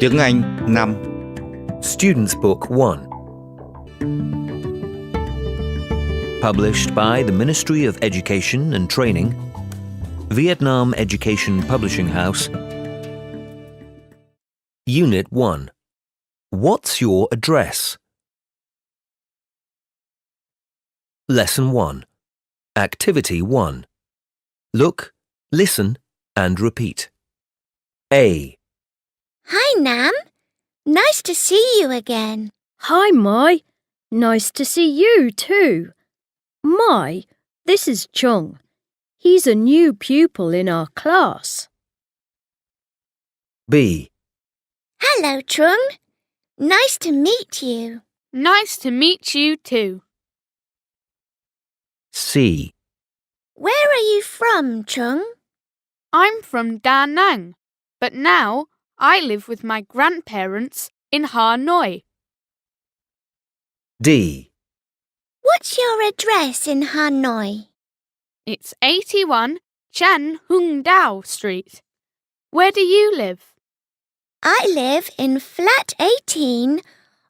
Tiếng Anh 5. Student's Book 1. Published by the Ministry of Education and Training, Vietnam Education Publishing House. Unit 1. What's your address? Lesson 1. Activity 1. Look, listen, and repeat. A. Hi, Nam. Nice to see you again. Hi, Mai. Nice to see you too. Mai, this is Chung. He's a new pupil in our class. B. Hello, Trung. Nice to meet you. Nice to meet you too. C. Where are you from, Trung? I'm from Da Nang, but now I live with my grandparents in Hanoi. D. What's your address in Hanoi? It's 81 Chan Hung Dao Street. Where do you live? I live in flat 18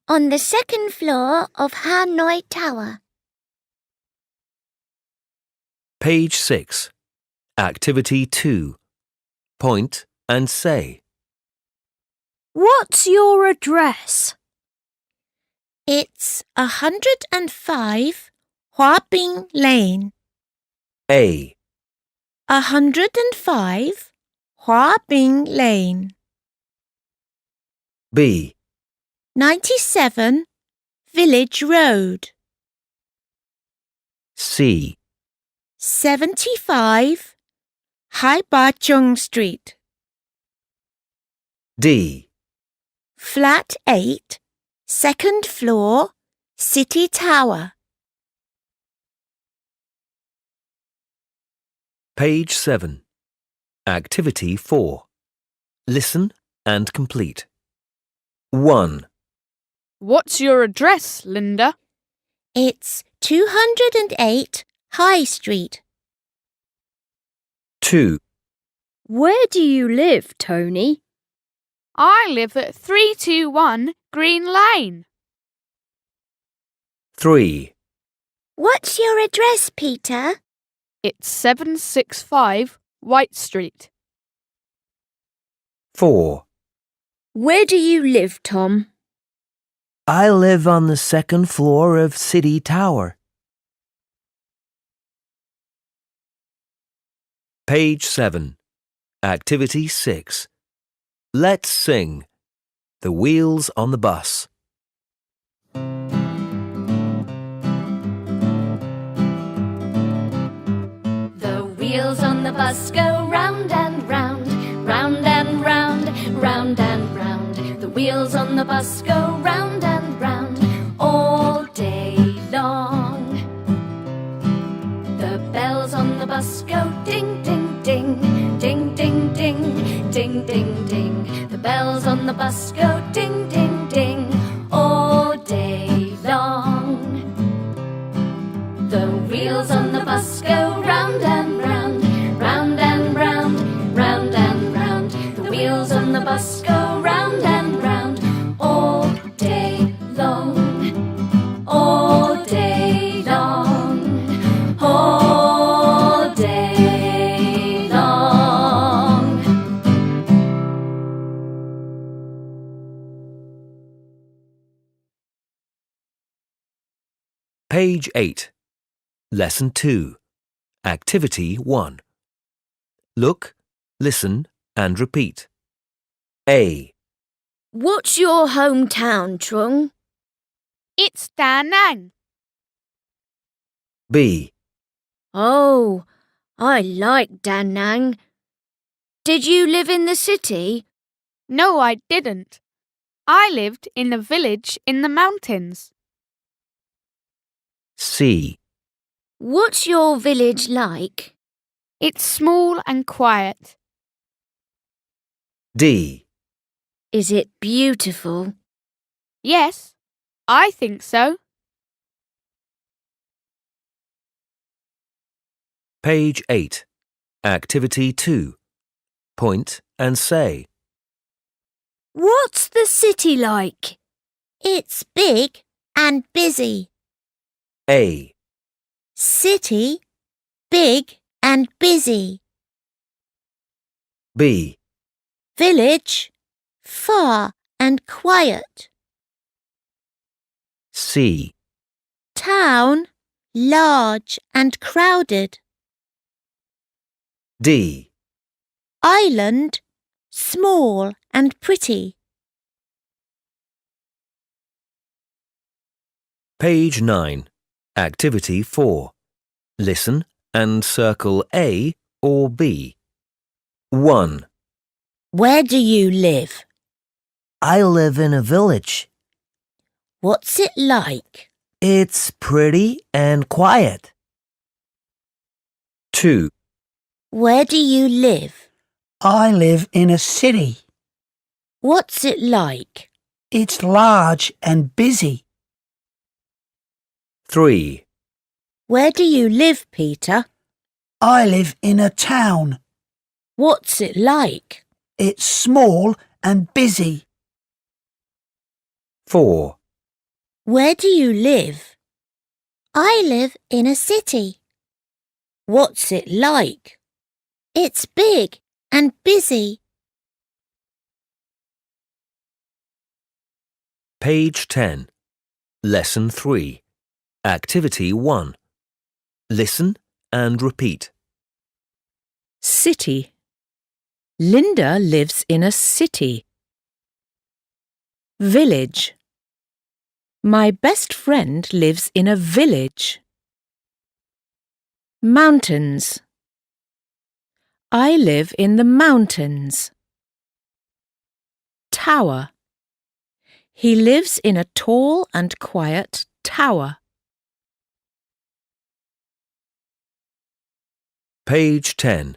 on the second floor of Hanoi Tower. Page 6. Activity 2. Point and say. What's your address? It's 105 Hoa Binh Lane. A. 105 Hoa Binh Lane. B. 97 Village Road. C. 75 Hai Ba Chung Street. D. Flat 8, second floor, City Tower. Page 7. Activity 4. Listen and complete. 1. What's your address, Linda? It's 208 High Street. 2. Where do you live, Tony? I live at 321 Green Lane. 3. What's your address, Peter? It's 765 White Street. 4. Where do you live, Tom? I live on the second floor of City Tower. Page 7. Activity 6. Let's sing. The Wheels on the Bus. The wheels on the bus go round and round, round and round, round and round. The wheels on the bus go round and round all day long. The bells on the bus go ding, ding, ding, ding, ding, ding, ding, ding, ding. The bells on the bus go ding, ding, ding all day long. The wheels on the bus go round and round, round and round, round and round. The wheels on the bus go round and round all day long, all day long, all day long. Page 8. Lesson 2. Activity 1. Look, listen, and repeat. A. What's your hometown, Trung? It's Da Nang. B. Oh, I like Da Nang. Did you live in the city? No, I didn't. I lived in a village in the mountains. C. What's your village like? It's small and quiet. D. Is it beautiful? Yes, I think so. Page 8. Activity 2. Point and say. What's the city like? It's big and busy. A. City, big and busy. B. Village, far and quiet. C. Town, large and crowded. D. Island, small and pretty. Page 9. Activity 4. Listen and circle A or B. 1. Where do you live? I live in a village. What's it like? It's pretty and quiet. 2. Where do you live? I live in a city. What's it like? It's large and busy. 3. Where do you live, Peter? I live in a town. What's it like? It's small and busy. 4. Where do you live? I live in a city. What's it like? It's big and busy. Page 10. Lesson 3. Activity 1. Listen and repeat. City. Linda lives in a city. Village. My best friend lives in a village. Mountains. I live in the mountains. Tower. He lives in a tall and quiet tower. Page 10.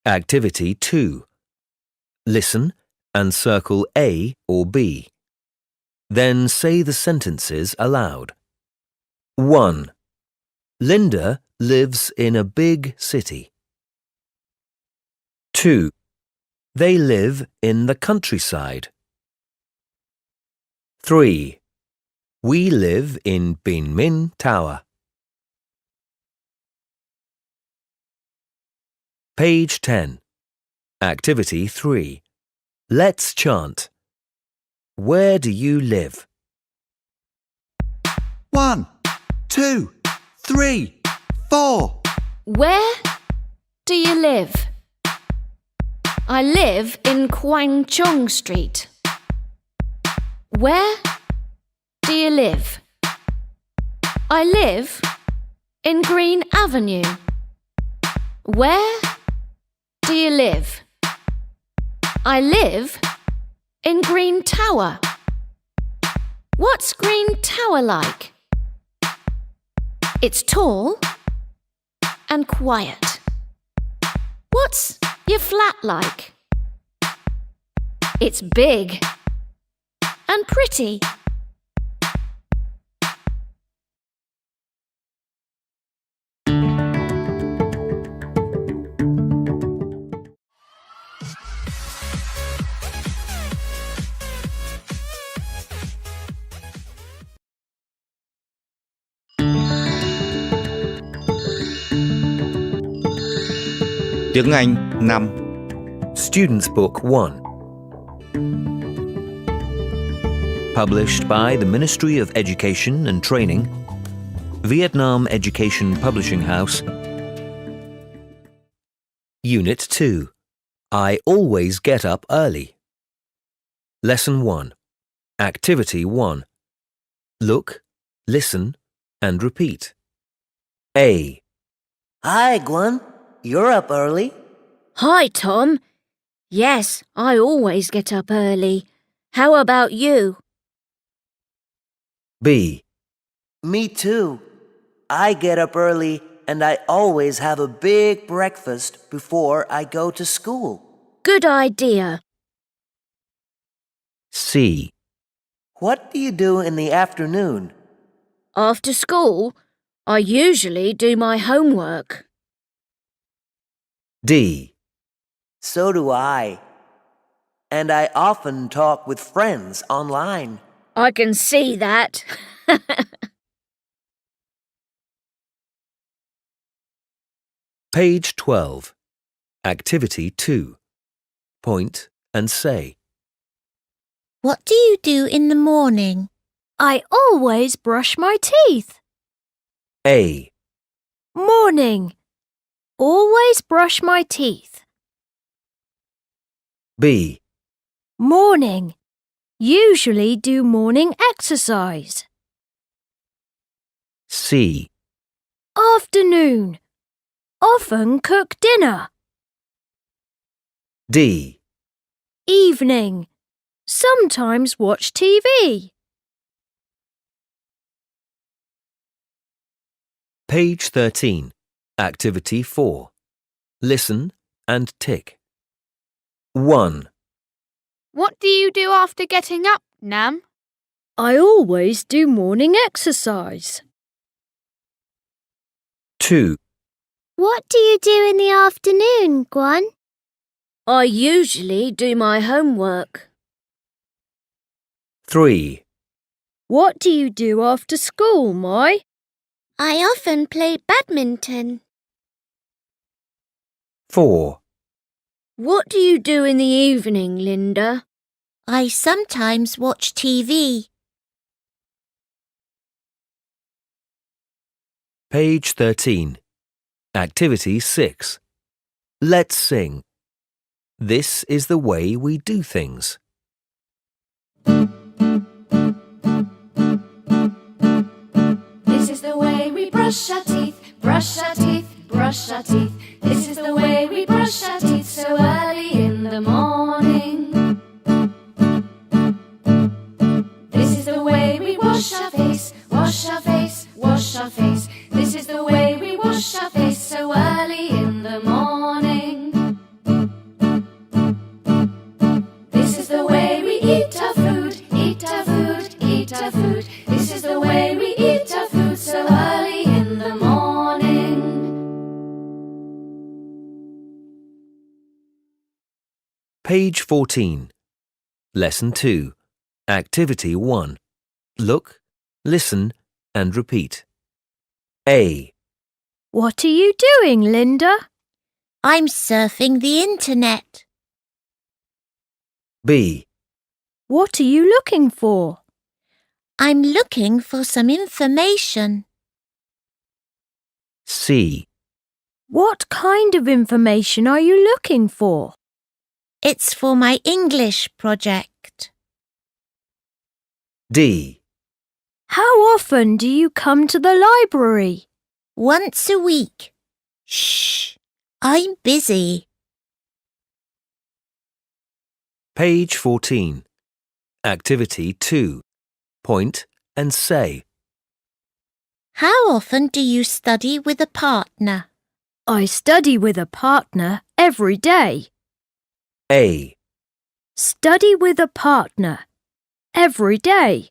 Activity 2. Listen and circle A or B. Then say the sentences aloud. 1. Linda lives in a big city. 2. They live in the countryside. 3. We live in Bin Min Tower. Page 10. Activity 3. Let's chant. Where do you live? 1, 2, 3, 4. Where do you live? I live in Kwang Chung Street. Where do you live? I live in Green Avenue. Where do you live? I live in Green Tower. What's Green Tower like? It's tall and quiet. What's your flat like? It's big and pretty. Tiếng Anh 5. Student's Book 1. Published by the Ministry of Education and Training, Vietnam Education Publishing House. Unit 2. I always get up early. Lesson 1. Activity 1. Look, listen, and repeat. A. Hi, Gwen. You're up early. Hi, Tom. Yes, I always get up early. How about you? B. Me too. I get up early and I always have a big breakfast before I go to school. Good idea. C. What do you do in the afternoon? After school, I usually do my homework. D. So do I. and I often talk with friends online. I can see that. Page 12. Activity 2. Point and say. What do you do in the morning? I always brush my teeth. A. Morning. Always brush my teeth. B. Morning. Usually do morning exercise. C. Afternoon. Often cook dinner. D. Evening. Sometimes watch TV. Page 13. Activity 4. Listen and tick. 1. What do you do after getting up, Nam? I always do morning exercise. 2. What do you do in the afternoon, Guan? I usually do my homework. 3. What do you do after school, Mai? I often play badminton. 4. What do you do in the evening, Linda? I sometimes watch TV. Page 13. Activity 6. Let's sing. This is the way we do things. This is the way we brush our teeth, brush our teeth, brush our teeth. This is the way we brush our teeth so early in the morning. This is the way we wash our face, wash our face, wash our face. This is the way we wash our face so early in the morning. This is the way we eat our food, eat our food, eat our food. This is the way we eat our food so early in the morning. Page 14. Lesson 2. Activity 1. Look, listen, and repeat. A. What are you doing, Linda? I'm surfing the internet. B. What are you looking for? I'm looking for some information. C. What kind of information are you looking for? It's for my English project. D. How often do you come to the library? Once a week. Shh, I'm busy. Page 14. Activity 2. Point and say. How often do you study with a partner? I study with a partner every day. A. Study with a partner every day.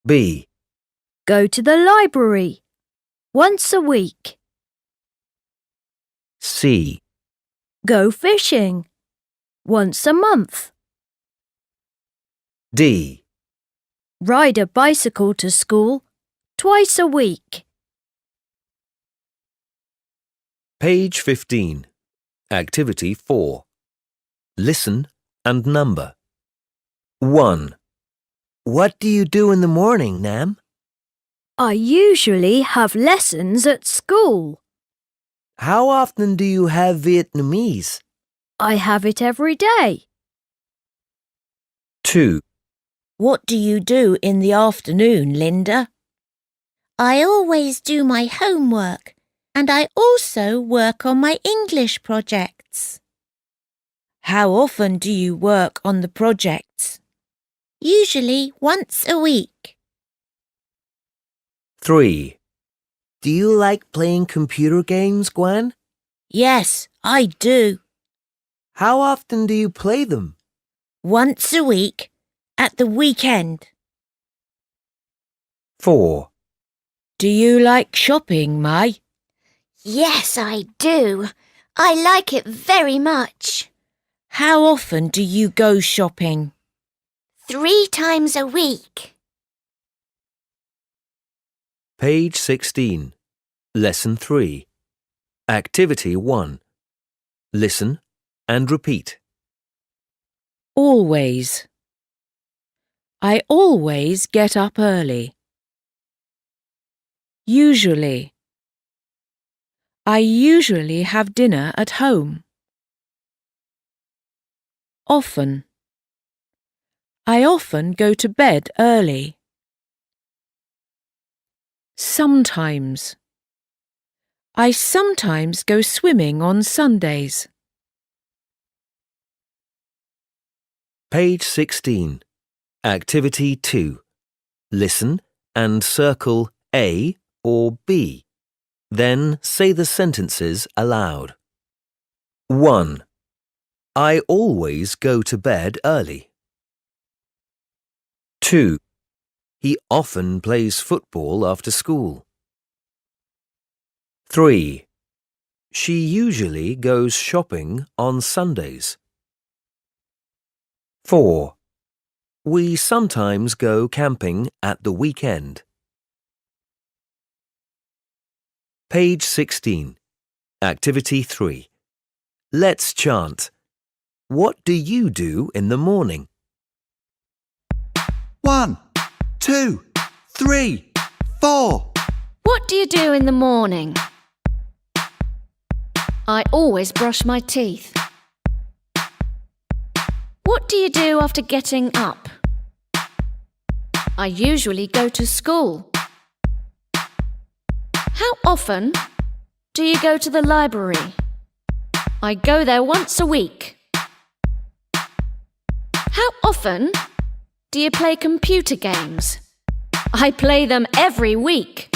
B. Go to the library once a week. C. Go fishing once a month. D. Ride a bicycle to school twice a week. Page 15. Activity 4. Listen and number. 1. What do you do in the morning, Nam? I usually have lessons at school. How often do you have Vietnamese? I have it every day. 2. What do you do in the afternoon, Linda? I always do my homework, and I also work on my English projects. How often do you work on the projects? Usually once a week. 3. Do you like playing computer games, Gwen? Yes, I do. How often do you play them? Once a week, at the weekend. 4. Do you like shopping, Mai? Yes, I do. I like it very much. How often do you go shopping? 3 times a week. Page 16. Lesson 3. Activity 1. Listen and repeat. Always. I always get up early. Usually. I usually have dinner at home. Often. I often go to bed early. Sometimes. I sometimes go swimming on Sundays. Page 16. Activity 2. Listen and circle A or B. Then say the sentences aloud. 1. I always go to bed early. 2. He often plays football after school. 3. She usually goes shopping on Sundays. 4. We sometimes go camping at the weekend. Page 16. Activity 3. Let's chant. What do you do in the morning? 1, 2, 3, 4. What do you do in the morning? I always brush my teeth. What do you do after getting up? I usually go to school. How often do you go to the library? I go there once a week. How often do you play computer games? I play them every week.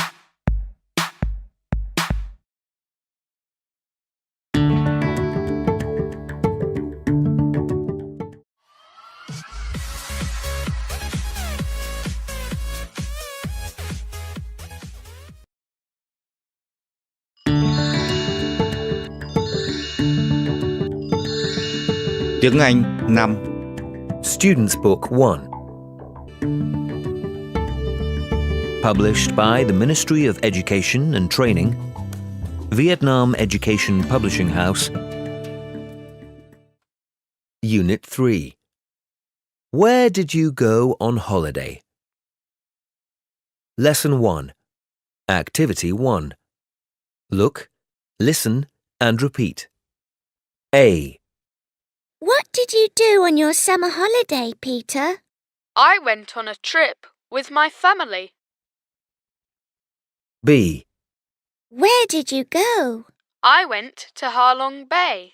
Tiếng Anh 5. Student's Book 1. Published by the Ministry of Education and Training, Vietnam Education Publishing House. Unit 3. Where did you go on holiday? Lesson 1. Activity 1. Look, listen and repeat. A. What did you do on your summer holiday, Peter? I went on a trip with my family. B. Where did you go? I went to Ha Long Bay.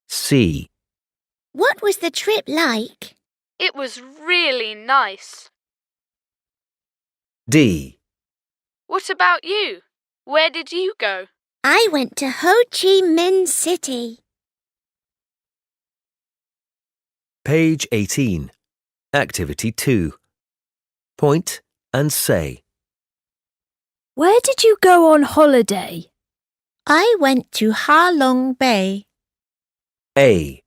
C. What was the trip like? It was really nice. D. What about you? Where did you go? I went to Ho Chi Minh City. Page 18. Activity 2. Point and say. Where did you go on holiday? I went to Ha Long Bay. A.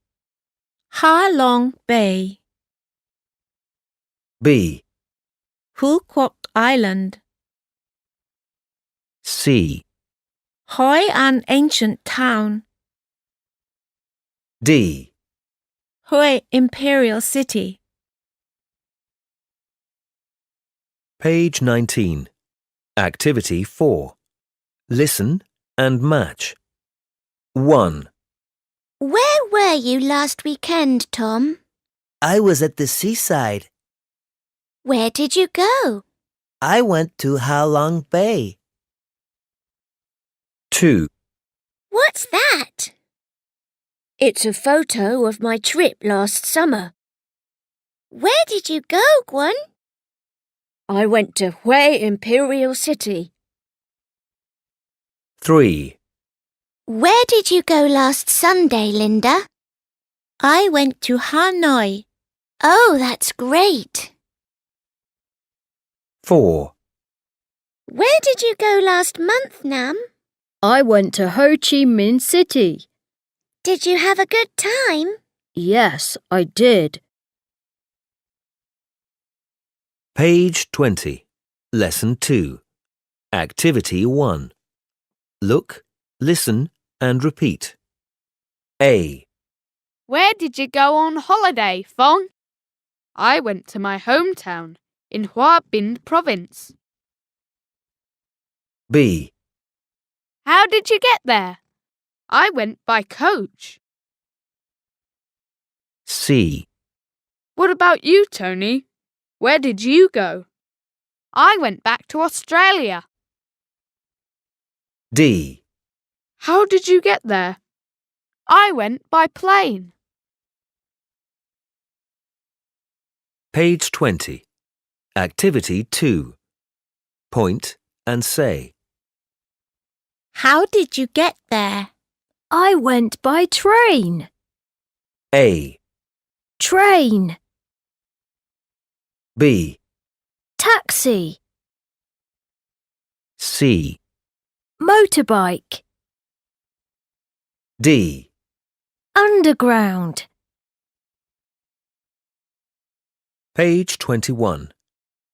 Ha Long Bay. B. Phu Quoc Island. C. Hoi An ancient town. D. Hue Imperial City. Page 19. Activity 4. Listen and match. 1. Where were you last weekend, Tom? I was at the seaside. Where did you go? I went to Ha Long Bay. 2. What's that? It's a photo of my trip last summer. Where did you go, Gwen? I went to Hue Imperial City. 3. Where did you go last Sunday, Linda? I went to Hanoi. Oh, that's great. 4. Where did you go last month, Nam? I went to Ho Chi Minh City. Did you have a good time? Yes, I did. Page 20. Lesson 2. Activity 1. Look, listen and repeat. A. Where did you go on holiday, Phong? I went to my hometown in Hoa Binh province. B. How did you get there? I went by coach. C. What about you, Tony? Where did you go? I went back to Australia. D. How did you get there? I went by plane. Page 20. Activity 2. Point and say. How did you get there? I went by train. A. Train. B. Taxi. C. Motorbike. D. Underground. Page 21.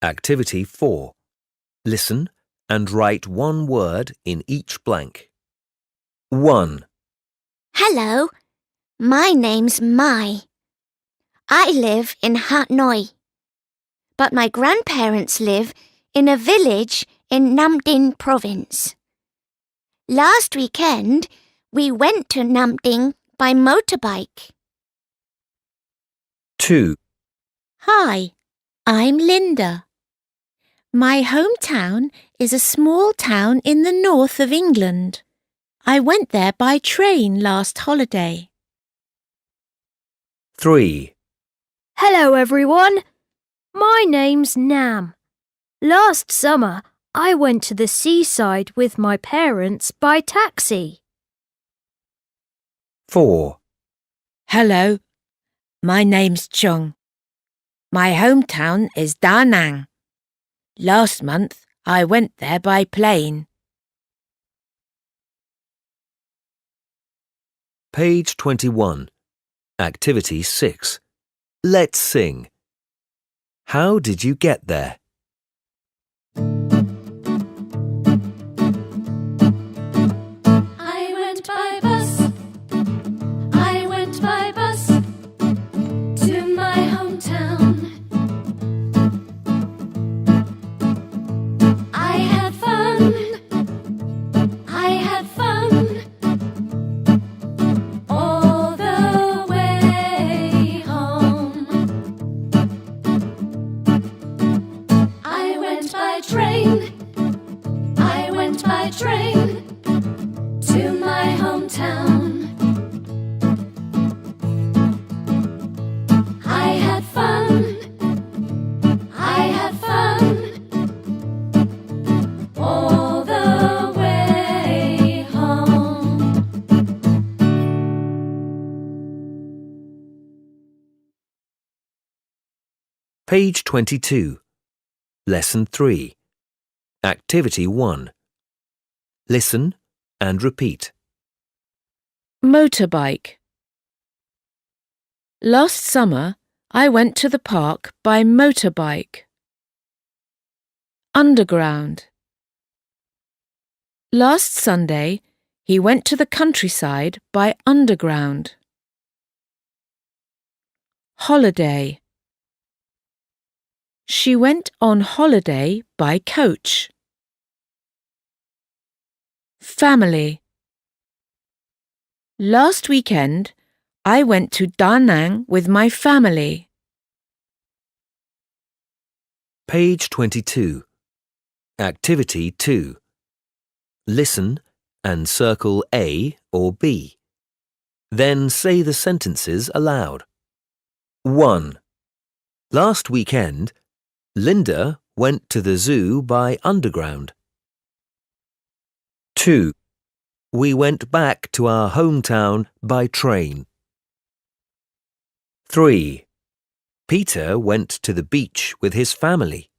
Activity 4. Listen and write one word in each blank. 1. Hello, my name's Mai. I live in Hanoi, but my grandparents live in a village in Nam Dinh province. Last weekend, we went to Nam Dinh by motorbike. 2. Hi, I'm Linda. My hometown is a small town in the north of England. I went there by train last holiday. 3. Hello, everyone. My name's Nam. Last summer, I went to the seaside with my parents by taxi. 4. Hello, my name's Chung. My hometown is Da Nang. Last month, I went there by plane. Page 21. Activity 6. Let's sing. How did you get there? I went by bus. I went by bus to my hometown. I had fun. I had fun all the way home. I went by train. I went by train to my hometown. I had fun. I had fun all the way home. Page 22. Lesson 3. Activity 1. Listen and repeat. Motorbike. Last summer, I went to the park by motorbike. Underground. Last Sunday, he went to the countryside by underground. Holiday. She went on holiday by coach. Family. Last weekend, I went to Da Nang with my family. Page 22. Activity 2. Listen and circle A or B. Then say the sentences aloud. 1. Last weekend, Linda went to the zoo by underground. 2. We went back to our hometown by train. 3. Peter went to the beach with his family.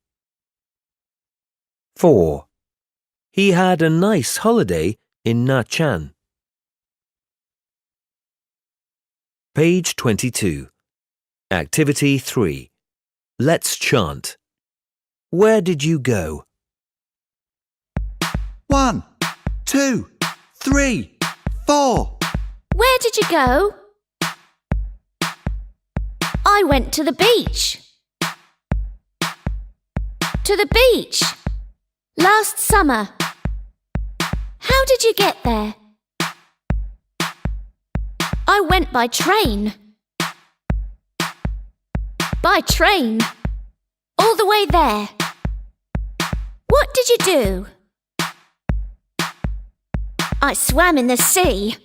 4. He had a nice holiday in Nha Trang. Page 22. Activity 3. Let's chant. Where did you go? 1, 2, 3, 4. Where did you go? I went to the beach. To the beach. Last summer. How did you get there? I went by train. By train. All the way there. What did you do? I swam in the sea.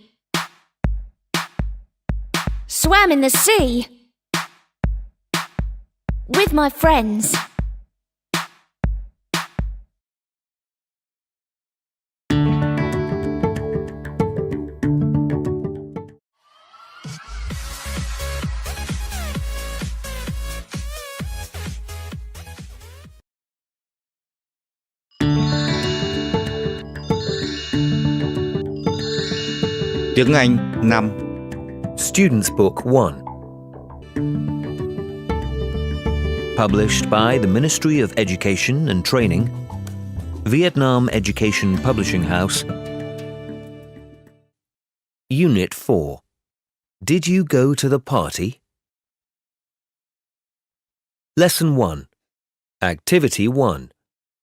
Swam in the sea. With my friends. Tiếng Anh 5. Student's Book 1. Published by the Ministry of Education and Training, Vietnam Education Publishing House. Unit 4. Did you go to the party? Lesson 1. Activity 1.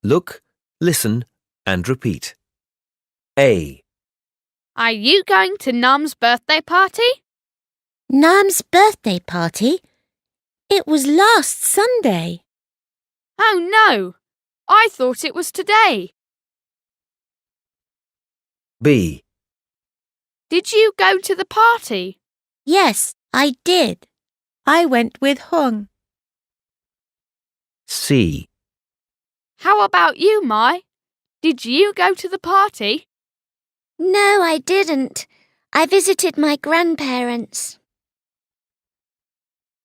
Look, listen, and repeat. A. Are you going to Num's birthday party? Nam's birthday party? It was last Sunday. Oh no, I thought it was today. B. Did you go to the party? Yes, I did. I went with Hung. C. How about you, Mai? Did you go to the party? No, I didn't. I visited my grandparents.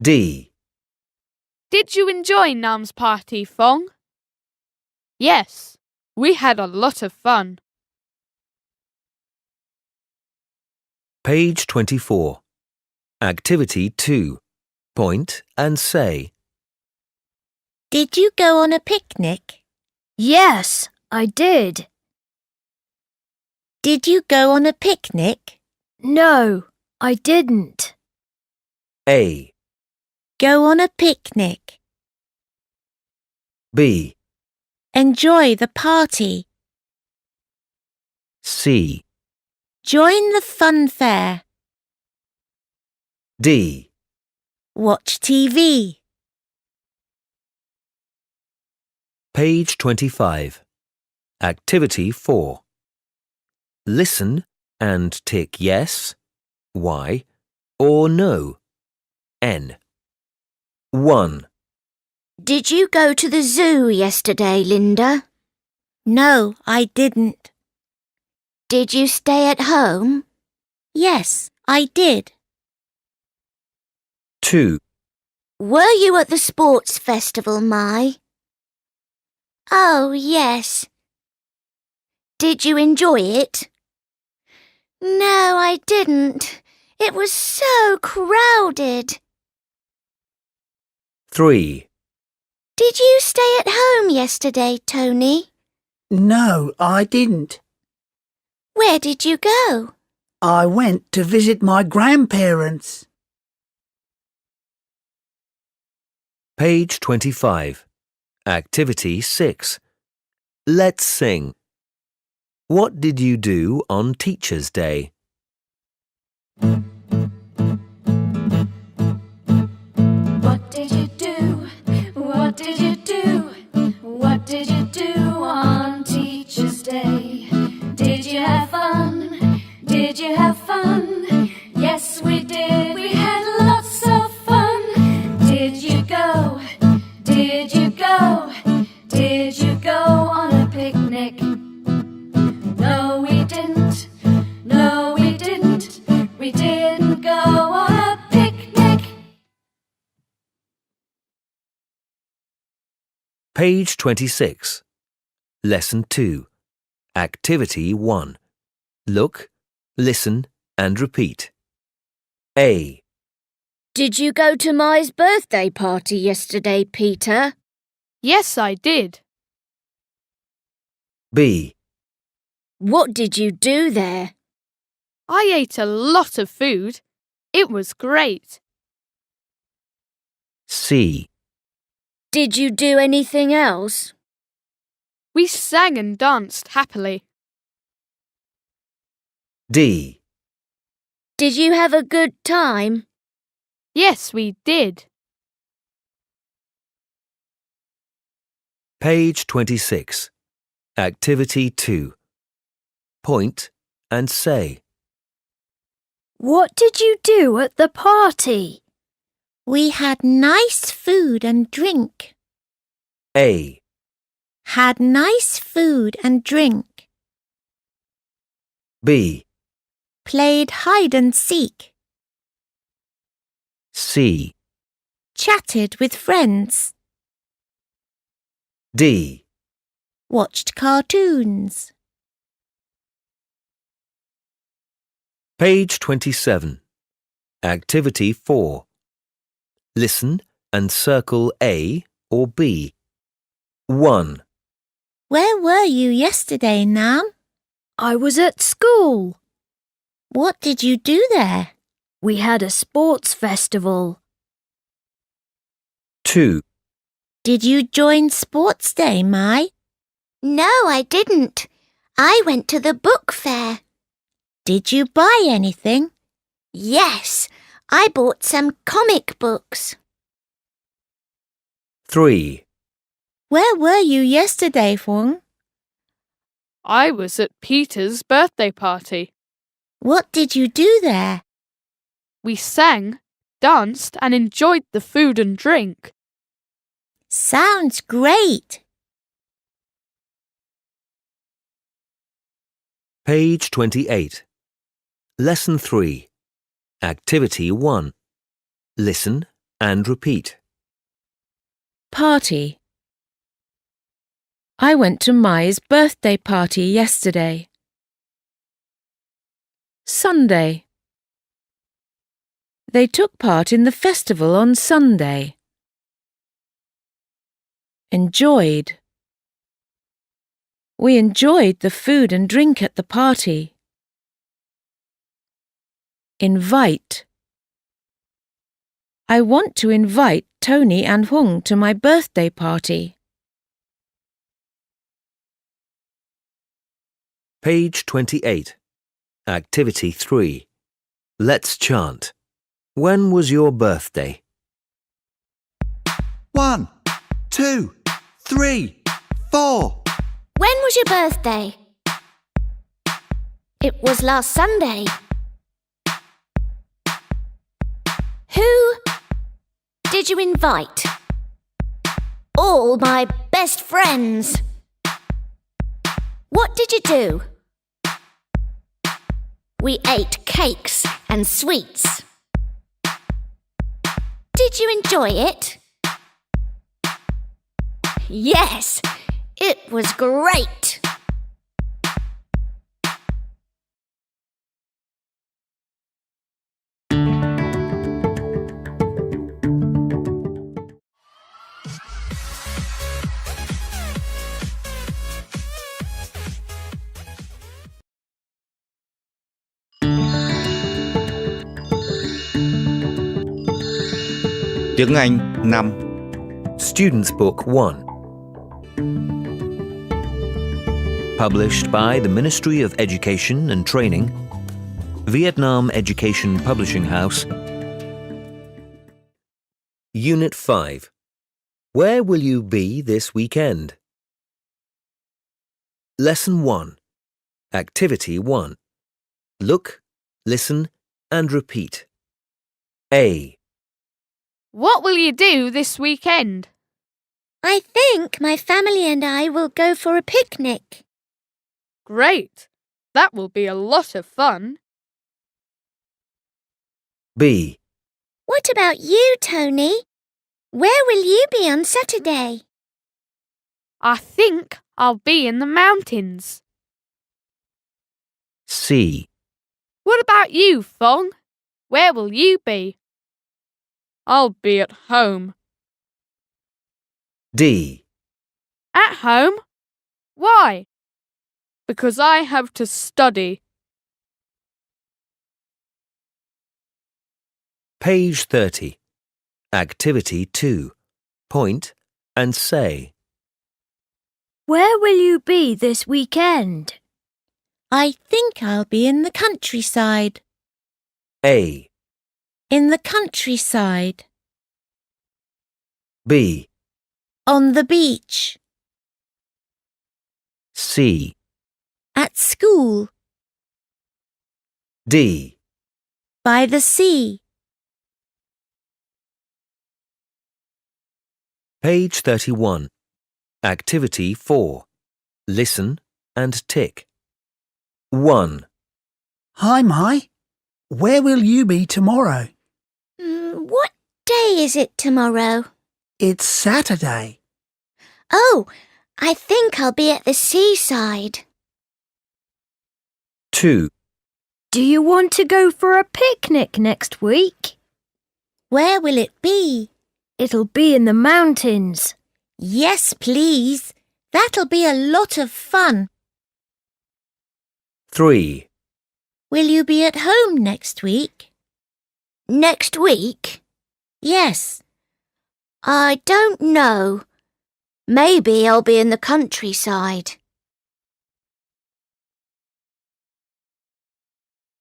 D. Did you enjoy Num's party, Phong? Yes, we had a lot of fun. Page 24. Activity 2. Point and say. Did you go on a picnic? Yes, I did. Did you go on a picnic? No, I didn't. A. Go on a picnic. B. Enjoy the party. C. Join the fun fair. D. Watch TV. Page 25. Activity 4. Listen and tick yes, Y, or no, N. 1. Did you go to the zoo yesterday, Linda? No, I didn't. Did you stay at home? Yes, I did. 2. Were you at the sports festival, Mai? Oh, yes. Did you enjoy it? No, I didn't. It was so crowded. 3. Did you stay at home yesterday, Tony? No, I didn't. Where did you go? I went to visit my grandparents. Page 25. Activity 6. Let's sing. What did you do on Teacher's Day? What did you do? What did you do? What did you do on Teacher's Day? Did you have fun? Did you have fun? Yes, we did. We had lots of fun. Did you go? Did you go? Did you go on a picnic? No, we didn't. No, we didn't. We didn't go on a picnic. Page 26. Lesson 2. Activity 1. Look, listen, and repeat. A. Did you go to Mai's birthday party yesterday, Peter? Yes, I did. B. What did you do there? I ate a lot of food. It was great. C. Did you do anything else? We sang and danced happily. D. Did you have a good time? Yes, we did. Page 26. Activity 2. Point and say. What did you do at the party? We had nice food and drink. A. Had nice food and drink. B. Played hide and seek. C. Chatted with friends. D. Watched cartoons. Page 27. Activity 4. Listen and circle A or B. 1. Where were you yesterday, Nam? I was at school. What did you do there? We had a sports festival. 2. Did you join Sports Day, Mai? No, I didn't. I went to the book fair. Did you buy anything? Yes, I bought some comic books. 3. Where were you yesterday, Huang? I was at Peter's birthday party. What did you do there? We sang, danced, and enjoyed the food and drink. Sounds great. Page 28. Lesson 3. Activity 1. Listen and repeat. Party. I went to Mai's birthday party yesterday. Sunday. They took part in the festival on Sunday. Enjoyed. We enjoyed the food and drink at the party. Invite. I want to invite Tony and Hung to my birthday party. Page 28. Activity 3. Let's chant. When was your birthday? 1, 2, 3, 4. When was your birthday? It was last Sunday. Who did you invite? All my best friends. What did you do? We ate cakes and sweets. Did you enjoy it? Yes, it was great. Tiếng Anh 5. Student's Book 1. Published by the Ministry of Education and Training, Vietnam Education Publishing House. Unit 5. Where will you be this weekend? Lesson 1. Activity 1. Look, listen, and repeat. A. What will you do this weekend? I think my family and I will go for a picnic. Great! That will be a lot of fun. B. What about you, Tony? Where will you be on Saturday? I think I'll be in the mountains. C. What about you, Fong? Where will you be? I'll be at home. D. At home? Why? Because I have to study. Page 30. Activity 2. Point and say. Where will you be this weekend? I think I'll be in the countryside. A. In the countryside. B. On the beach. C. At school. D. By the sea. Page 31. Activity 4. Listen and tick. 1. Hi, Mai. Where will you be tomorrow? What day is it tomorrow? It's Saturday. Oh, I think I'll be at the seaside. 2. Do you want to go for a picnic next week? Where will it be? It'll be in the mountains. Yes, please. That'll be a lot of fun. 3. Will you be at home next week? Next week? Yes. I don't know. Maybe I'll be in the countryside.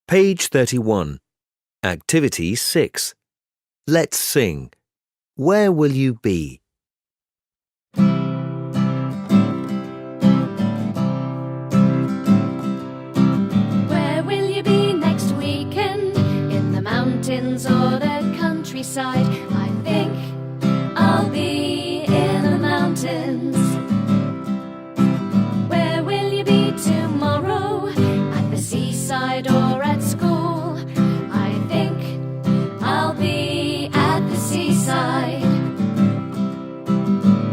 Page 31. Activity 6. Let's sing. Where will you be? Where will you be next weekend? In the mountains or the countryside? I think I'll be in the mountains. Where will you be tomorrow? At the seaside or at school? I think I'll be at the seaside.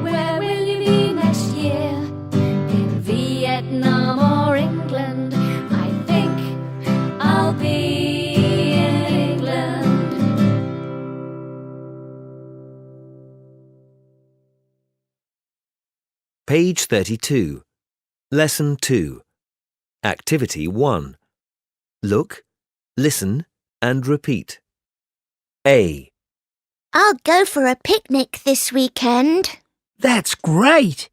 Where will you be next year? In Vietnam or England? I think I'll be in England. Page 32. Lesson 2. Activity 1. Look, listen and repeat. A. I'll go for a picnic this weekend. That's great.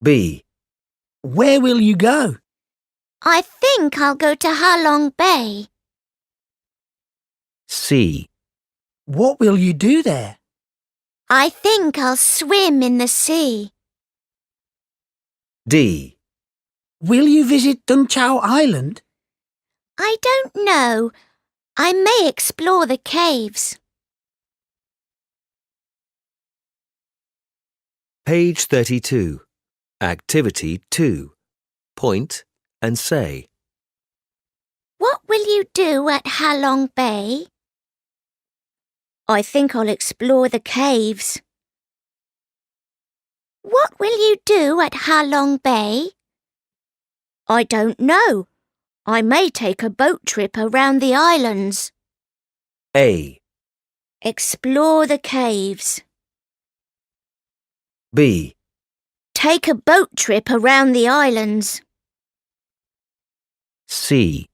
B. Where will you go? I think I'll go to Ha Long Bay. C. What will you do there? I think I'll swim in the sea. D. Will you visit Dun Chau Island? I don't know. I may explore the caves. Page 32. Activity 2. Point and say. What will you do at Ha Long Bay? I think I'll explore the caves. What will you do at Ha Long Bay? I don't know. I may take a boat trip around the islands. A. Explore the caves. B. Take a boat trip around the islands. C.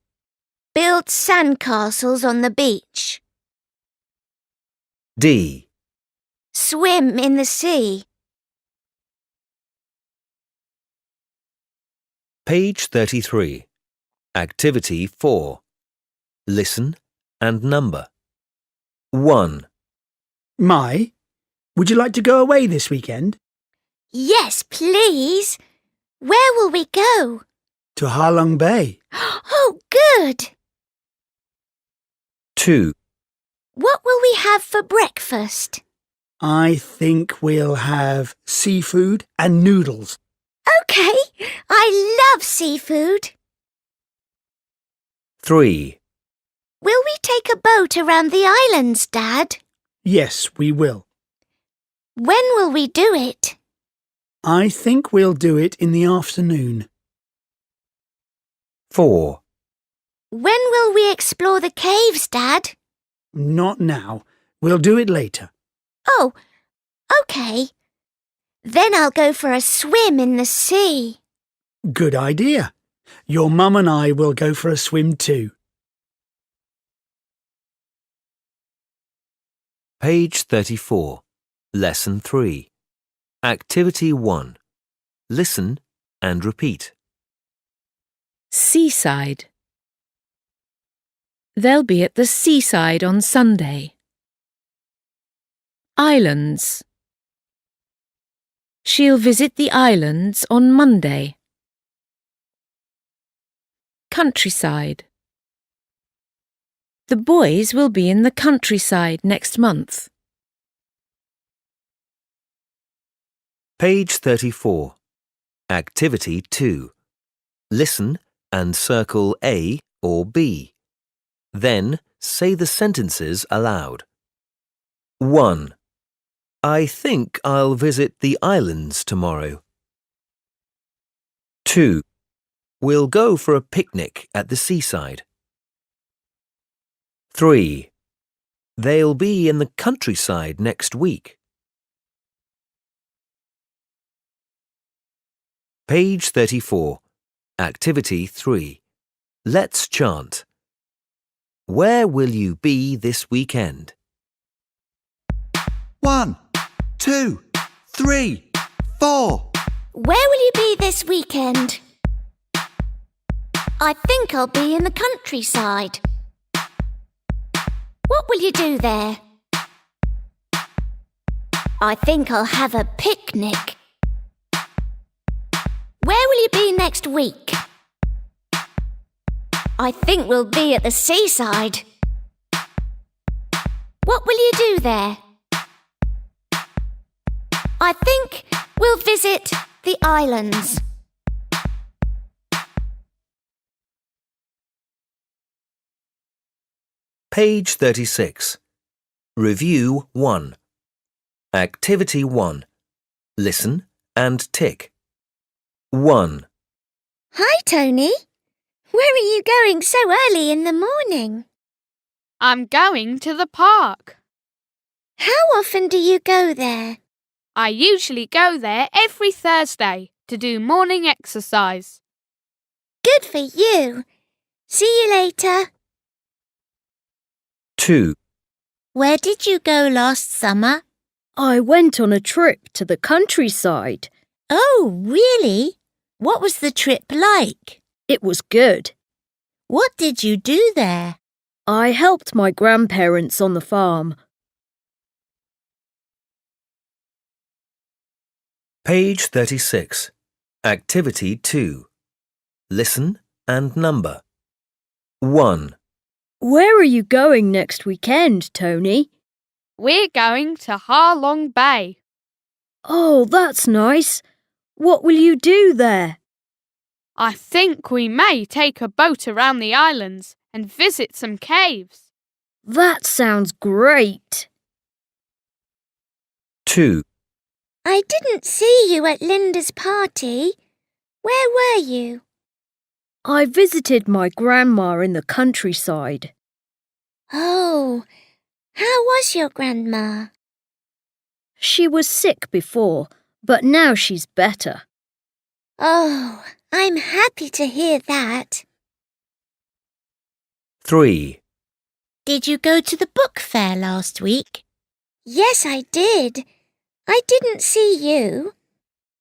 Build sandcastles on the beach. D. Swim in the sea. Page 33. Activity 4. Listen and number. 1. Mai, would you like to go away this weekend? Yes, please. Where will we go? To Ha Long Bay. Oh, good. 2. What will we have for breakfast? I think we'll have seafood and noodles. OK, I love seafood. 3. Will we take a boat around the islands, Dad? Yes, we will. When will we do it? I think we'll do it in the afternoon. 4. When will we explore the caves, Dad? Not now. We'll do it later. Oh, OK. Then I'll go for a swim in the sea. Good idea. Your mum and I will go for a swim too. Page 34. Lesson 3. Activity 1. Listen and repeat. Seaside. They'll be at the seaside on Sunday. Islands. She'll visit the islands on Monday. Countryside. The boys will be in the countryside next month. Page 34. Activity 2. Listen and circle A or B. Then say the sentences aloud. 1. I think I'll visit the islands tomorrow. 2. We'll go for a picnic at the seaside. 3. They'll be in the countryside next week. Page 34. Activity 3. Let's chant. Where will you be this weekend? 1, 2, 3, 4. Where will you be this weekend? I think I'll be in the countryside. What will you do there? I think I'll have a picnic. Where will you be next week? I think we'll be at the seaside. What will you do there? I think we'll visit the islands. Page 36. Review 1. Activity 1. Listen and tick. 1. Hi, Tony. Where are you going so early in the morning? I'm going to the park. How often do you go there? I usually go there every Thursday to do morning exercise. Good for you. See you later. 2. Where did you go last summer? I went on a trip to the countryside. Oh, really? What was the trip like? It was good. What did you do there? I helped my grandparents on the farm. Page 36. Activity 2. Listen and number. 1. Where are you going next weekend, Tony? We're going to Ha Long Bay. Oh, that's nice. What will you do there? I think we may take a boat around the islands and visit some caves. That sounds great. 2. I didn't see you at Linda's party. Where were you? I visited my grandma in the countryside. Oh, how was your grandma? She was sick before, but now she's better. Oh, I'm happy to hear that. 3. Did you go to the book fair last week? Yes, I did. I didn't see you.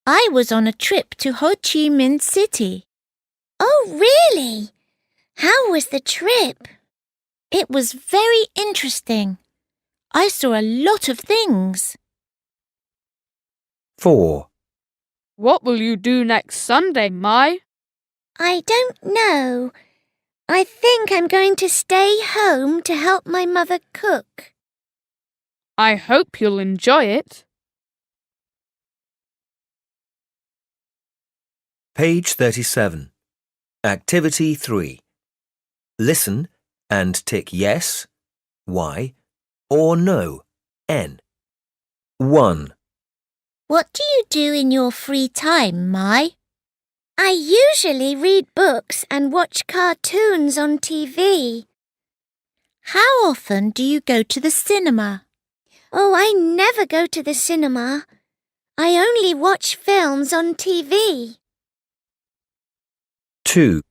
I was on a trip to Ho Chi Minh City. Oh, really? How was the trip? It was very interesting. I saw a lot of things. 4. What will you do next Sunday, Mai? I don't know. I think I'm going to stay home to help my mother cook. I hope you'll enjoy it. Page 37. Activity 3. Listen and tick yes, Y, or no, N. 1. What do you do in your free time, Mai? I usually read books and watch cartoons on TV. How often do you go to the cinema? Oh, I never go to the cinema. I only watch films on TV. 2.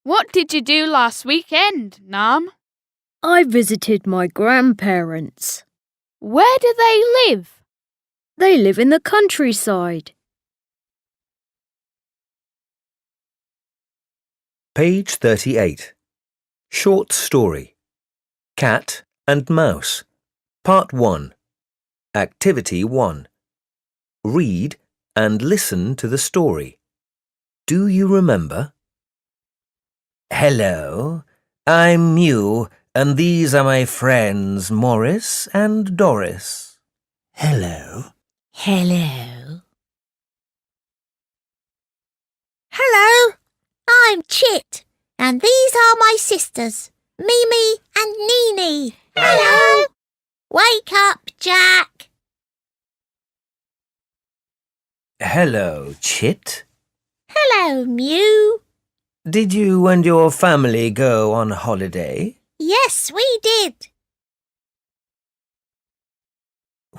What did you do last weekend, Nam? I visited my grandparents. Where do they live? They live in the countryside. Page 38. Short story. Cat and Mouse. Part 1. Activity 1. Read and listen to the story. Do you remember? Hello, I'm Mew, and these are my friends Morris and Doris. Hello. Hello. Hello, I'm Chit, and these are my sisters, Mimi and Nini. Hello. Wake up, Jack. Hello, Chit. Hello, Mew. Did you and your family go on holiday? Yes, we did.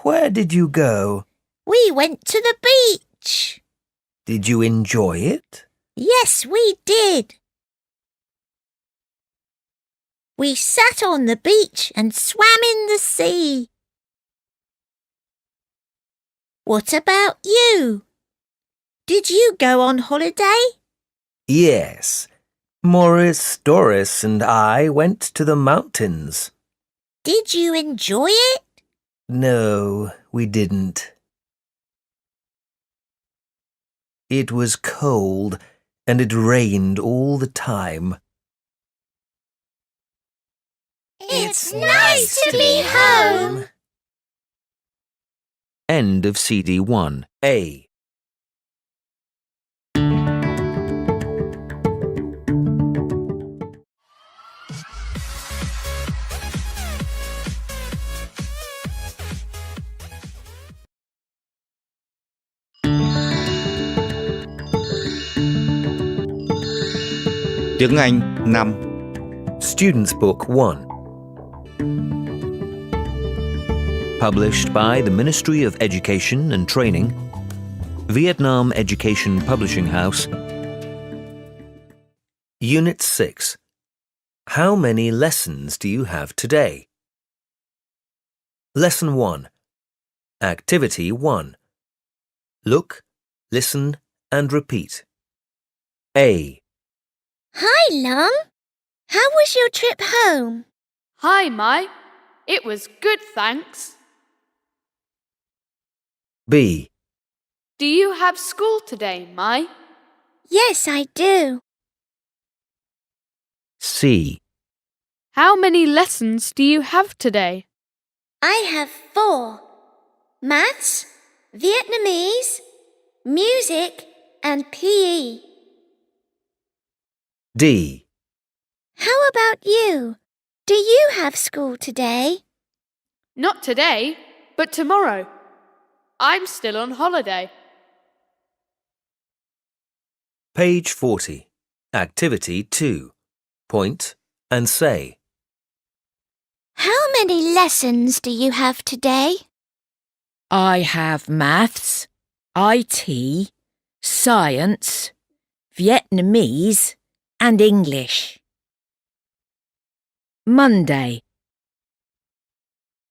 Where did you go? We went to the beach. Did you enjoy it? Yes, we did. We sat on the beach and swam in the sea. What about you? Did you go on holiday? Yes. Morris, Doris and I went to the mountains. Did you enjoy it? No, we didn't. It was cold and it rained all the time. It's nice to be home. End of CD 1A. Tiếng Anh 5. Student's Book 1. Published by the Ministry of Education and Training, Vietnam Education Publishing House. Unit 6. How many lessons do you have today? Lesson 1. Activity 1. Look, listen and repeat. A. Hi, Lum. How was your trip home? Hi, Mai. It was good, thanks. B. Do you have school today, Mai? Yes, I do. C. How many lessons do you have today? I have 4. Maths, Vietnamese, music and PE. D. How about you? Do you have school today? Not today, but tomorrow. I'm still on holiday. Page 40. Activity 2. Point and say. How many lessons do you have today? I have maths, IT, science, Vietnamese and English. Monday.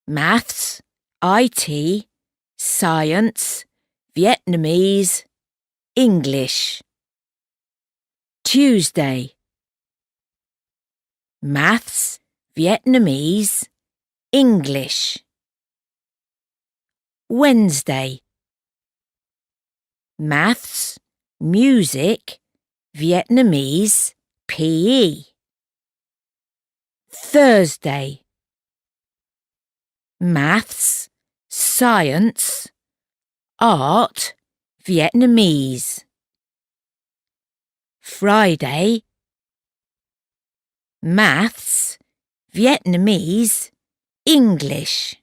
Maths, IT, science, Vietnamese, English. Tuesday. Maths, Vietnamese, English. Wednesday. Maths, music, Vietnamese, PE. Thursday. Maths, science, art, Vietnamese. Friday. Maths, Vietnamese, English.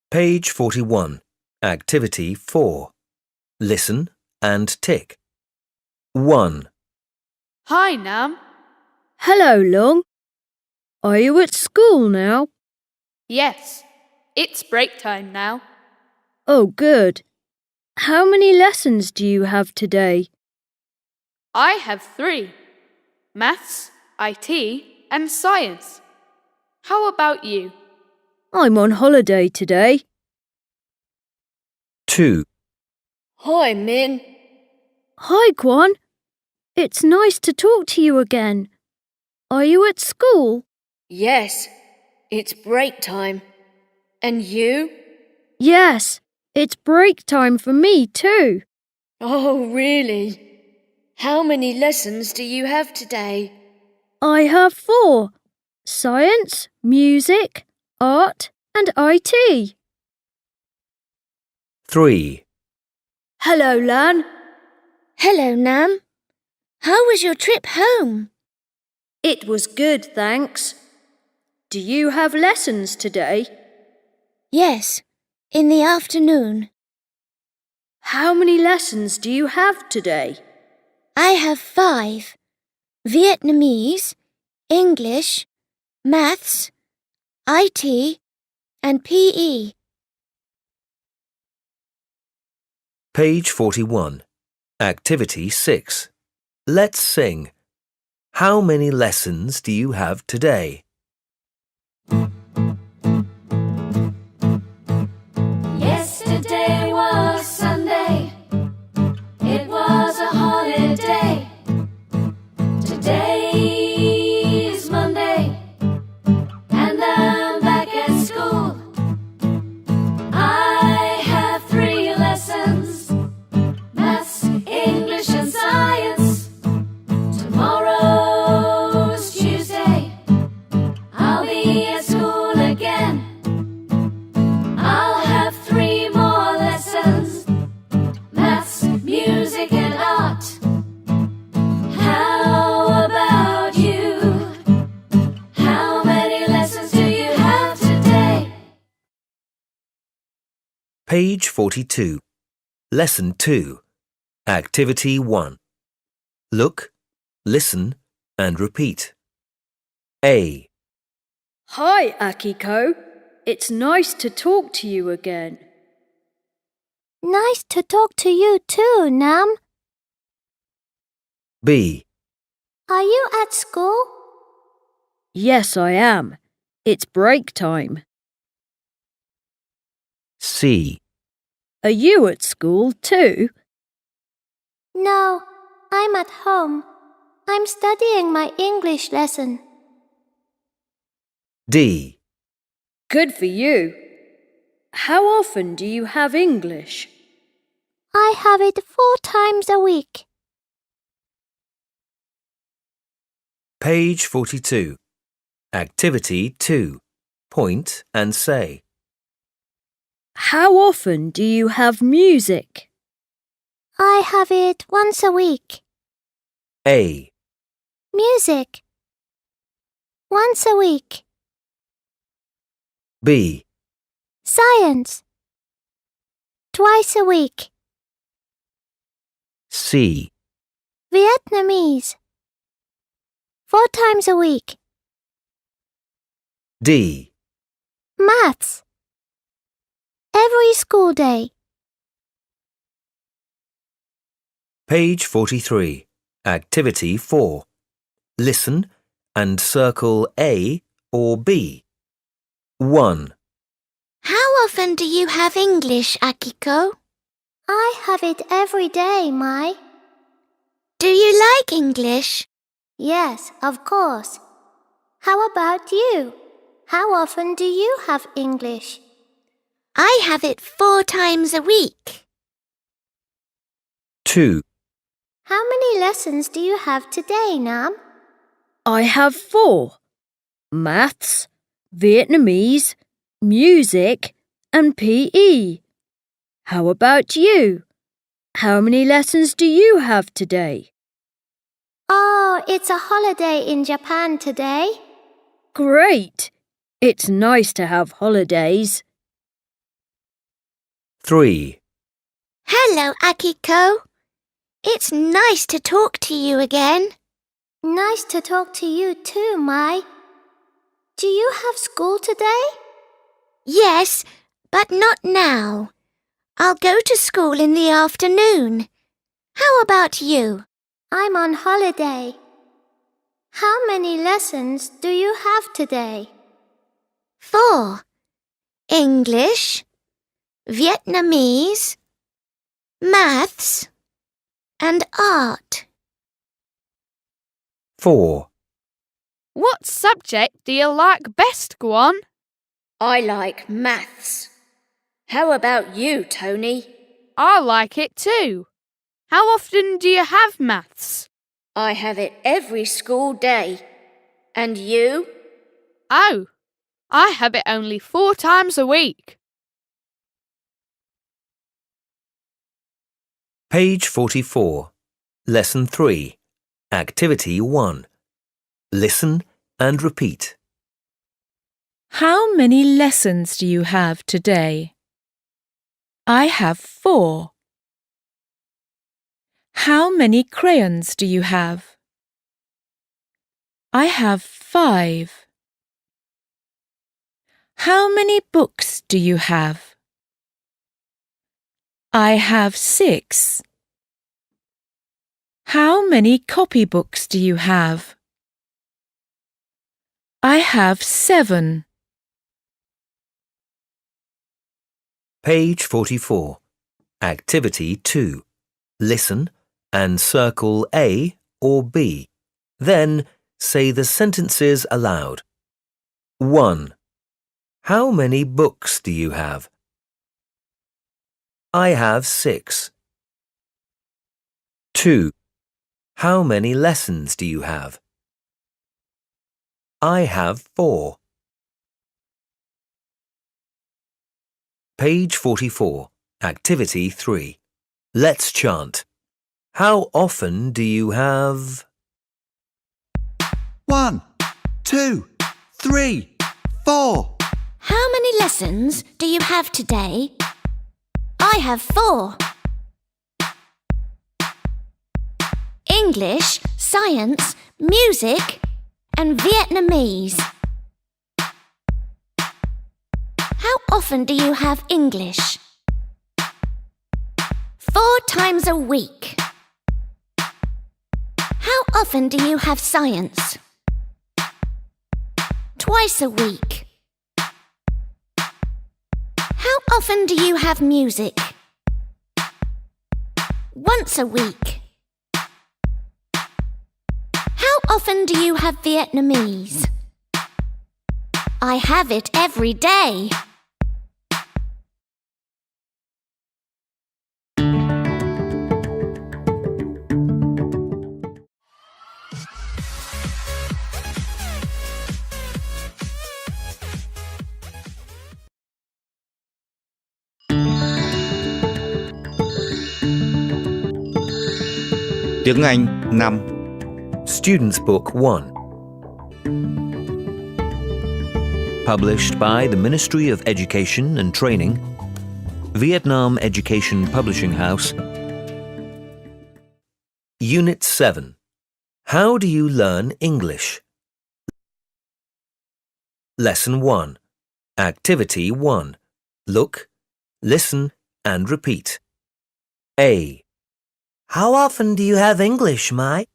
Page 41. Activity 4. Listen and tick. 1. Hi, Nam. Hello, Long. Are you at school now? Yes, it's break time now. Oh, good. How many lessons do you have today? I have 3. Maths, IT, and science. How about you? I'm on holiday today. 2. Hi, Min. Hi, Kwan. It's nice to talk to you again. Are you at school? Yes, it's break time. And you? Yes, it's break time for me too. Oh, really? How many lessons do you have today? I have 4. Science, music, art and IT. 3. Hello, Lan. Hello, Nam. How was your trip home? It was good, thanks. Do you have lessons today? Yes, in the afternoon. How many lessons do you have today? I have 5. Vietnamese, English, Maths, IT, and PE. Page 41. Activity 6. Let's sing. How many lessons do you have today? Yesterday was Sunday. It was a holiday. Today is Monday, and I'm back at school. I have 3 lessons: Maths, English, and Science. Tomorrow's Tuesday. I'll be at school again. I'll have 3 more lessons: Maths, music, and art. How about you? How many lessons do you have today? Page 42. Lesson 2. Activity 1. Look, listen, and repeat. A. Hi, Akiko. It's nice to talk to you again. Nice to talk to you too, Nam. B. Are you at school? Yes, I am. It's break time. C. Are you at school too? No, I'm at home. I'm studying my English lesson. D. Good for you. How often do you have English? I have it 4 times a week. Page 42. Activity 2. Point and say. How often do you have music? I have it once a week. A. Music. Once a week. B. Science. Twice a week. C. Vietnamese. 4 times a week. D. Maths. Every school day. Page 43. Activity 4. Listen and circle A or B. 1. How often do you have English, Akiko? I have it every day, Mai. Do you like English? Yes, of course. How about you? How often do you have English? I have it 4 times a week. 2. How many lessons do you have today, Nam? I have 4. Maths, Vietnamese, music, and PE. How about you? How many lessons do you have today? Oh, it's a holiday in Japan today. Great! It's nice to have holidays. 3. Hello, Akiko. It's nice to talk to you again. Nice to talk to you too, Mai. Do you have school today? Yes, but not now. I'll go to school in the afternoon. How about you? I'm on holiday. How many lessons do you have today? 4. English, Vietnamese, maths, and art. 4. What subject do you like best, Guan? I like maths. How about you, Tony? I like it too. How often do you have maths? I have it every school day. And you? Oh, I have it only 4 times a week. Page 44. Lesson 3. Activity 1. Listen and repeat. How many lessons do you have today? I have 4. How many crayons do you have? I have 5. How many books do you have? I have 6. How many copybooks do you have? I have 7. Page 44. Activity 2. Listen and circle A or B. Then say the sentences aloud. 1. How many books do you have? I have 6. 2. How many lessons do you have? I have 4. Page 44. Activity 3. Let's chant. How often do you have? 1, 2, 3, 4. How many lessons do you have today? I have 4. English, science, music, and Vietnamese. How often do you have English? 4 times a week. How often do you have science? Twice a week. How often do you have music? Once a week. How often do you have Vietnamese? I have it every day. Tiếng Anh 5. Student's Book 1. Published by the Ministry of Education and Training, Vietnam Education Publishing House. Unit 7. How do you learn English? Lesson 1. Activity 1. Look, listen, and repeat. A. How often do you have English, Mai?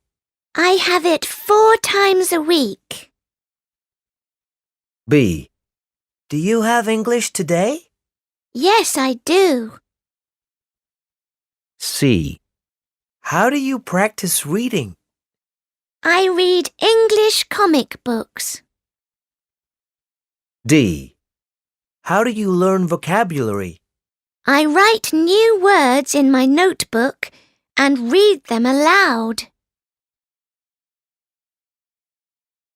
I have it 4 times a week. B. Do you have English today? Yes, I do. C. How do you practice reading? I read English comic books. D. How do you learn vocabulary? I write new words in my notebook and read them aloud.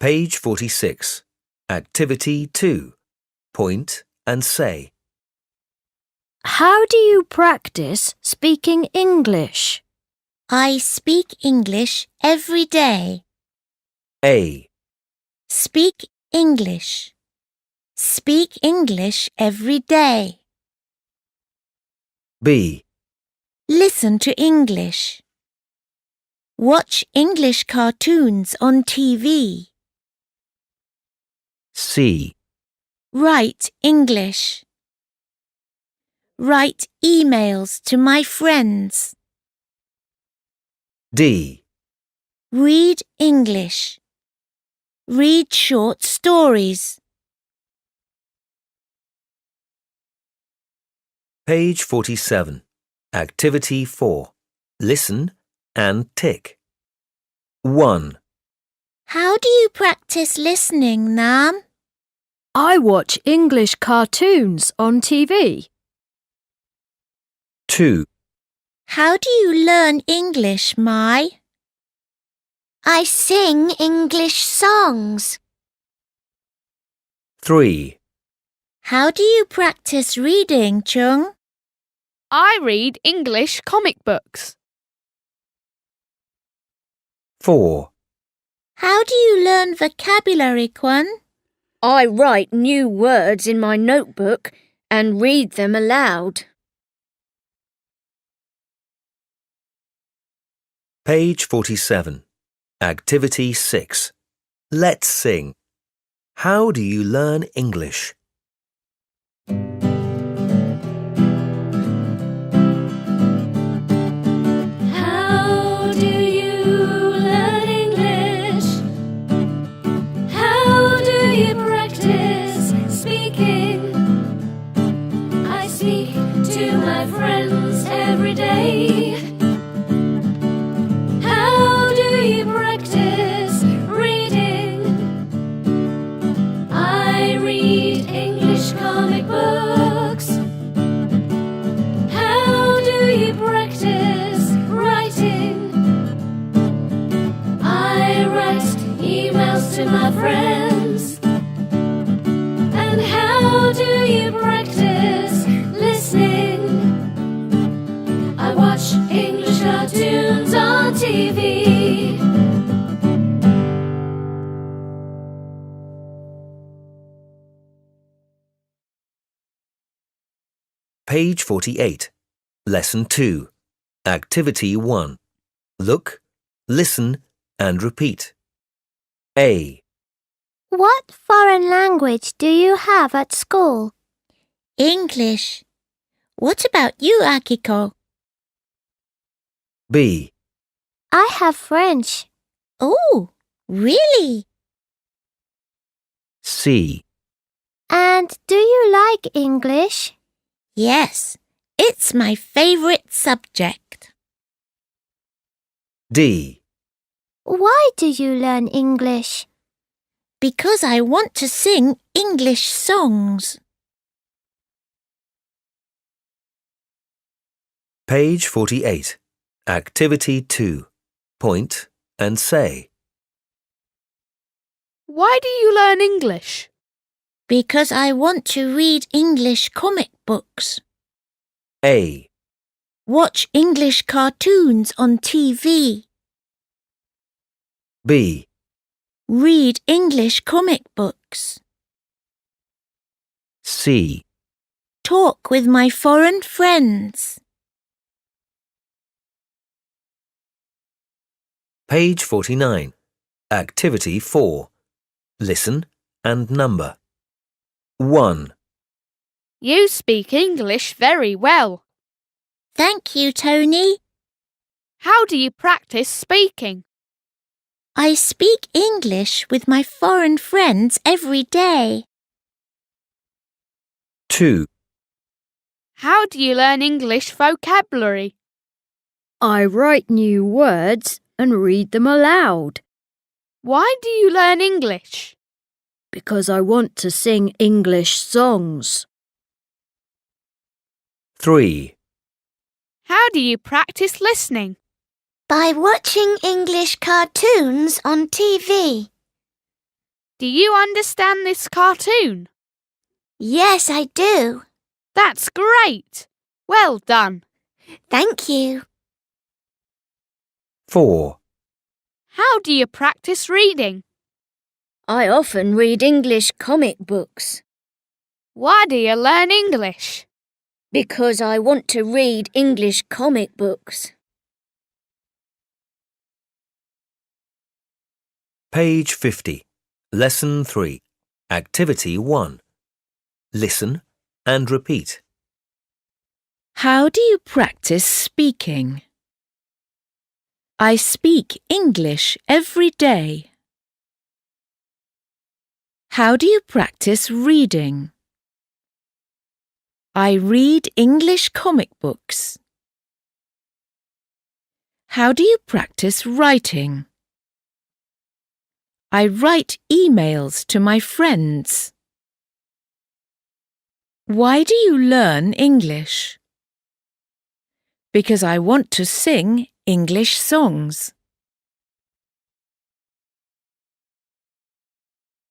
Page 46. Activity 2. Point and say. How do you practice speaking English? I speak English every day. A. Speak English. Speak English every day. B. Listen to English. Watch English cartoons on TV. C. Write English. Write emails to my friends. D. Read English. Read short stories. Page 47. Activity 4. Listen and tick. 1. How do you practice listening, Nam? I watch English cartoons on TV. 2. How do you learn English, Mai? I sing English songs. 3. How do you practice reading, Chung? I read English comic books. 4. How do you learn vocabulary, Kwan? I write new words in my notebook and read them aloud. Page 47. Activity 6. Let's sing. How do you learn English? How do you learn English? How do you practice speaking? I speak to my friends every day. How do you practice reading? I read English comic books. How do you practice writing? I write emails to my friends. And how do you practice listening? I watch English cartoons on TV. Page 48. Lesson 2. Activity 1. Look, listen and repeat. A. What foreign language do you have at school? English. What about you, Akiko? B. I have French. Oh, really? C. And do you like English? Yes, it's my favorite subject. D. Why do you learn English? Because I want to sing English songs. Page 48. Activity 2. Point and say. Why do you learn English? Because I want to read English comic books. A. Watch English cartoons on TV. B. Read English comic books. C. Talk with my foreign friends. Page 49. Activity 4. Listen and number. 1. You speak English very well. Thank you, Tony. How do you practice speaking? I speak English with my foreign friends every day. 2. How do you learn English vocabulary? I write new words and read them aloud. Why do you learn English? Because I want to sing English songs. 3. How do you practice listening? By watching English cartoons on TV. Do you understand this cartoon? Yes, I do. That's great. Well done. Thank you. 4. How do you practice reading? I often read English comic books. Why do you learn English? Because I want to read English comic books. Page 50. Lesson 3. Activity 1. Listen and repeat. How do you practice speaking? I speak English every day. How do you practice reading? I read English comic books. How do you practice writing? I write emails to my friends. Why do you learn English? Because I want to sing English songs.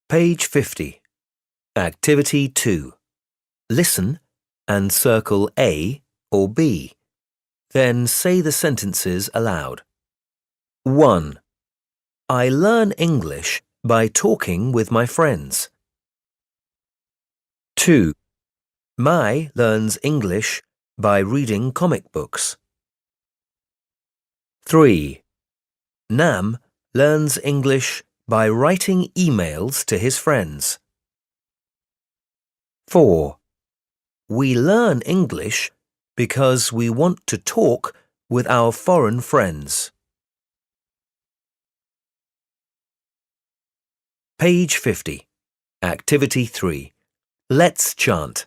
Page 50. Activity 2. Listen and circle A or B. Then say the sentences aloud. 1. I learn English by talking with my friends. 2. Mai learns English by reading comic books. 3. Nam learns English by writing emails to his friends. 4. We learn English because we want to talk with our foreign friends. Page 50. Activity 3. Let's chant.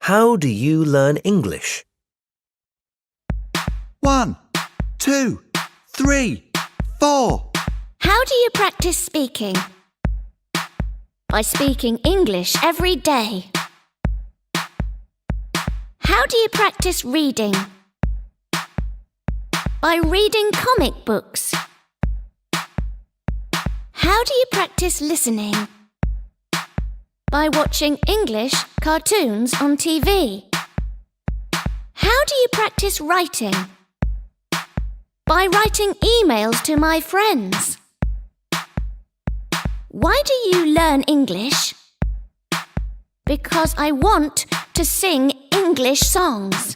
How do you learn English? 1, 2, 3, 4. How do you practice speaking? By speaking English every day. How do you practice reading? By reading comic books. How do you practice listening? By watching English cartoons on TV. How do you practice writing? By writing emails to my friends. Why do you learn English? Because I want to sing English songs.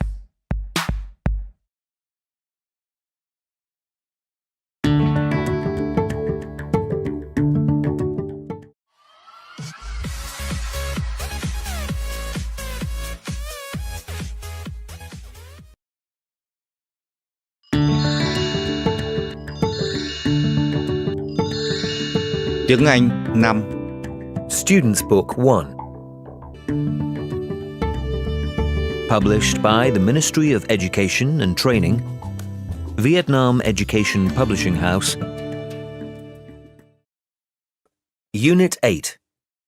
Tiếng Anh 5. Student's Book 1. Published by the Ministry of Education and Training, Vietnam Education Publishing House. Unit 8.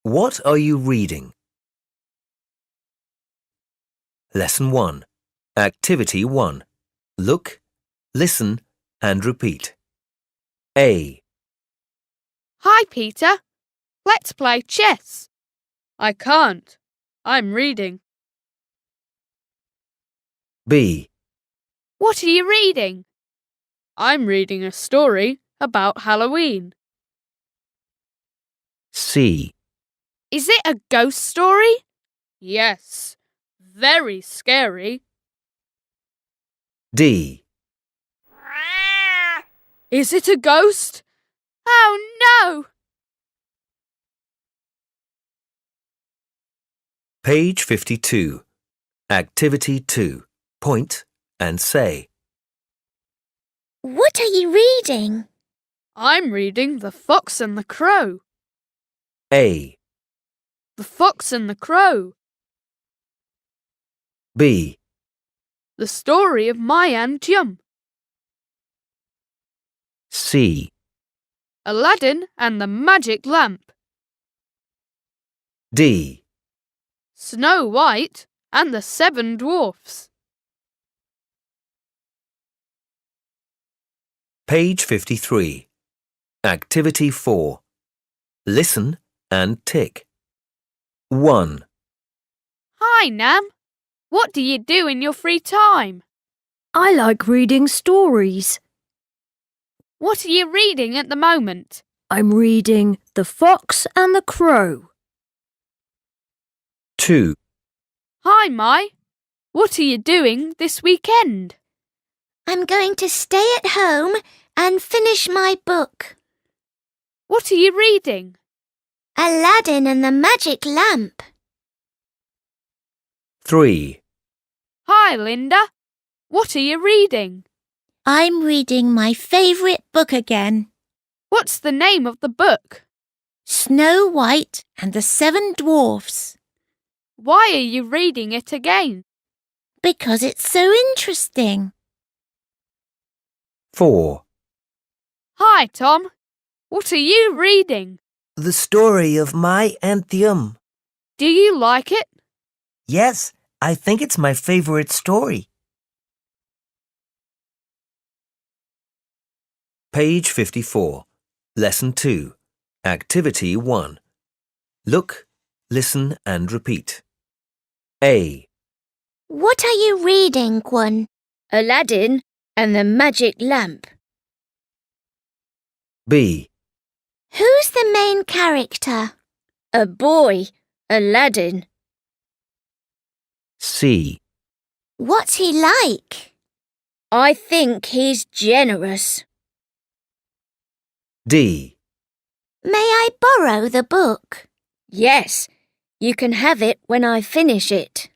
What are you reading? Lesson 1. Activity 1. Look, listen and repeat. A. Hi, Peter. Let's play chess. I can't. I'm reading. B. What are you reading? I'm reading a story about Halloween. C. Is it a ghost story? Yes. Very scary. D. Is it a ghost? Oh no! Page 52. Activity 2. Point and say. What are you reading? I'm reading The Fox and the Crow. A. The Fox and the Crow. B. The story of my Aunt Yum. C. Aladdin and the Magic Lamp. D. Snow White and the Seven Dwarfs. Page 53. Activity 4. Listen and tick. 1. Hi, Nam. What do you do in your free time? I like reading stories. What are you reading at the moment? I'm reading The Fox and the Crow. 2. Hi, Mai. What are you doing this weekend? I'm going to stay at home and finish my book. What are you reading? Aladdin and the Magic Lamp. 3. Hi, Linda. What are you reading? I'm reading my favourite book again. What's the name of the book? Snow White and the Seven Dwarfs. Why are you reading it again? Because it's so interesting. 4. Hi, Tom. What are you reading? The story of my anthem. Do you like it? Yes, I think it's my favorite story. Page 54. Lesson 2. Activity 1. Look, listen and repeat. A. What are you reading, Kwon? Aladdin and the Magic Lamp. B. Who's the main character? A boy, Aladdin. C. What's he like? I think he's generous. D. May I borrow the book? Yes, you can have it when I finish it.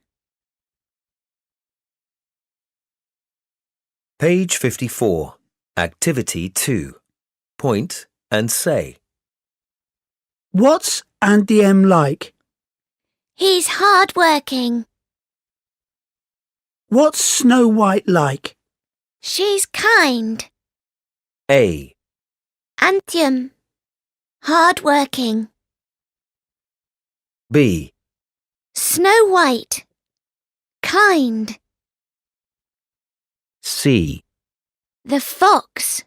Page 54. Activity 2. Point and say. What's Andy M like? He's hard-working. What's Snow White like? She's kind. A. Anthem. Hard-working. B. Snow White. Kind. C. The fox.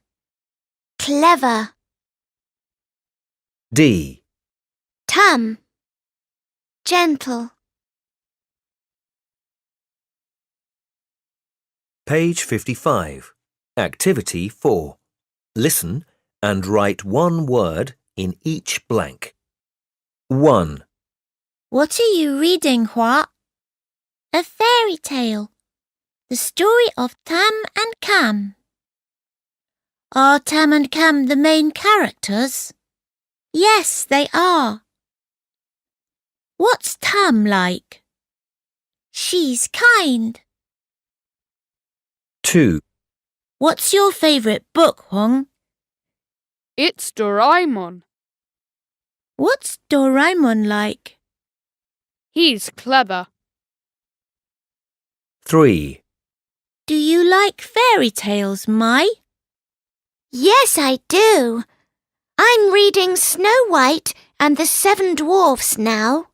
Clever. D. Tam. Gentle. Page 55. Activity 4. Listen and write one word in each blank. 1. What are you reading, Hua? A fairy tale. The story of Tam and Cam. Are Tam and Cam the main characters? Yes, they are. What's Tam like? She's kind. 2. What's your favourite book, Hong? It's Doraemon. What's Doraemon like? He's clever. 3. Do you like fairy tales, Mai? Yes, I do. I'm reading Snow White and the Seven Dwarfs now.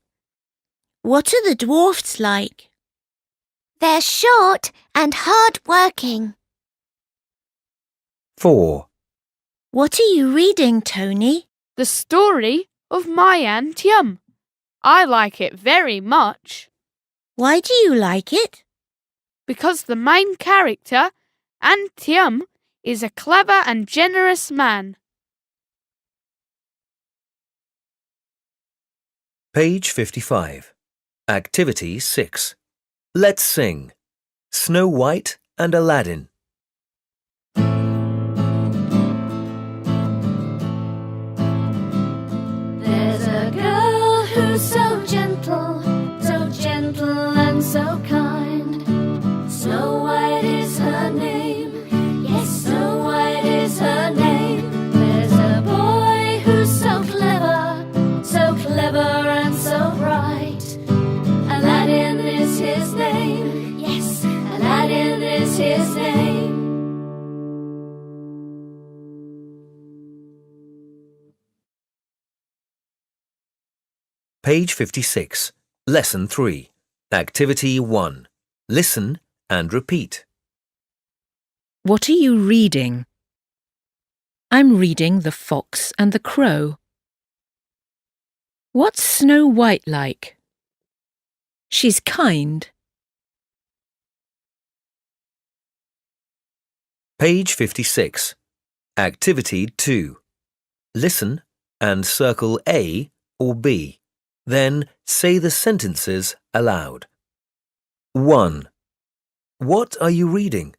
What are the dwarfs like? They're short and hard-working. 4. What are you reading, Tony? The story of my Aunt Yum. I like it very much. Why do you like it? Because the main character, Aunt Yum, is a clever and generous man. Page 55. Activity 6. Let's sing. Snow White and Aladdin. There's a girl who's so gentle and so kind. Snow White is her name. Yes, Snow White is her name. There's a boy who's so clever and so bright. Aladdin is his name. Yes, Aladdin is his name. Page 56. Lesson 3. Activity 1. Listen and repeat. What are you reading? I'm reading The Fox and the Crow. What's Snow White like? She's kind. Page 56. Activity 2. Listen and circle A or B. Then say the sentences aloud. 1. What are you reading?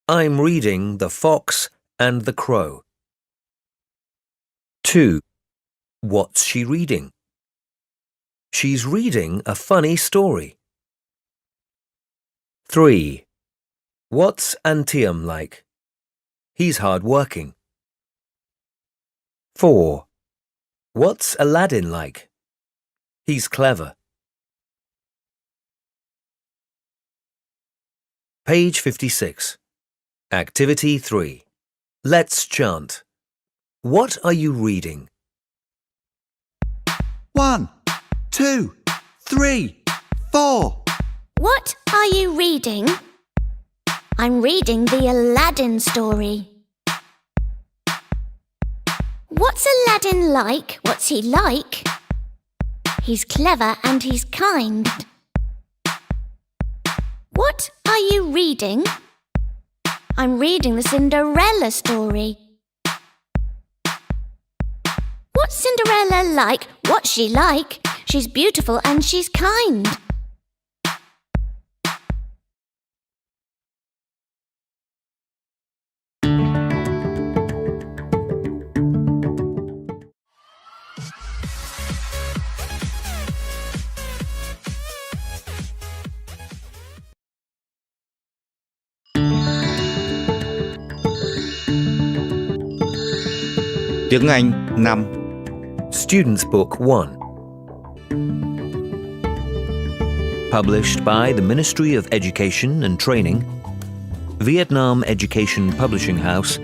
I'm reading The Fox and the Crow. 2. What's she reading? She's reading a funny story. 3. What's Antium like? He's hard-working. 4. What's Aladdin like? He's clever. Page 56. Activity 3. Let's chant. What are you reading? 1, 2, 3, 4. What are you reading? I'm reading the Aladdin story. What's Aladdin like? What's he like? He's clever and he's kind. What are you reading? I'm reading the Cinderella story. What's Cinderella like? What's she like? She's beautiful and she's kind. Tiếng Anh 5. Student's Book 1. Published by the Ministry of Education and Training, Vietnam Education Publishing House.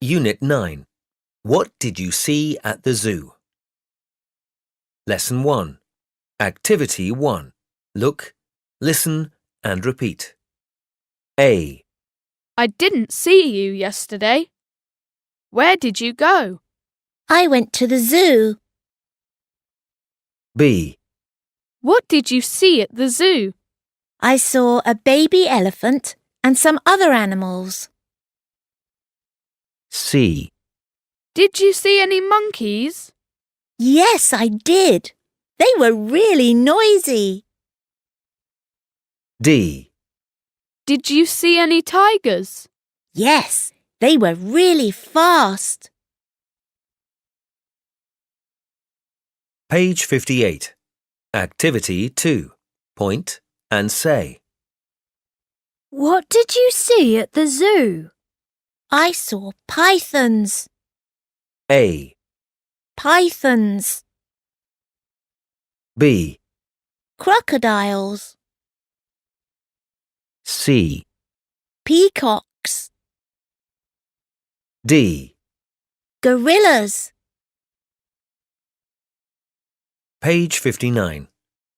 Unit 9. What did you see at the zoo? Lesson 1. Activity 1. Look, listen and repeat. A. I didn't see you yesterday. Where did you go? I went to the zoo. B. What did you see at the zoo? I saw a baby elephant and some other animals. C. Did you see any monkeys? Yes, I did. They were really noisy. D. Did you see any tigers? Yes, they were really fast. Page 58. Activity 2. Point and say. What did you see at the zoo? I saw pythons. A. Pythons. B. Crocodiles. C. Peacocks. D. Gorillas. Page 59.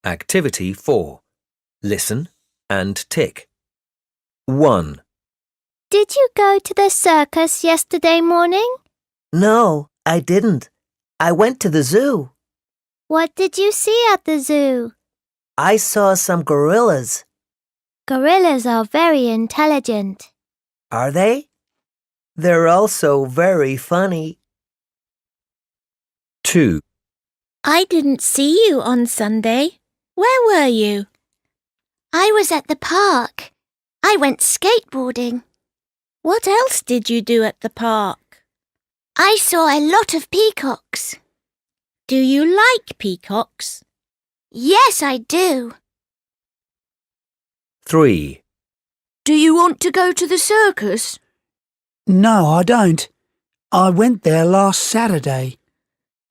Activity 4. Listen and tick. 1. Did you go to the circus yesterday morning? No, I didn't. I went to the zoo. What did you see at the zoo? I saw some gorillas. Gorillas are very intelligent. Are they? They're also very funny. 2. I didn't see you on Sunday. Where were you? I was at the park. I went skateboarding. What else did you do at the park? I saw a lot of peacocks. Do you like peacocks? Yes, I do. 3. Do you want to go to the circus? No, I don't. I went there last Saturday.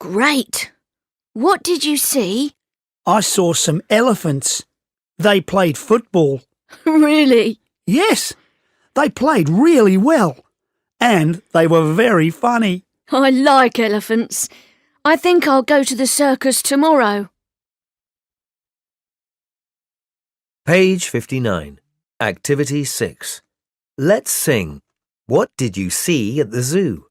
Great. What did you see? I saw some elephants. They played football. Really? Yes, they played really well. And they were very funny. I like elephants. I think I'll go to the circus tomorrow. Page 59. Activity 6. Let's sing. What did you see at the zoo?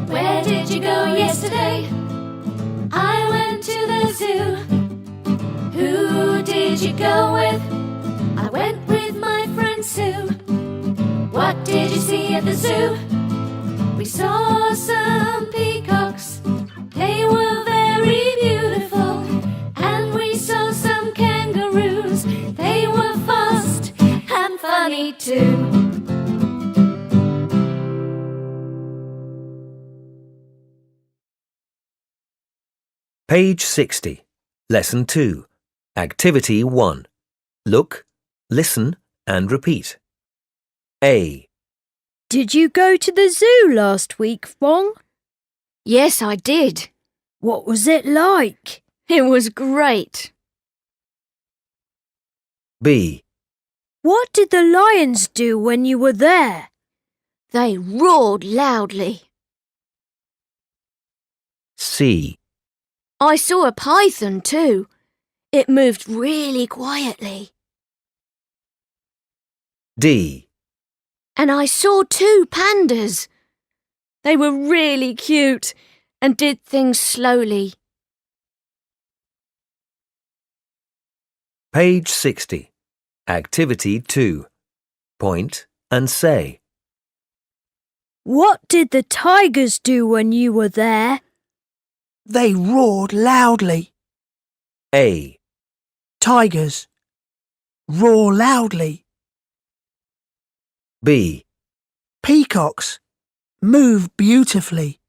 Where did you go yesterday? I went to the zoo. Who did you go with? I went with my friend Sue. What did you see at the zoo? We saw some peacocks. They were very beautiful. And we saw some kangaroos. They were fast funny too. Page 60. Lesson 2. Activity 1. Look, listen and repeat. A. Did you go to the zoo last week, Fong? Yes, I did. What was it like? It was great. B. What did the lions do when you were there? They roared loudly. C. I saw a python too. It moved really quietly. D. And I saw 2 pandas. They were really cute and did things slowly. Page 60. Activity 2. Point and say. What did the tigers do when you were there? They roared loudly. A. Tigers roar loudly. B. Peacocks move beautifully.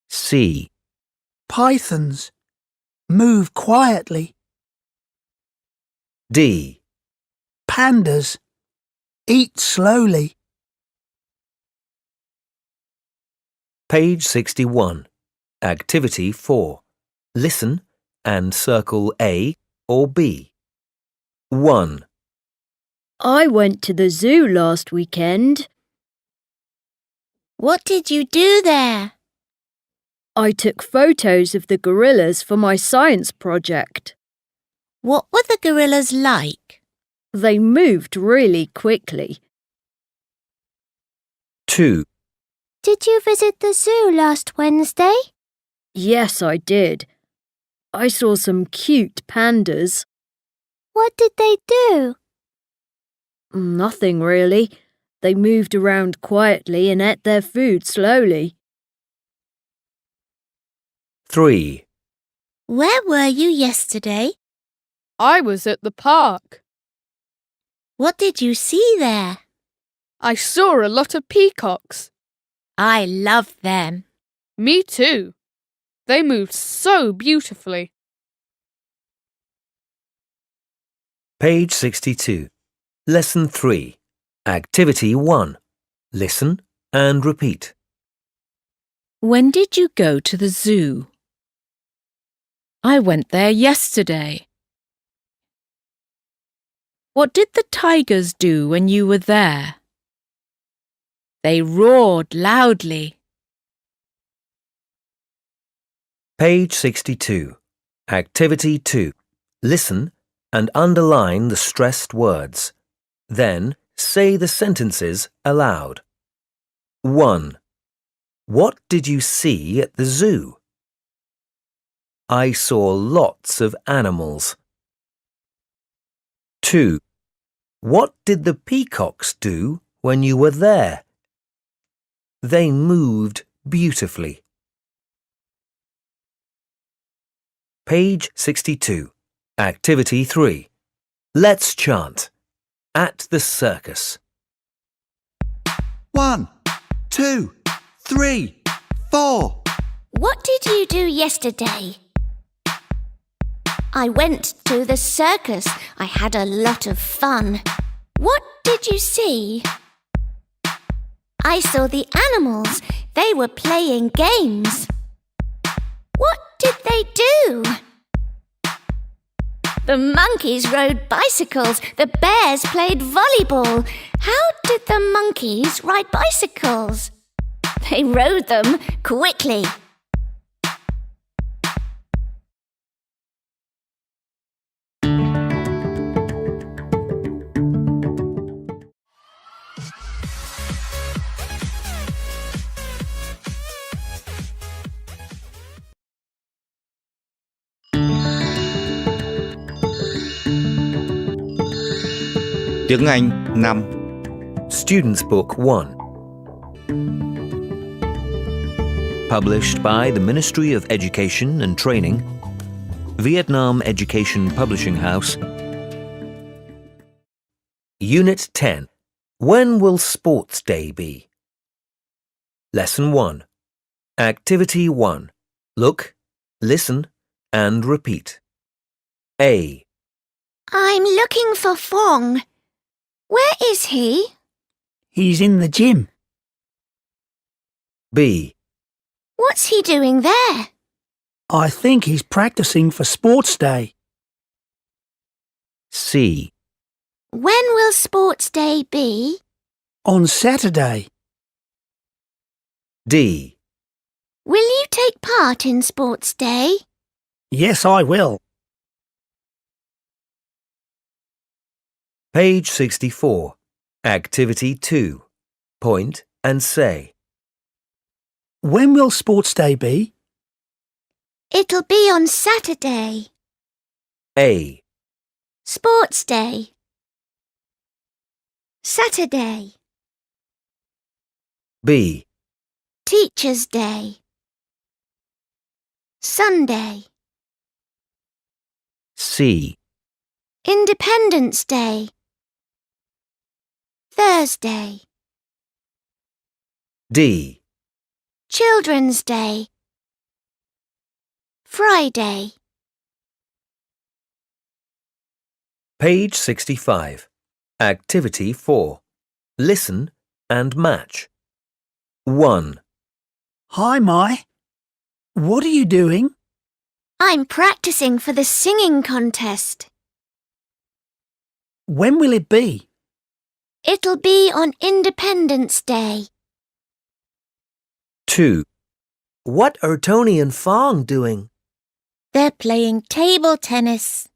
C. Pythons move quietly. D. Pandas eat slowly. Page 61. Activity 4. Listen and circle A or B. 1. I went to the zoo last weekend. What did you do there? I took photos of the gorillas for my science project. What were the gorillas like? They moved really quickly. 2. Did you visit the zoo last Wednesday? Yes, I did. I saw some cute pandas. What did they do? Nothing really. They moved around quietly and ate their food slowly. 3. Where were you yesterday? I was at the park. What did you see there? I saw a lot of peacocks. I love them. Me too. They moved so beautifully. Page 62. Lesson 3. Activity 1. Listen and repeat. When did you go to the zoo? I went there yesterday. What did the tigers do when you were there? They roared loudly. Page 62. Activity 2. Listen and underline the stressed words. Then say the sentences aloud. 1. What did you see at the zoo? I saw lots of animals. 2. What did the peacocks do when you were there? They moved beautifully. Page 62. Activity 3. Let's chant. At the circus. 1, 2, 3, 4. What did you do yesterday? I went to the circus. I had a lot of fun. What did you see? I saw the animals. They were playing games. What did they do? The monkeys rode bicycles. The bears played volleyball. How did the monkeys ride bicycles? They rode them quickly. Tiếng Anh 5. Student's Book 1. Published by the Ministry of Education and Training, Vietnam Education Publishing House, Unit 10. When will Sports Day be? Lesson 1. Activity 1. Look, listen, and repeat. A. I'm looking for Fong. Where is he? He's in the gym. B. What's he doing there? I think he's practicing for Sports Day. C. When will Sports Day be? On Saturday. D. Will you take part in Sports Day? Yes, I will. Page 64. Activity 2. Point and say. When will Sports Day be? It'll be on Saturday. A. Sports Day. Saturday. B. Teacher's Day. Sunday. C. Independence Day. Thursday. D. Children's Day. Friday. Page 65. Activity 4. Listen and match. 1. Hi, Mai. What are you doing? I'm practicing for the singing contest. When will it be? It'll be on Independence Day. 2. What are Tony and Fong doing? They're playing table tennis.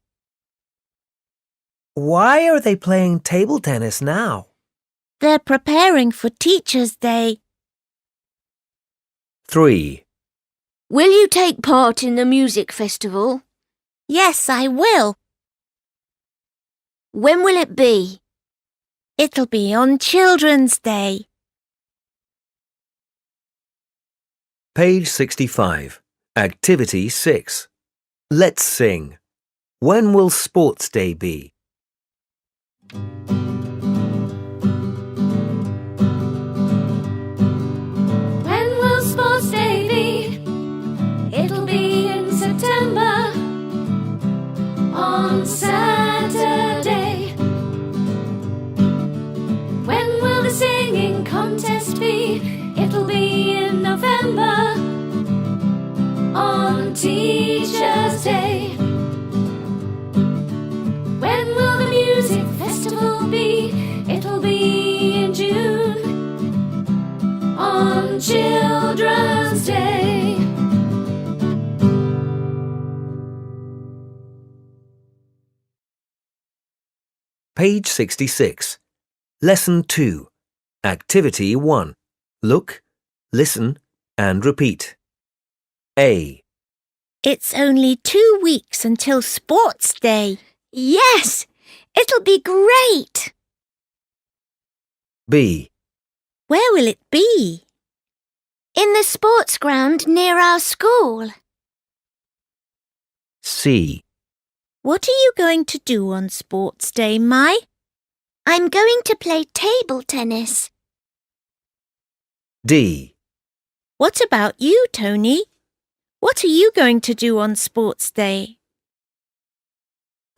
Why are they playing table tennis now? They're preparing for Teacher's Day. 3. Will you take part in the music festival? Yes, I will. When will it be? It'll be on Children's Day. Page 65. Activity 6. Let's sing. When will Sports Day be? When will Sports Day be? It'll be in September. On Saturday. When will the singing contest be? It'll be in November. On Teacher's Day. When will the music festival be? It'll be in June. On Children's Day. Page 66. Lesson 2. Activity 1. Look, listen, and repeat. A. It's only 2 weeks until Sports Day. Yes! It'll be great! B. Where will it be? In the sports ground near our school. C. What are you going to do on Sports Day, Mai? I'm going to play table tennis. D. What about you, Tony? What are you going to do on Sports Day?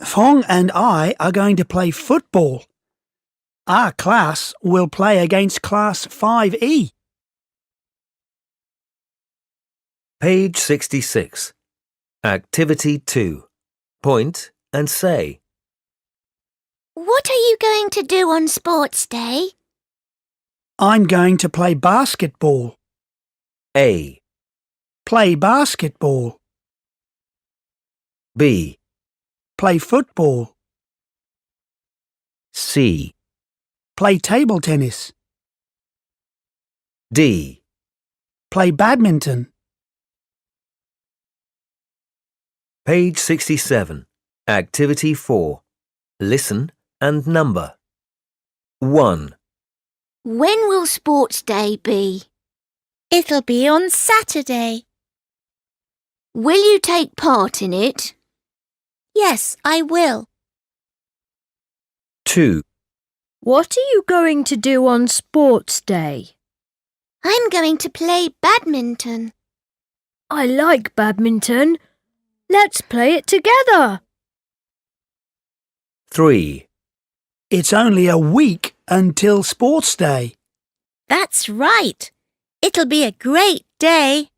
Fong and I are going to play football. Our class will play against Class 5E. Page 66. Activity 2. Point and say. What are you going to do on Sports Day? I'm going to play basketball. A. Play basketball. B. Play football. C. Play table tennis. D. Play badminton. Page 67. Activity 4. Listen and number. 1. When will Sports Day be? It'll be on Saturday. Will you take part in it? Yes, I will. 2. What are you going to do on Sports Day? I'm going to play badminton. I like badminton. Let's play it together. 3. It's only a week until Sports Day. That's right. It'll be a great day.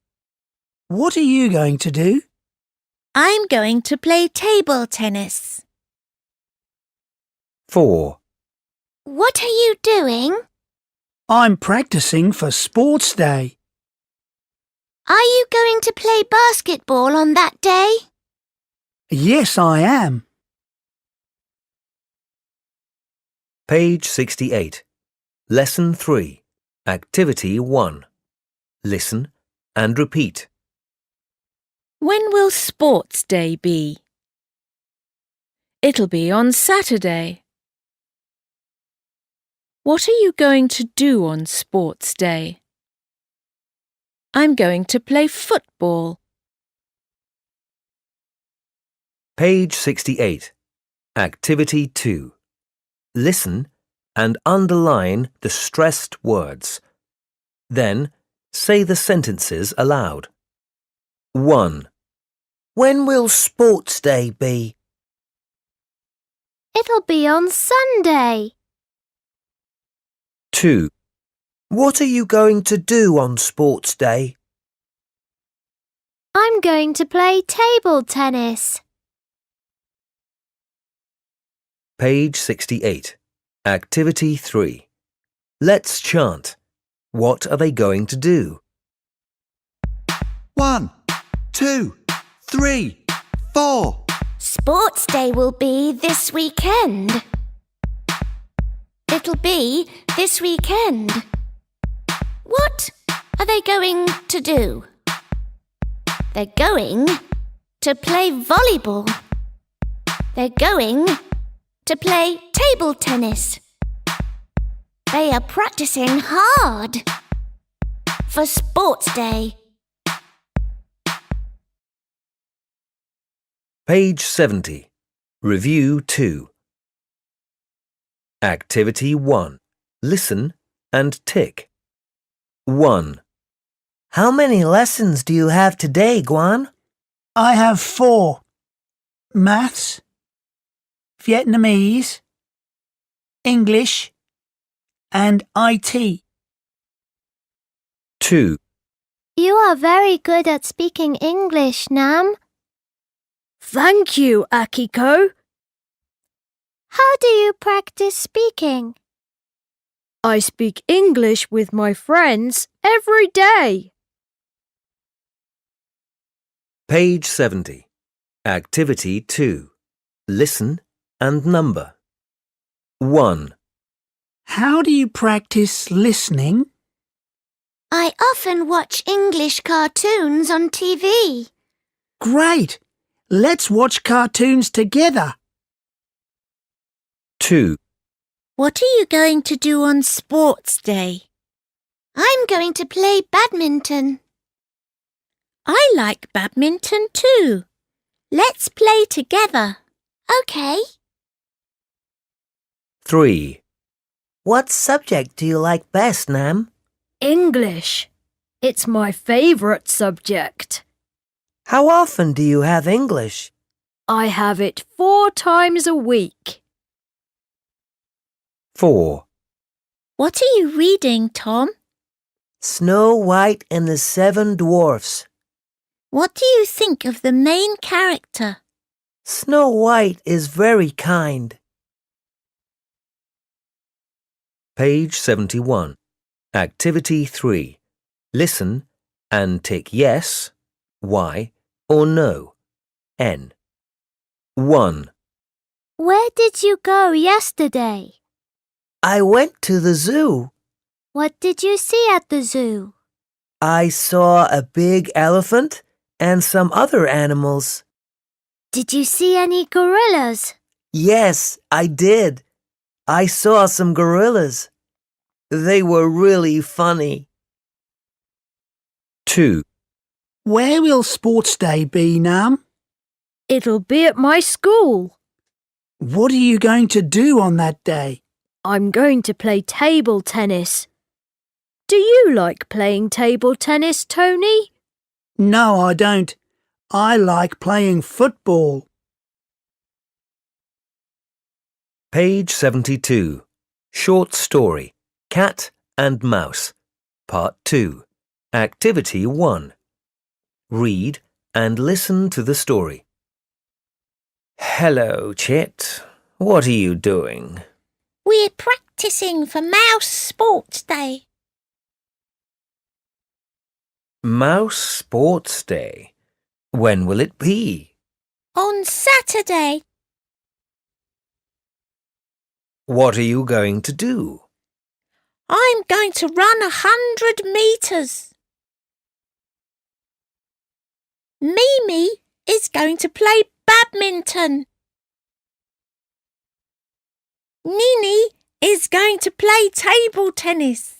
What are you going to do? I'm going to play table tennis. 4. What are you doing? I'm practicing for Sports Day. Are you going to play basketball on that day? Yes, I am. Page 68. Lesson 3. Activity 1. Listen and repeat. When will Sports Day be? It'll be on Saturday. What are you going to do on Sports Day? I'm going to play football. Page 68. Activity 2. Listen and underline the stressed words. Then say the sentences aloud. 1. When will Sports Day be? It'll be on Sunday. 2. What are you going to do on Sports Day? I'm going to play table tennis. Page 68. Activity 3. Let's chant. What are they going to do? 1, 2, 3, 4. Sports Day will be this weekend. It'll be this weekend. What are they going to do? They're going to play volleyball. They're going to play table tennis. They are practicing hard for Sports Day. Page 70. Review 2. Activity 1. Listen and tick. 1. How many lessons do you have today, Guan? I have 4. Maths, Vietnamese, English, and IT. 2. You are very good at speaking English, Nam. Thank you, Akiko. How do you practice speaking? I speak English with my friends every day. Page 70. Activity 2. Listen and number. 1. How do you practice listening? I often watch English cartoons on TV. Great! Let's watch cartoons together. 2. What are you going to do on Sports Day? I'm going to play badminton. I like badminton too. Let's play together. OK. 3. What subject do you like best, Nam? English. It's my favourite subject. How often do you have English? I have it 4 times a week. 4. What are you reading, Tom? Snow White and the 7 Dwarfs. What do you think of the main character? Snow White is very kind. Page 71. Activity 3. Listen and tick yes, Y, or no, N. 1. Where did you go yesterday? I went to the zoo. What did you see at the zoo? I saw a big elephant and some other animals. Did you see any gorillas? Yes, I did. I saw some gorillas. They were really funny. 2. Where will Sports Day be, Nam? It'll be at my school. What are you going to do on that day? I'm going to play table tennis. Do you like playing table tennis, Tony? No, I don't. I like playing football. Page 72. Short story. Cat and Mouse. Part 2. Activity 1. Read and listen to the story. Hello, Chit. What are you doing? We're practicing for Mouse Sports Day. Mouse Sports Day. When will it be? On Saturday. What are you going to do? I'm going to run 100 metres. Mimi is going to play badminton. Nini is going to play table tennis.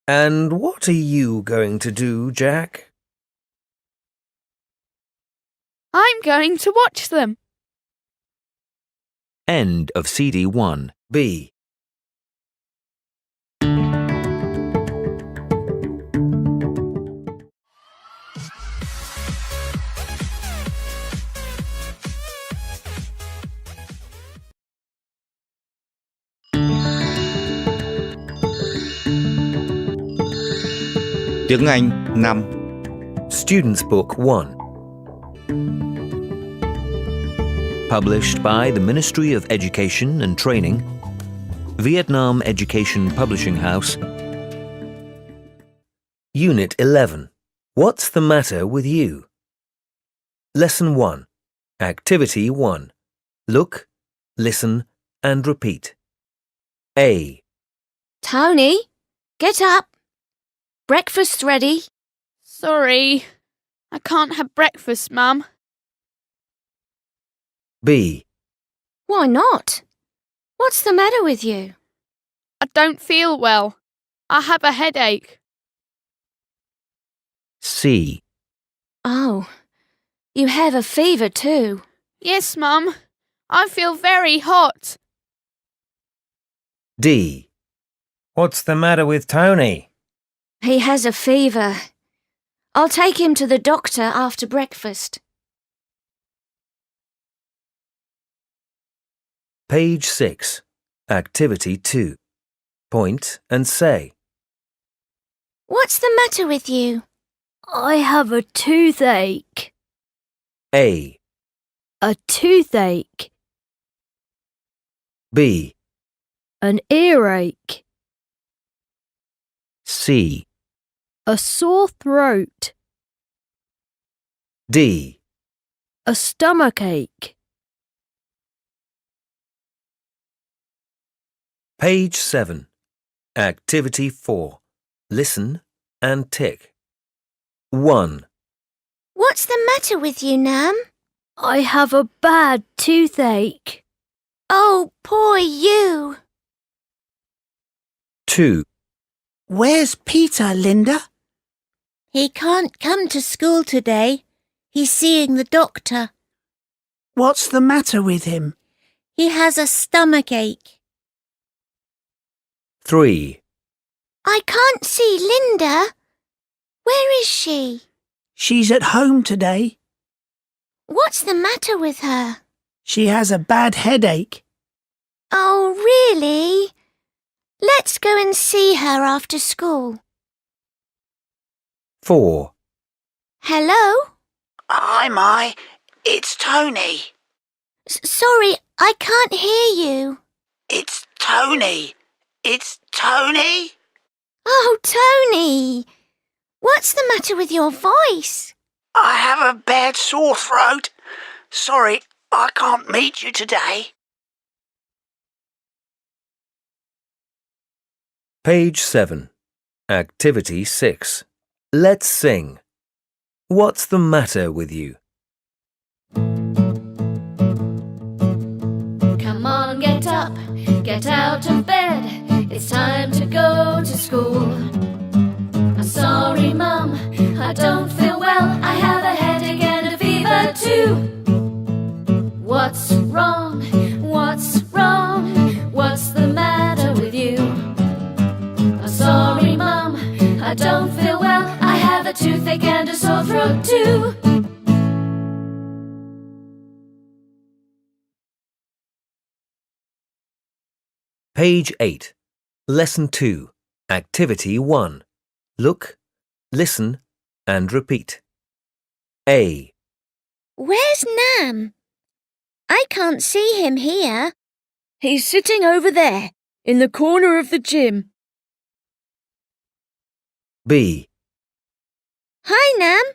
And what are you going to do, Jack? I'm going to watch them. End of CD 1B. Tiếng Anh 5. Student's Book 1. Published by the Ministry of Education and Training, Vietnam Education Publishing House. Unit 11. What's the matter with you? Lesson 1. Activity 1. Look, listen and repeat. A. Tony, get up. Breakfast's ready. Sorry, I can't have breakfast, Mum. B. Why not? What's the matter with you? I don't feel well. I have a headache. C. Oh, you have a fever too. Yes, Mum. I feel very hot. D. What's the matter with Tony? He has a fever. I'll take him to the doctor after breakfast. Page 6. Activity 2. Point and say. What's the matter with you? I have a toothache. A. A toothache. B. An earache. C. A sore throat. D. A stomachache. Page 7. Activity 4. Listen and tick. 1. What's the matter with you, Nam? I have a bad toothache. Oh, poor you. 2. Where's Peter, Linda? He can't come to school today. He's seeing the doctor. What's the matter with him? He has a stomachache. 3. I can't see Linda. Where is she? She's at home today. What's the matter with her? She has a bad headache. Oh, really? Let's go and see her after school. 4. Hello? Hi, Mai. It's Tony. Sorry, I can't hear you. It's Tony. It's Tony. Oh, Tony. What's the matter with your voice? I have a bad sore throat. Sorry, I can't meet you today. Page 7. Activity 6. Let's sing. What's the matter with you? Come on, get up, get out of bed. It's time to go to school. I'm sorry, Mum, I don't feel well. I have a headache and a fever too. What's wrong? What's 2. Page 8. Lesson 2. Activity 1. Look, listen, and repeat. A. Where's Nam? I can't see him here. He's sitting over there, in the corner of the gym. B. Hi, Nam.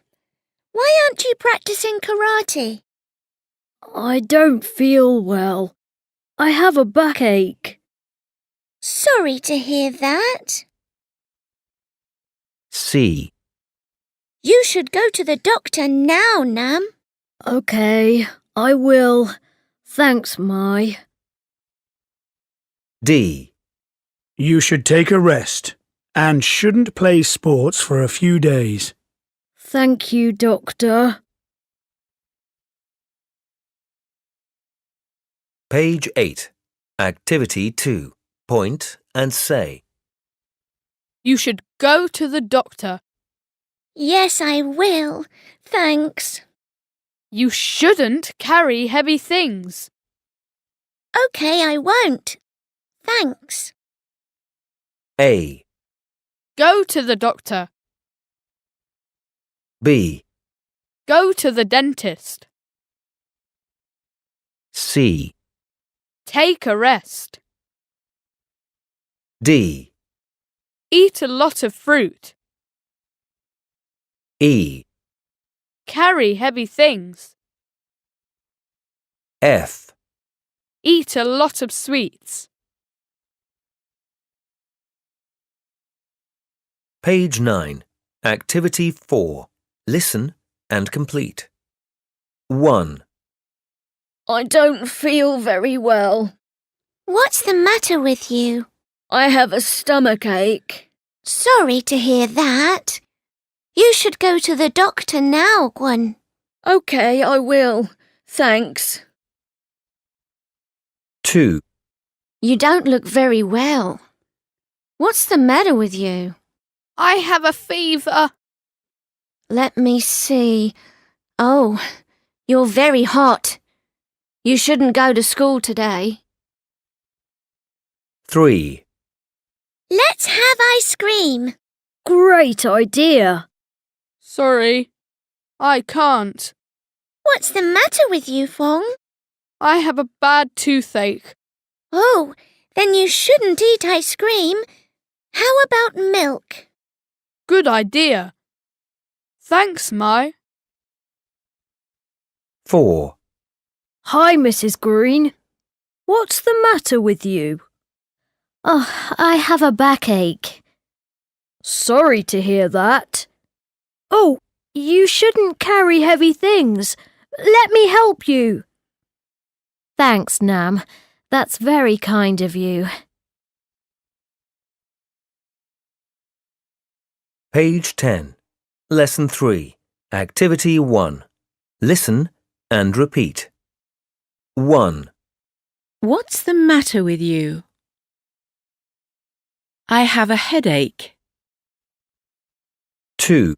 Why aren't you practicing karate? I don't feel well. I have a backache. Sorry to hear that. C. You should go to the doctor now, Nam. OK, I will. Thanks, Mai. D. You should take a rest and shouldn't play sports for a few days. Thank you, Doctor. Page 8. Activity 2. Point and say. You should go to the doctor. Yes, I will. Thanks. You shouldn't carry heavy things. OK, I won't. Thanks. A. Go to the doctor. B. Go to the dentist. C. Take a rest. D. Eat a lot of fruit. E. Carry heavy things. F. Eat a lot of sweets. Page 9. Activity 4. Listen and complete. 1. I don't feel very well. What's the matter with you? I have a stomach ache. Sorry to hear that. You should go to the doctor now, Gwen. OK, I will. Thanks. 2. You don't look very well. What's the matter with you? I have a fever. Let me see. Oh, you're very hot. You shouldn't go to school today. 3. Let's have ice cream. Great idea. Sorry, I can't. What's the matter with you, Fong? I have a bad toothache. Oh, then you shouldn't eat ice cream. How about milk? Good idea. Thanks, Mai. 4. Hi, Mrs. Green. What's the matter with you? Oh, I have a backache. Sorry to hear that. Oh, you shouldn't carry heavy things. Let me help you. Thanks, Nam. That's very kind of you. Page 10. Lesson 3. Activity 1. Listen and repeat. 1. What's the matter with you? I have a headache. 2.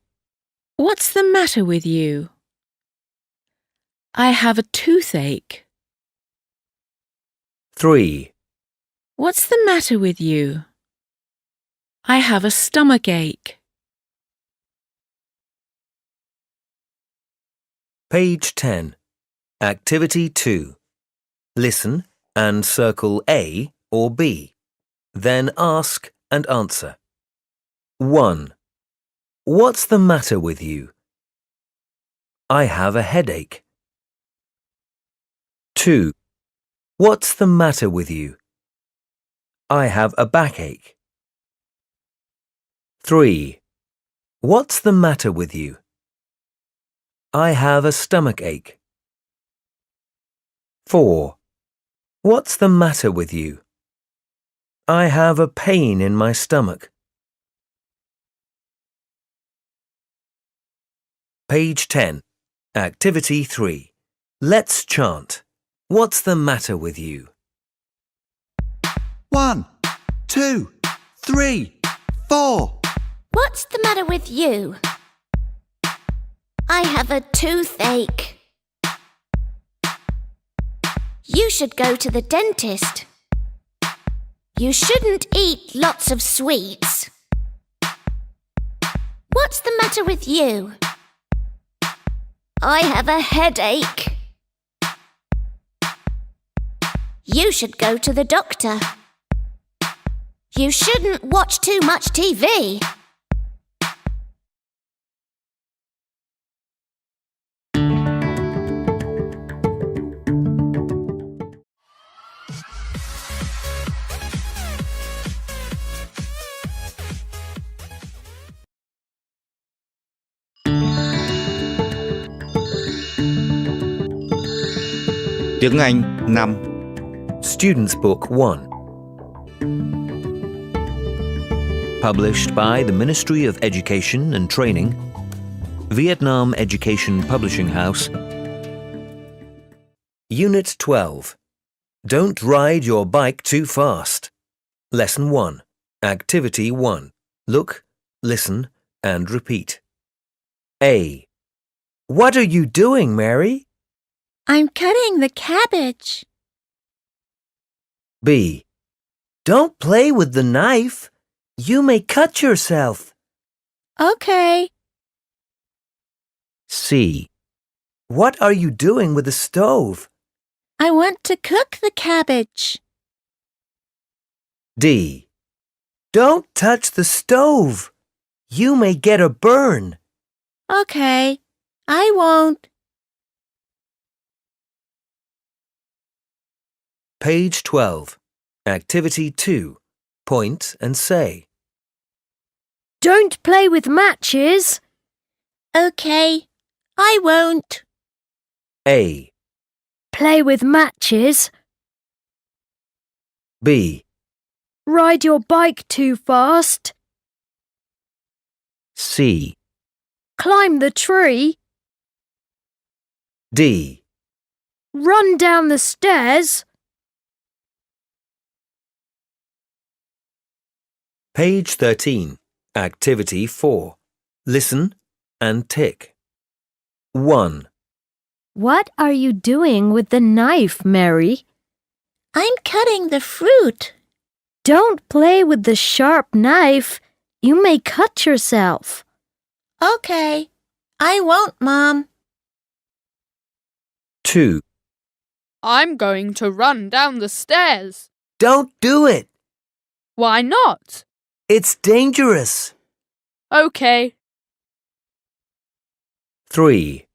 What's the matter with you? I have a toothache. 3. What's the matter with you? I have a stomach ache. Page 10. Activity 2. Listen and circle A or B. Then ask and answer. 1. What's the matter with you? I have a headache. 2. What's the matter with you? I have a backache. 3. What's the matter with you? I have a stomach ache. 4. What's the matter with you? I have a pain in my stomach. Page 10. Activity 3. Let's chant. What's the matter with you? 1, 2, 3, 4. What's the matter with you? I have a toothache. You should go to the dentist. You shouldn't eat lots of sweets. What's the matter with you? I have a headache. You should go to the doctor. You shouldn't watch too much TV. Tiếng Anh 5. Student's Book 1. Published by the Ministry of Education and Training, Vietnam Education Publishing House. Unit 12. Don't ride your bike too fast. Lesson 1. Activity 1. Look, listen, and repeat. A. What are you doing, Mary? I'm cutting the cabbage. B. Don't play with the knife. You may cut yourself. Okay. C. What are you doing with the stove? I want to cook the cabbage. D. Don't touch the stove. You may get a burn. Okay, I won't. Page 12. Activity 2. Point and say. Don't play with matches. Okay, I won't. A. Play with matches. B. Ride your bike too fast. C. Climb the tree. D. Run down the stairs. Page 13. Activity 4. Listen and tick. 1. What are you doing with the knife, Mary? I'm cutting the fruit. Don't play with the sharp knife. You may cut yourself. Okay, I won't, Mom. 2. I'm going to run down the stairs. Don't do it. Why not? It's dangerous. Okay. 3.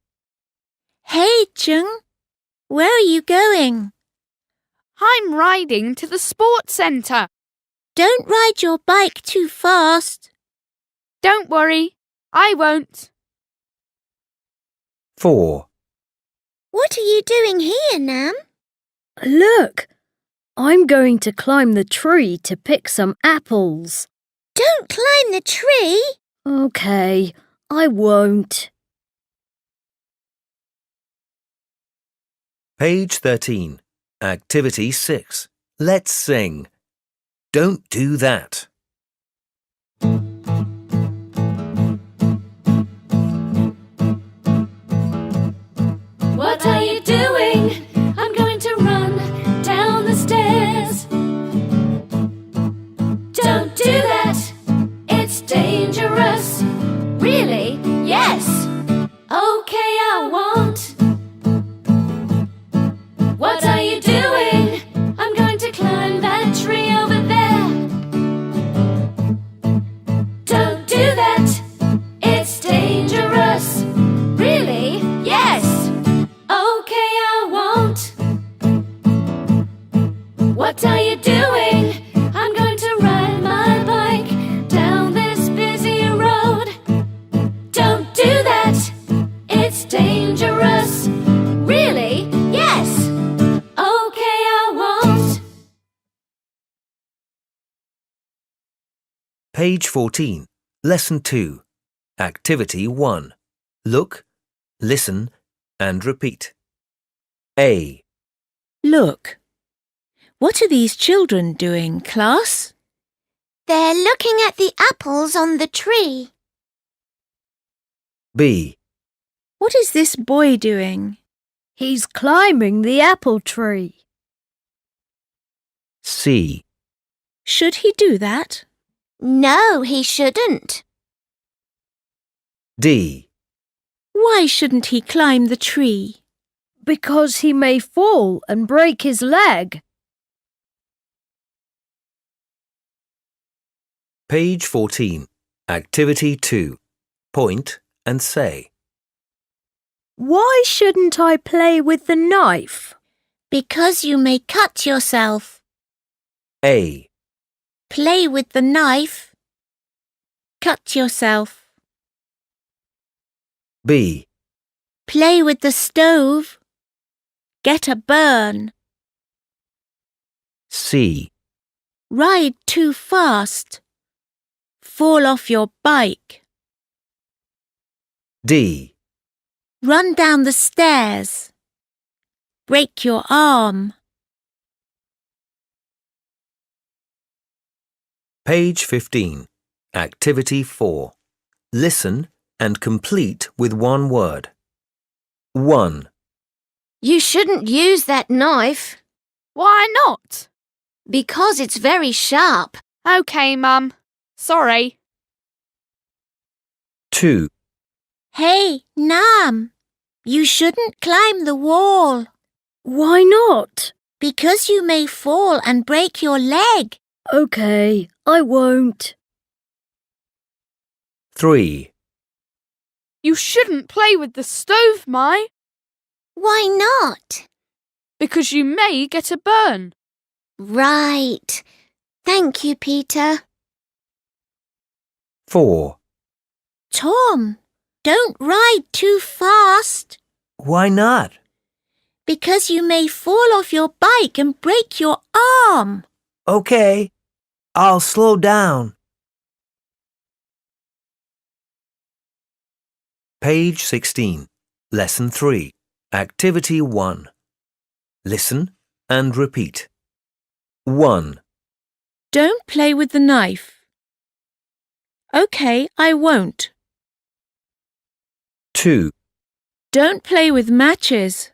Hey, Chung, where are you going? I'm riding to the sports centre. Don't ride your bike too fast. Don't worry, I won't. 4. What are you doing here, Nam? Look, I'm going to climb the tree to pick some apples. Don't climb the tree. Okay, I won't. Page 13. Activity 6. Let's sing. Don't do that. What are you doing? I'm going to run down the stairs. Don't do that. It's dangerous. Really? Yes. Okay, I won't. What are you doing? I'm going to climb that tree over there. Don't do that. It's dangerous. Really? Yes. Okay, I won't. What are you doing? I'm going to ride my bike down this busy road. Don't do that. It's dangerous. Really? Yes. Okay, I won't. Page 14. Lesson 2. Activity 1. Look, listen, and repeat. A. Look. What are these children doing, class? They're looking at the apples on the tree. B. What is this boy doing? He's climbing the apple tree. C. Should he do that? No, he shouldn't. D. Why shouldn't he climb the tree? Because he may fall and break his leg. Page 14. Activity 2. Point and say. Why shouldn't I play with the knife? Because you may cut yourself. A. Play with the knife. Cut yourself. B. Play with the stove. Get a burn. C. Ride too fast. Fall off your bike. D. Run down the stairs. Break your arm. Page 15. Activity 4. Listen and complete with one word. 1. You shouldn't use that knife. Why not? Because it's very sharp. OK, Mum. Sorry. 2. Hey, Nam, you shouldn't climb the wall. Why not? Because you may fall and break your leg. OK, I won't. 3. You shouldn't play with the stove, Mai, Why not? because you may get a burn. Right. Thank you, Peter. 4. Tom, don't ride too fast. Why not? Because you may fall off your bike and break your arm. Okay, I'll slow down. Page 16. Lesson 3. Activity 1. Listen and repeat. 1. Don't play with the knife. OK, I won't. 2. Don't play with matches.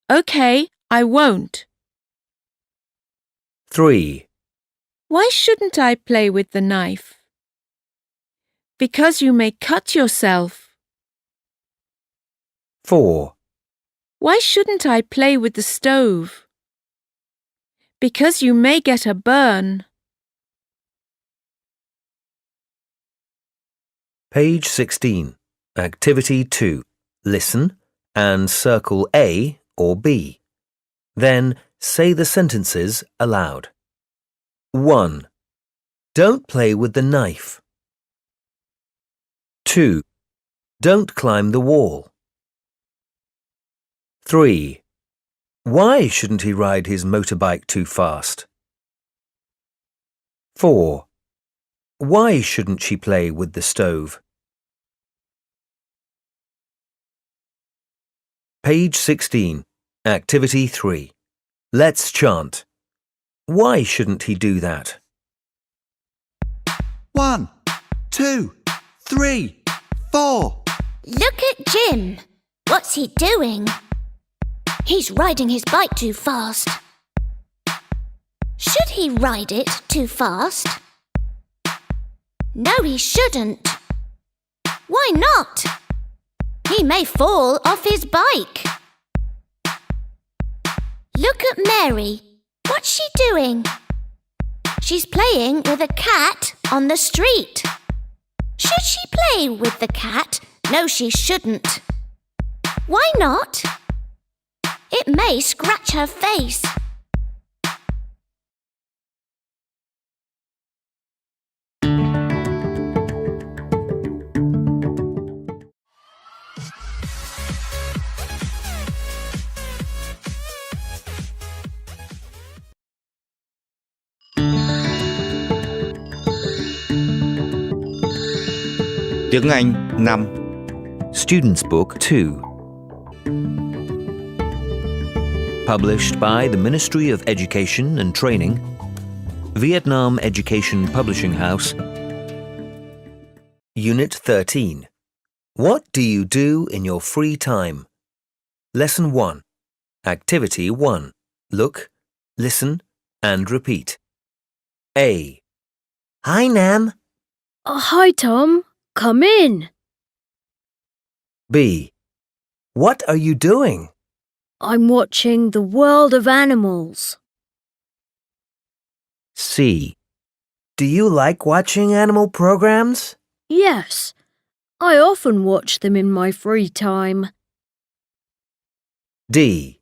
OK, I won't. 3. Why shouldn't I play with the knife? Because you may cut yourself. 4. Why shouldn't I play with the stove? Because you may get a burn. Page 16. Activity 2. Listen and circle A or B. Then say the sentences aloud. 1. Don't play with the knife. 2. Don't climb the wall. 3. Why shouldn't he ride his motorbike too fast? 4. Why shouldn't she play with the stove? Page 16. Activity 3. Let's chant. Why shouldn't he do that? 1, 2, 3, 4. Look at Jim. What's he doing? He's riding his bike too fast. Should he ride it too fast? No, he shouldn't. Why not? He may fall off his bike. Look at Mary. What's she doing? She's playing with a cat on the street. Should she play with the cat? No, she shouldn't. Why not? It may scratch her face. Tiếng Anh 5. Student's Book 2. Published by the Ministry of Education and Training, Vietnam Education Publishing House, Unit 13. What do you do in your free time? Lesson 1. Activity 1. Look, listen, and repeat. A. Hi, Nam. Hi, Tom. Come in. B. What are you doing? I'm watching The World of Animals. C. Do you like watching animal programs? Yes, I often watch them in my free time. D.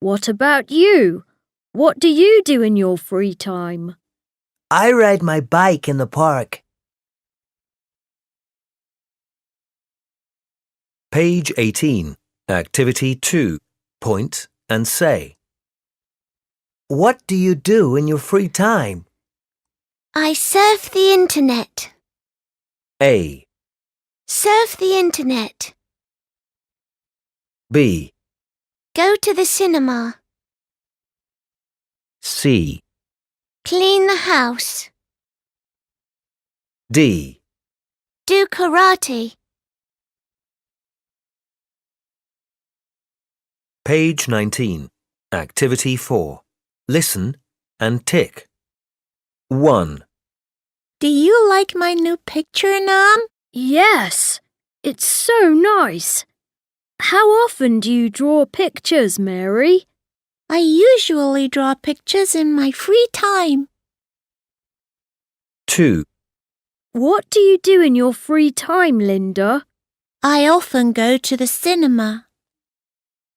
What about you? What do you do in your free time? I ride my bike in the park. Page 18. Activity 2. Point and say. What do you do in your free time? I surf the internet. A. Surf the internet. B. Go to the cinema. C. Clean the house. D. Do karate. Page 19. Activity 4. Listen and tick. 1. Do you like my new picture, Nam? Yes, it's so nice. How often do you draw pictures, Mary? I usually draw pictures in my free time. 2. What do you do in your free time, Linda? I often go to the cinema.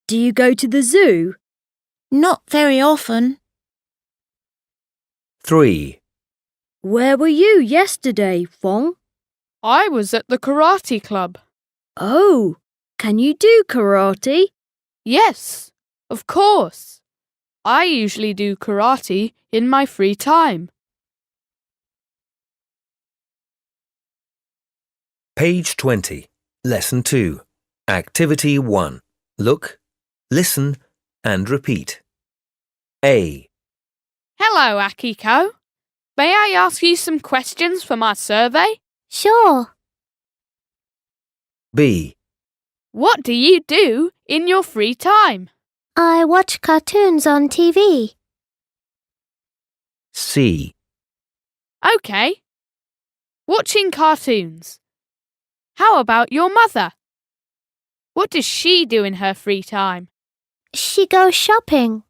Do you go to the zoo? Not very often. 3. Where were you yesterday, Fong? I was at the karate club. Oh, can you do karate? Yes, of course. I usually do karate in my free time. Page 20. Lesson 2. Activity 1. Look, listen, and repeat. A. Hello, Akiko. May I ask you some questions for my survey? Sure. B. What do you do in your free time? I watch cartoons on TV. C. OK. Watching cartoons. How about your mother? What does she do in her free time? She goes shopping.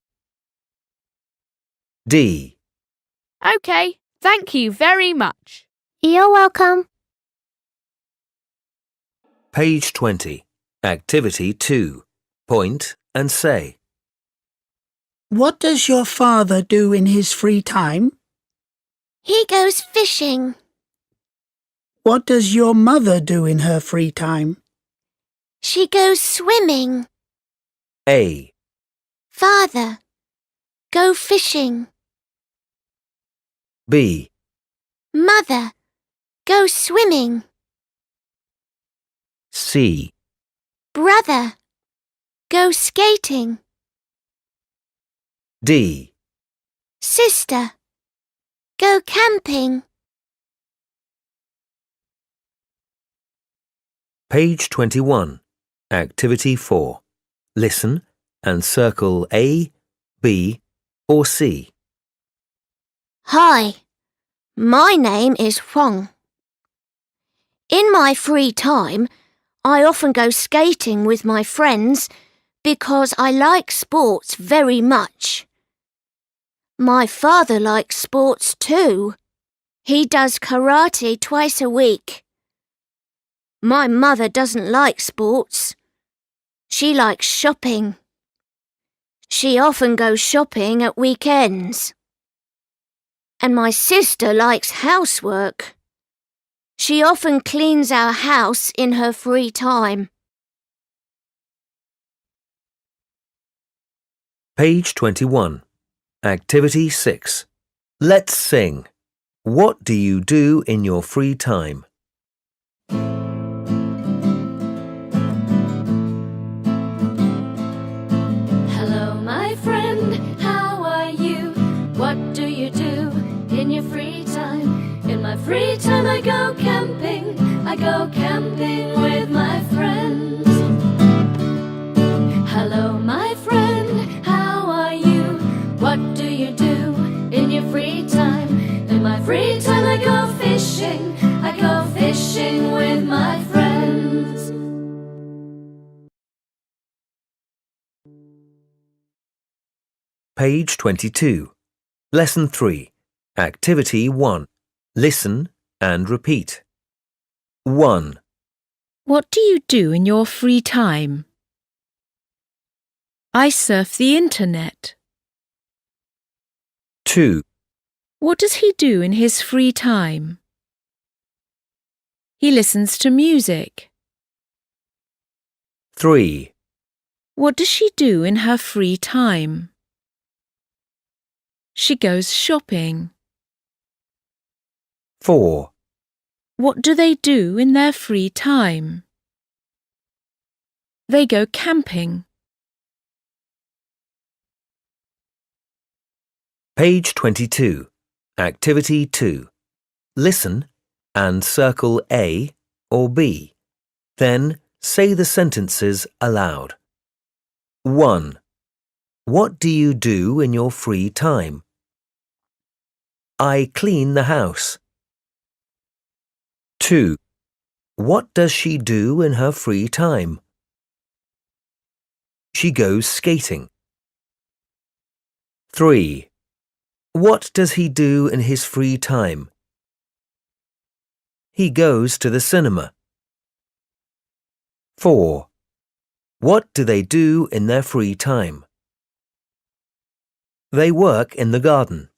D. OK, thank you very much. You're welcome. Page 20. Activity 2. Point and say. What does your father do in his free time? He goes fishing. What does your mother do in her free time? She goes swimming. A. Father, go fishing. B. Mother, go swimming. C. Brother, go skating. D. Sister, go camping. Page 21. Activity 4. Listen and circle A, B, or C. Hi, my name is Huang. In my free time, I often go skating with my friends because I like sports very much. My father likes sports too. He does karate twice a week. My mother doesn't like sports. She likes shopping. She often goes shopping at weekends. And my sister likes housework. She often cleans our house in her free time. Page 21. Activity 6. Let's sing. What do you do in your free time? Hello, my friend, how are you? What do you do in your free time? In my free time I go camping with What do you do in your free time? In my free time I go fishing. I go fishing with my friends. Page 22. Lesson 3. Activity 1. Listen and repeat. 1, What do you do in your free time? I surf the internet. 2, What does he do in his free time? He listens to music. 3, What does she do in her free time? She goes shopping. 4, What do they do in their free time? They go camping. Page 22. Activity 2. Listen and circle A or B. Then say the sentences aloud. 1. What do you do in your free time? I clean the house. 2. What does she do in her free time? She goes skating. 3. What does he do in his free time? He goes to the cinema. 4. What do they do in their free time? They work in the garden.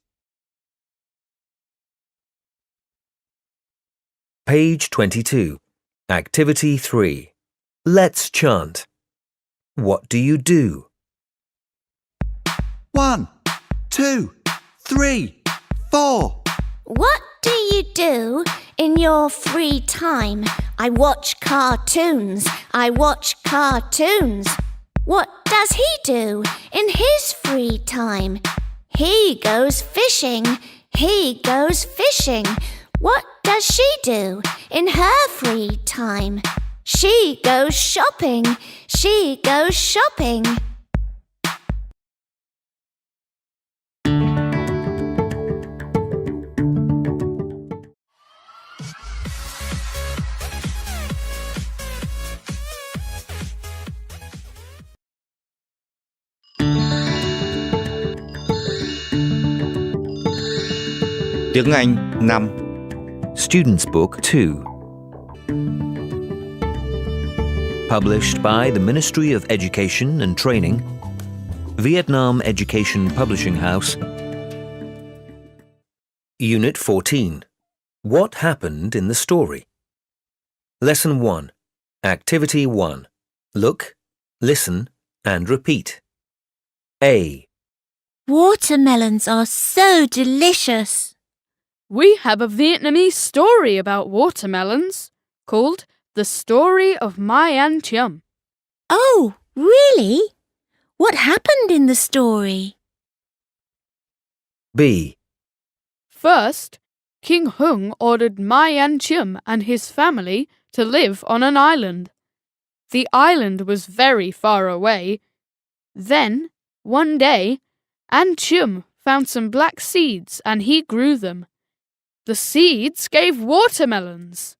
Page 22. Activity 3. Let's chant. What do you do? 1, 2, 3, 4. What do you do in your free time? I watch cartoons. I watch cartoons. What does he do in his free time? He goes fishing. He goes fishing. What does she do in her free time? She goes shopping. She goes shopping. Tiếng Anh 5. Student's Book 2. Published by the Ministry of Education and Training, Vietnam Education Publishing House. Unit 14. What happened in the story? Lesson 1. Activity 1. Look, listen, and repeat. A. Watermelons are so delicious. We have a Vietnamese story about watermelons called The Story of My An Chum. Oh, really? What happened in the story? B. First, King Hung ordered My An Chum and his family to live on an island. The island was very far away. Then, one day, An Chum found some black seeds and he grew them. The seeds gave watermelons.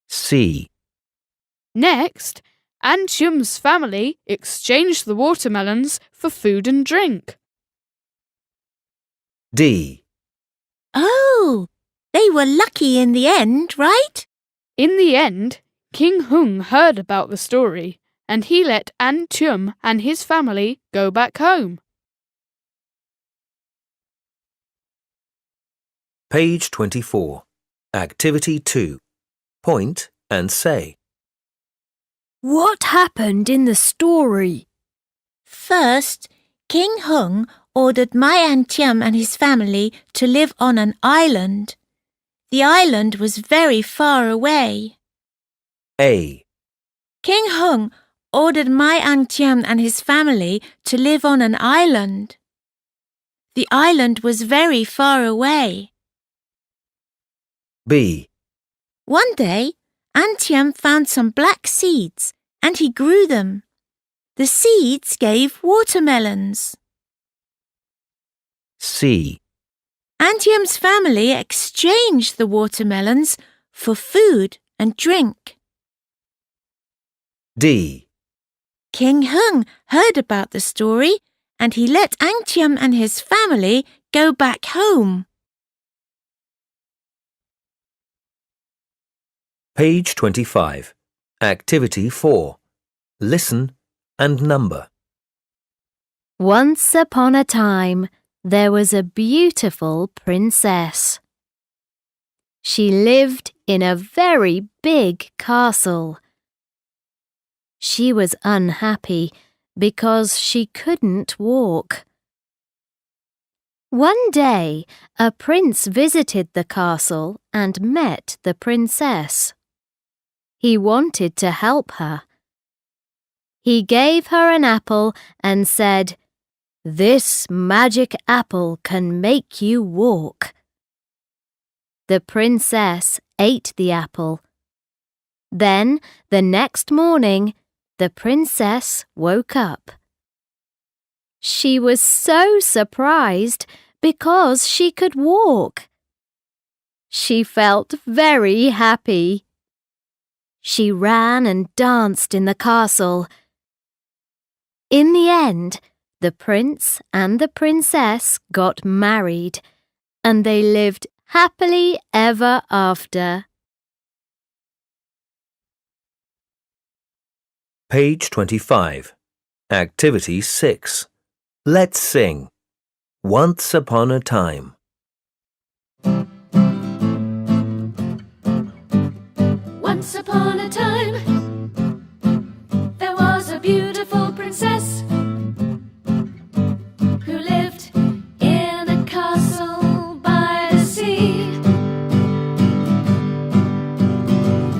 C. Next, An Chum's family exchanged the watermelons for food and drink. D. Oh, they were lucky in the end, right? In the end, King Hung heard about the story and he let An Chum and his family go back home. Page 24. Activity 2. Point and say. What happened in the story? First, King Hung ordered my An Chum and his family to live on an island. The island was very far away. A. King Hung ordered my An Chum and his family to live on an island. The island was very far away. B. One day, An Chum found some black seeds and he grew them. The seeds gave watermelons. C. Auntie Em's family exchanged the watermelons for food and drink. D. King Hung heard about the story and he let Auntie Em and his family go back home. Page 25. Activity 4. Listen and number. Once upon a time, there was a beautiful princess. She lived in a very big castle. She was unhappy because she couldn't walk. One day, a prince visited the castle and met the princess. He wanted to help her. He gave her an apple and said, "This magic apple can make you walk." The princess ate the apple. Then, the next morning, the princess woke up. She was so surprised because she could walk. She felt very happy. She ran and danced in the castle. In the end, the prince and the princess got married, and they lived happily ever after. Page 25. Activity 6. Let's sing. Once upon a time. Once upon a time, there was a beautiful princess who lived in a castle by the sea.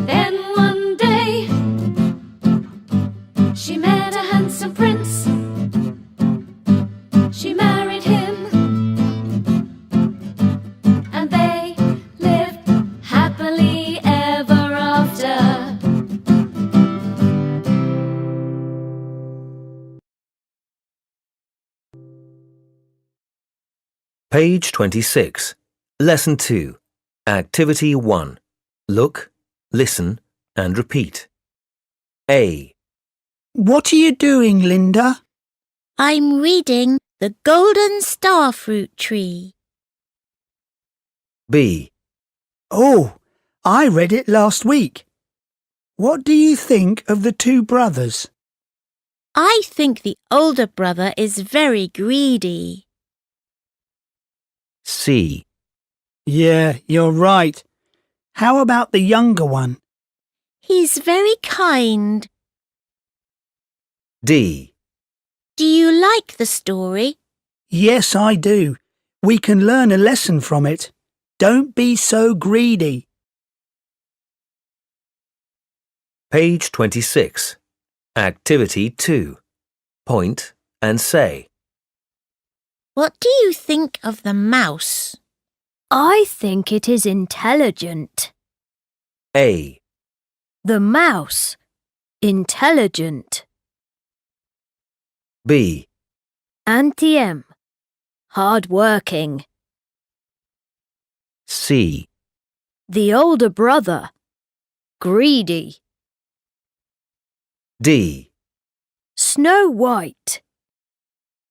Then one day, she met a handsome prince. She married him, and they lived happily ever after. Page 26. Lesson 2. Activity 1. Look, listen, and repeat. A. What are you doing, Linda? I'm reading The Golden Starfruit Tree. B. Oh, I read it last week. What do you think of the two brothers? I think the older brother is very greedy. C. Yeah, you're right. How about the younger one? He's very kind. D. Do you like the story? Yes, I do. We can learn a lesson from it. Don't be so greedy. Page 26. Activity 2. Point and say. What do you think of the mouse? I think it is intelligent. A. The mouse. Intelligent. B. Auntie Em. Hard-working. C. The older brother. Greedy. D. Snow White.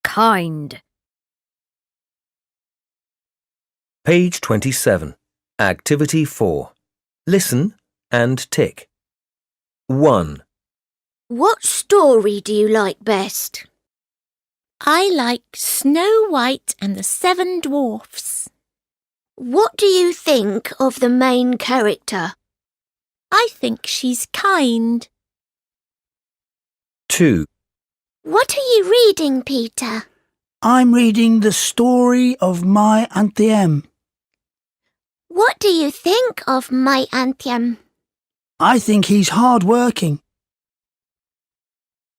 Kind. Page 27. Activity 4. Listen and tick. 1. What story do you like best? I like Snow White and the Seven Dwarfs. What do you think of the main character? I think she's kind. 2. What are you reading, Peter? I'm reading the story of my Auntie Em. What do you think of my Auntie Em? I think he's hard-working.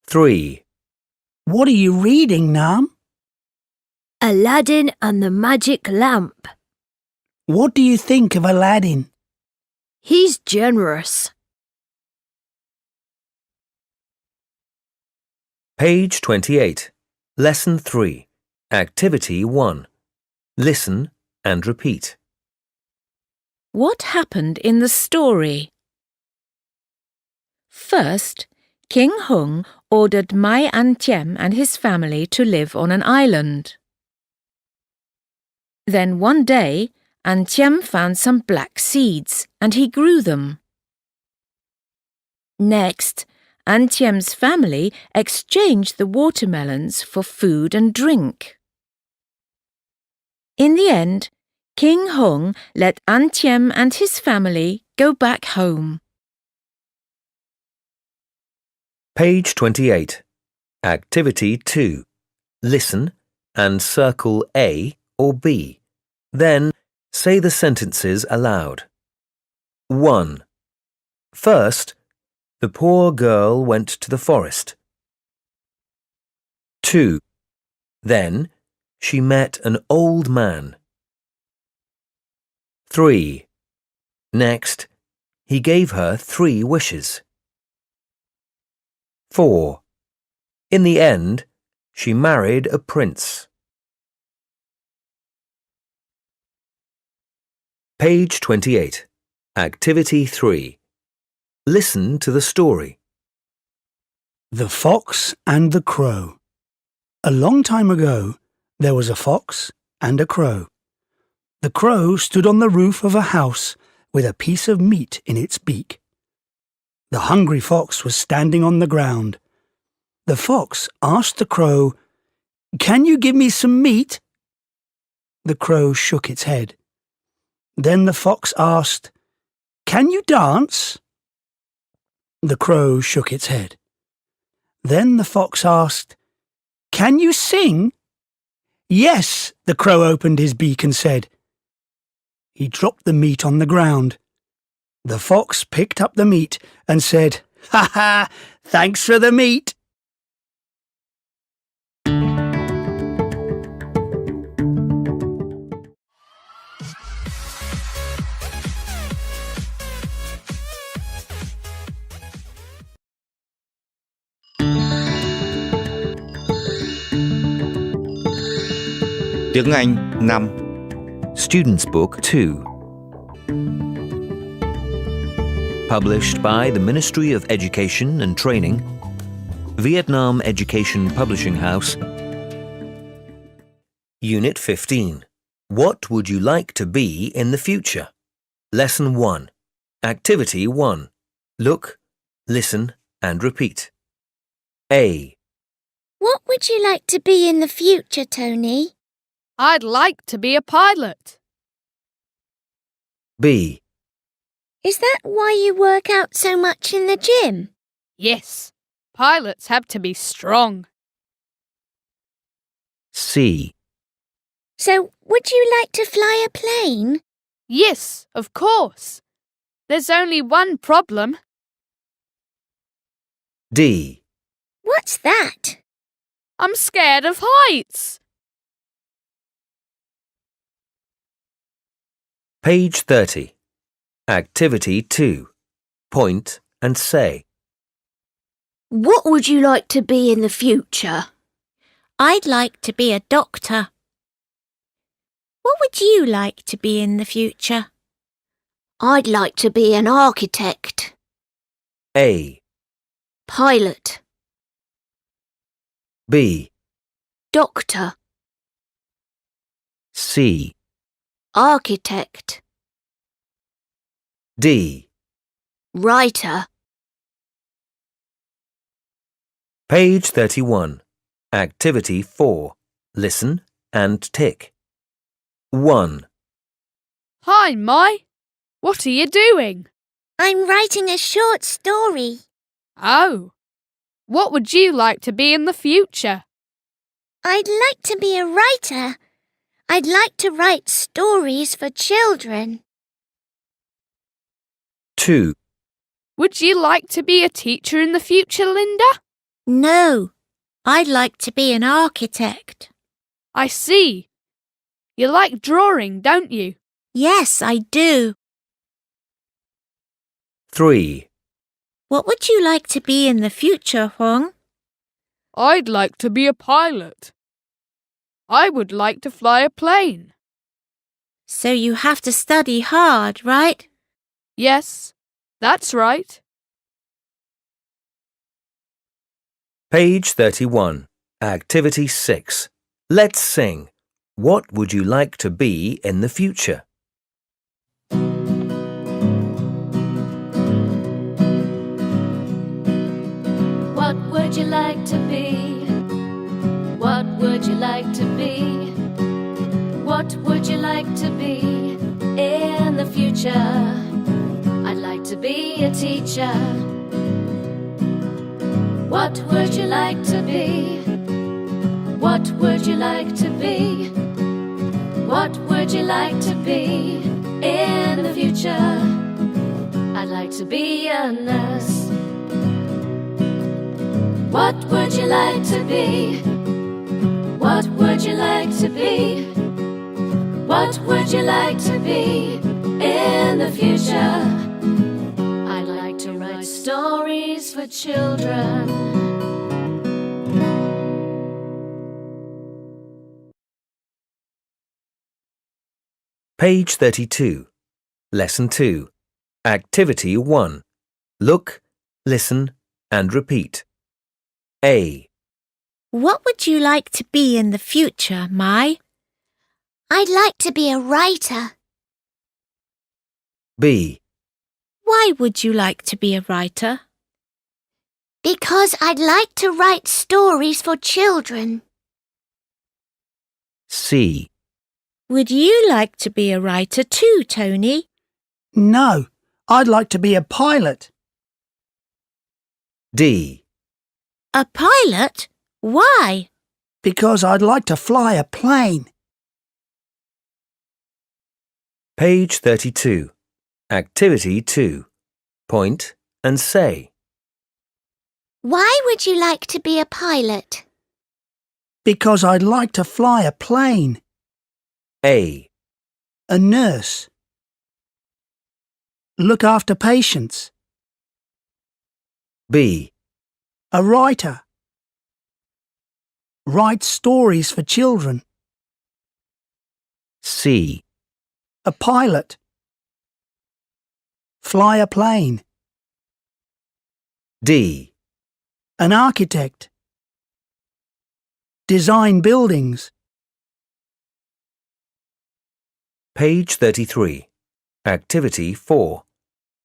3. What are you reading, Nam? Aladdin and the Magic Lamp. What do you think of Aladdin? He's generous. Page 28. Lesson 3. Activity 1. Listen and repeat. What happened in the story? First, King Hung ordered Mai An-tiem and his family to live on an island. Then one day, An-tiem found some black seeds and he grew them. Next, An-tiem's family exchanged the watermelons for food and drink. In the end, King Hung let An-tiem and his family go back home. Page 28. Activity 2. Listen and circle A or B. Then say the sentences aloud. 1. First, the poor girl went to the forest. 2. Then, she met an old man. 3. Next, he gave her 3 wishes. 4. In the end, she married a prince. Page 28. Activity 3. Listen to the story. The Fox and the Crow. A long time ago, there was a fox and a crow. The crow stood on the roof of a house with a piece of meat in its beak. The hungry fox was standing on the ground. The fox asked the crow, "Can you give me some meat?" The crow shook its head. Then the fox asked, "Can you dance?" The crow shook its head. Then the fox asked, "Can you sing?" "Yes," the crow opened his beak and said. He dropped the meat on the ground. The fox picked up the meat and said, "Ha ha, thanks for the meat." Tiếng Anh 5. Student's Book 2. Published by the Ministry of Education and Training, Vietnam Education Publishing House. Unit 15. What would you like to be in the future? Lesson 1. Activity 1. Look, listen and repeat. A. What would you like to be in the future, Tony? I'd like to be a pilot. B. Is that why you work out so much in the gym? Yes, pilots have to be strong. C. So, would you like to fly a plane? Yes, of course. There's only one problem. D. What's that? I'm scared of heights. Page 30. Activity 2. Point and say. What would you like to be in the future? I'd like to be a doctor. What would you like to be in the future? I'd like to be an architect. A. Pilot. B. Doctor. C. Architect. D. Writer. Page 31. Activity 4. Listen and tick. 1. Hi, Mai. What are you doing? I'm writing a short story. Oh. What would you like to be in the future? I'd like to be a writer. I'd like to write stories for children. 2. Would you like to be a teacher in the future, Linda? No, I'd like to be an architect. I see. You like drawing, don't you? Yes, I do. 3. What would you like to be in the future, Huang? I'd like to be a pilot. I would like to fly a plane. So you have to study hard, right? Yes, that's right. Page 31. Activity 6. Let's sing. What would you like to be in the future? What would you like to be? What would you like to be? What would you like to be in the future? I'd like to be a teacher. What would you like to be? What would you like to be? What would you like to be in the future? I'd like to be a nurse. What would you like to be? What would you like to be? What would you like to be in the future? I'd like to write stories for children. Page 32. Lesson 2. Activity 1. Look, listen, and repeat. A. What would you like to be in the future, Mai? I'd like to be a writer. B. Why would you like to be a writer? Because I'd like to write stories for children. C. Would you like to be a writer too, Tony? No, I'd like to be a pilot. D. A pilot? Why? Because I'd like to fly a plane. Page 32. Activity 2. Point and say. Why would you like to be a pilot? Because I'd like to fly a plane. A. A nurse. Look after patients. B. A writer. Write stories for children. C. A pilot. Fly a plane. D. An architect. Design buildings. Page 33. Activity 4.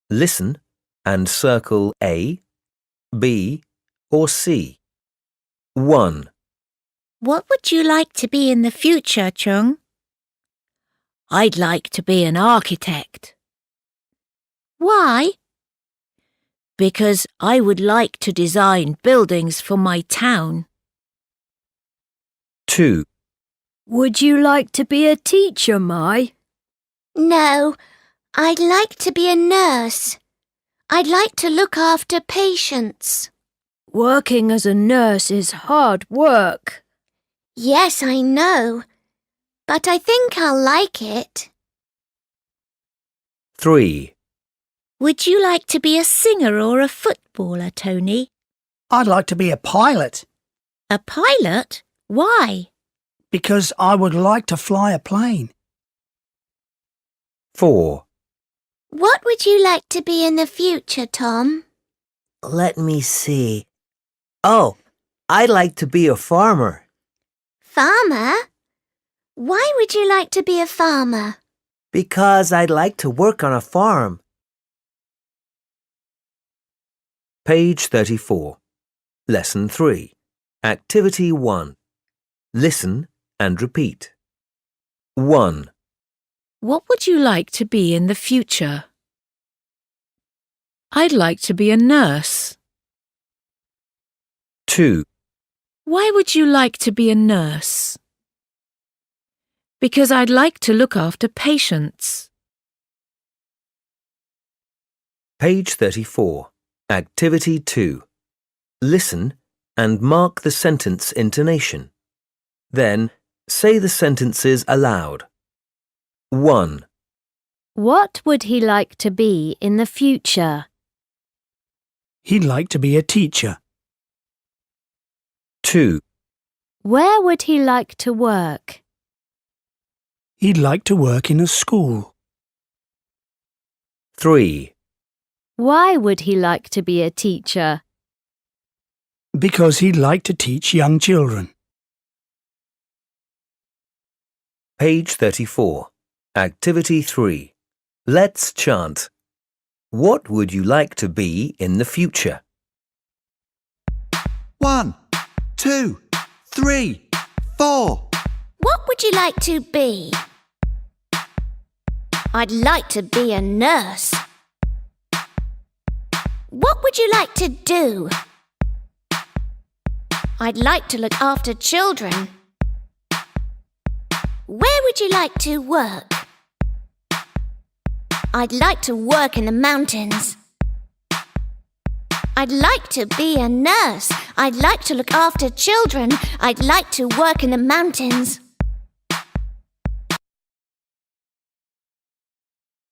Listen and circle A, B, or C. 1. What would you like to be in the future, Chung? I'd like to be an architect. Why? Because I would like to design buildings for my town. 2. Would you like to be a teacher, Mai? No, I'd like to be a nurse. I'd like to look after patients. Working as a nurse is hard work. Yes, I know, but I think I'll like it. 3. Would you like to be a singer or a footballer, Tony? I'd like to be a pilot. A pilot? Why? Because I would like to fly a plane. 4. What would you like to be in the future, Tom? Let me see. Oh, I'd like to be a farmer. Farmer? Why would you like to be a farmer? Because I'd like to work on a farm. Page 34. Lesson 3. Activity 1. Listen and repeat. 1. What would you like to be in the future? I'd like to be a nurse. 2. Why would you like to be a nurse? Because I'd like to look after patients. Page 34. Activity 2. Listen and mark the sentence intonation. Then say the sentences aloud. 1. What would he like to be in the future? He'd like to be a teacher. 2. Where would he like to work? he'd like to work in a school. 3. Why would he like to be a teacher? Because he'd like to teach young children. Page 34. Activity 3. Let's chant. What would you like to be in the future? 1, 2, 3, 4. What would you like to be? I'd like to be a nurse. What would you like to do? I'd like to look after children. Where would you like to work? I'd like to work in the mountains. I'd like to be a nurse. I'd like to look after children. I'd like to work in the mountains.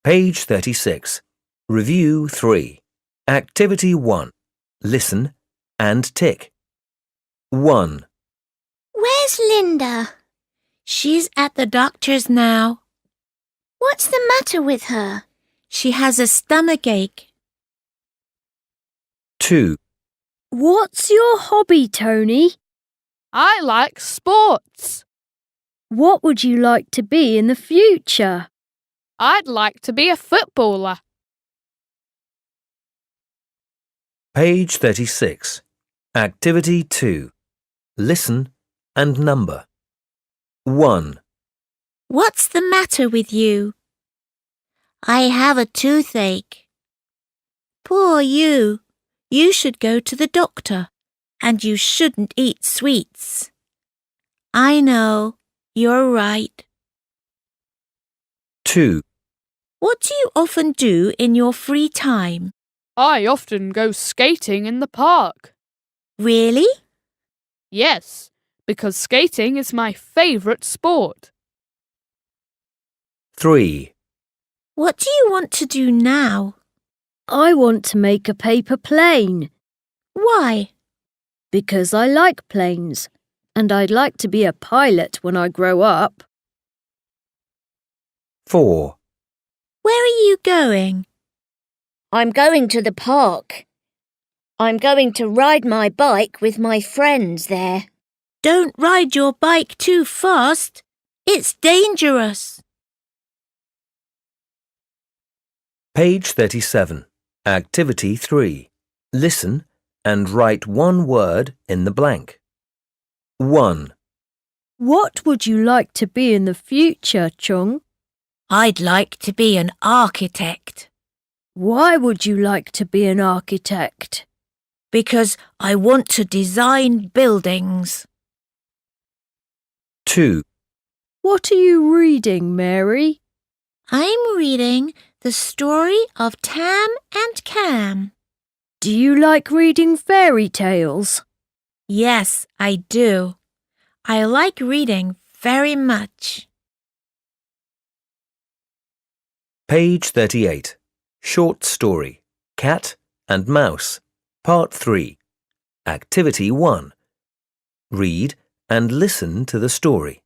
Page 36. Review 3. Activity 1. Listen and tick. 1. Where's Linda? She's at the doctor's now. What's the matter with her? She has a stomachache. 2. What's your hobby, Tony? I like sports. What would you like to be in the future? I'd like to be a footballer. Page 36. Activity 2. Listen and number. 1. What's the matter with you? I have a toothache. Poor you. You should go to the doctor, and you shouldn't eat sweets. I know, you're right. 2. What do you often do in your free time? I often go skating in the park. Really? Yes, because skating is my favourite sport. 3. What do you want to do now? I want to make a paper plane. Why? Because I like planes, and I'd like to be a pilot when I grow up. 4. Where are you going? I'm going to the park. I'm going to ride my bike with my friends there. Don't ride your bike too fast. It's dangerous. Page 37. Activity 3. Listen and write one word in the blank. 1. What would you like to be in the future, Chung? I'd like to be an architect. Why would you like to be an architect? Because I want to design buildings. 2. What are you reading, Mary? I'm reading The Story of Tam and Cam. Do you like reading fairy tales? Yes, I do. I like reading very much. Page 38. Short story. Cat and Mouse. Part 3. Activity 1. Read and listen to the story.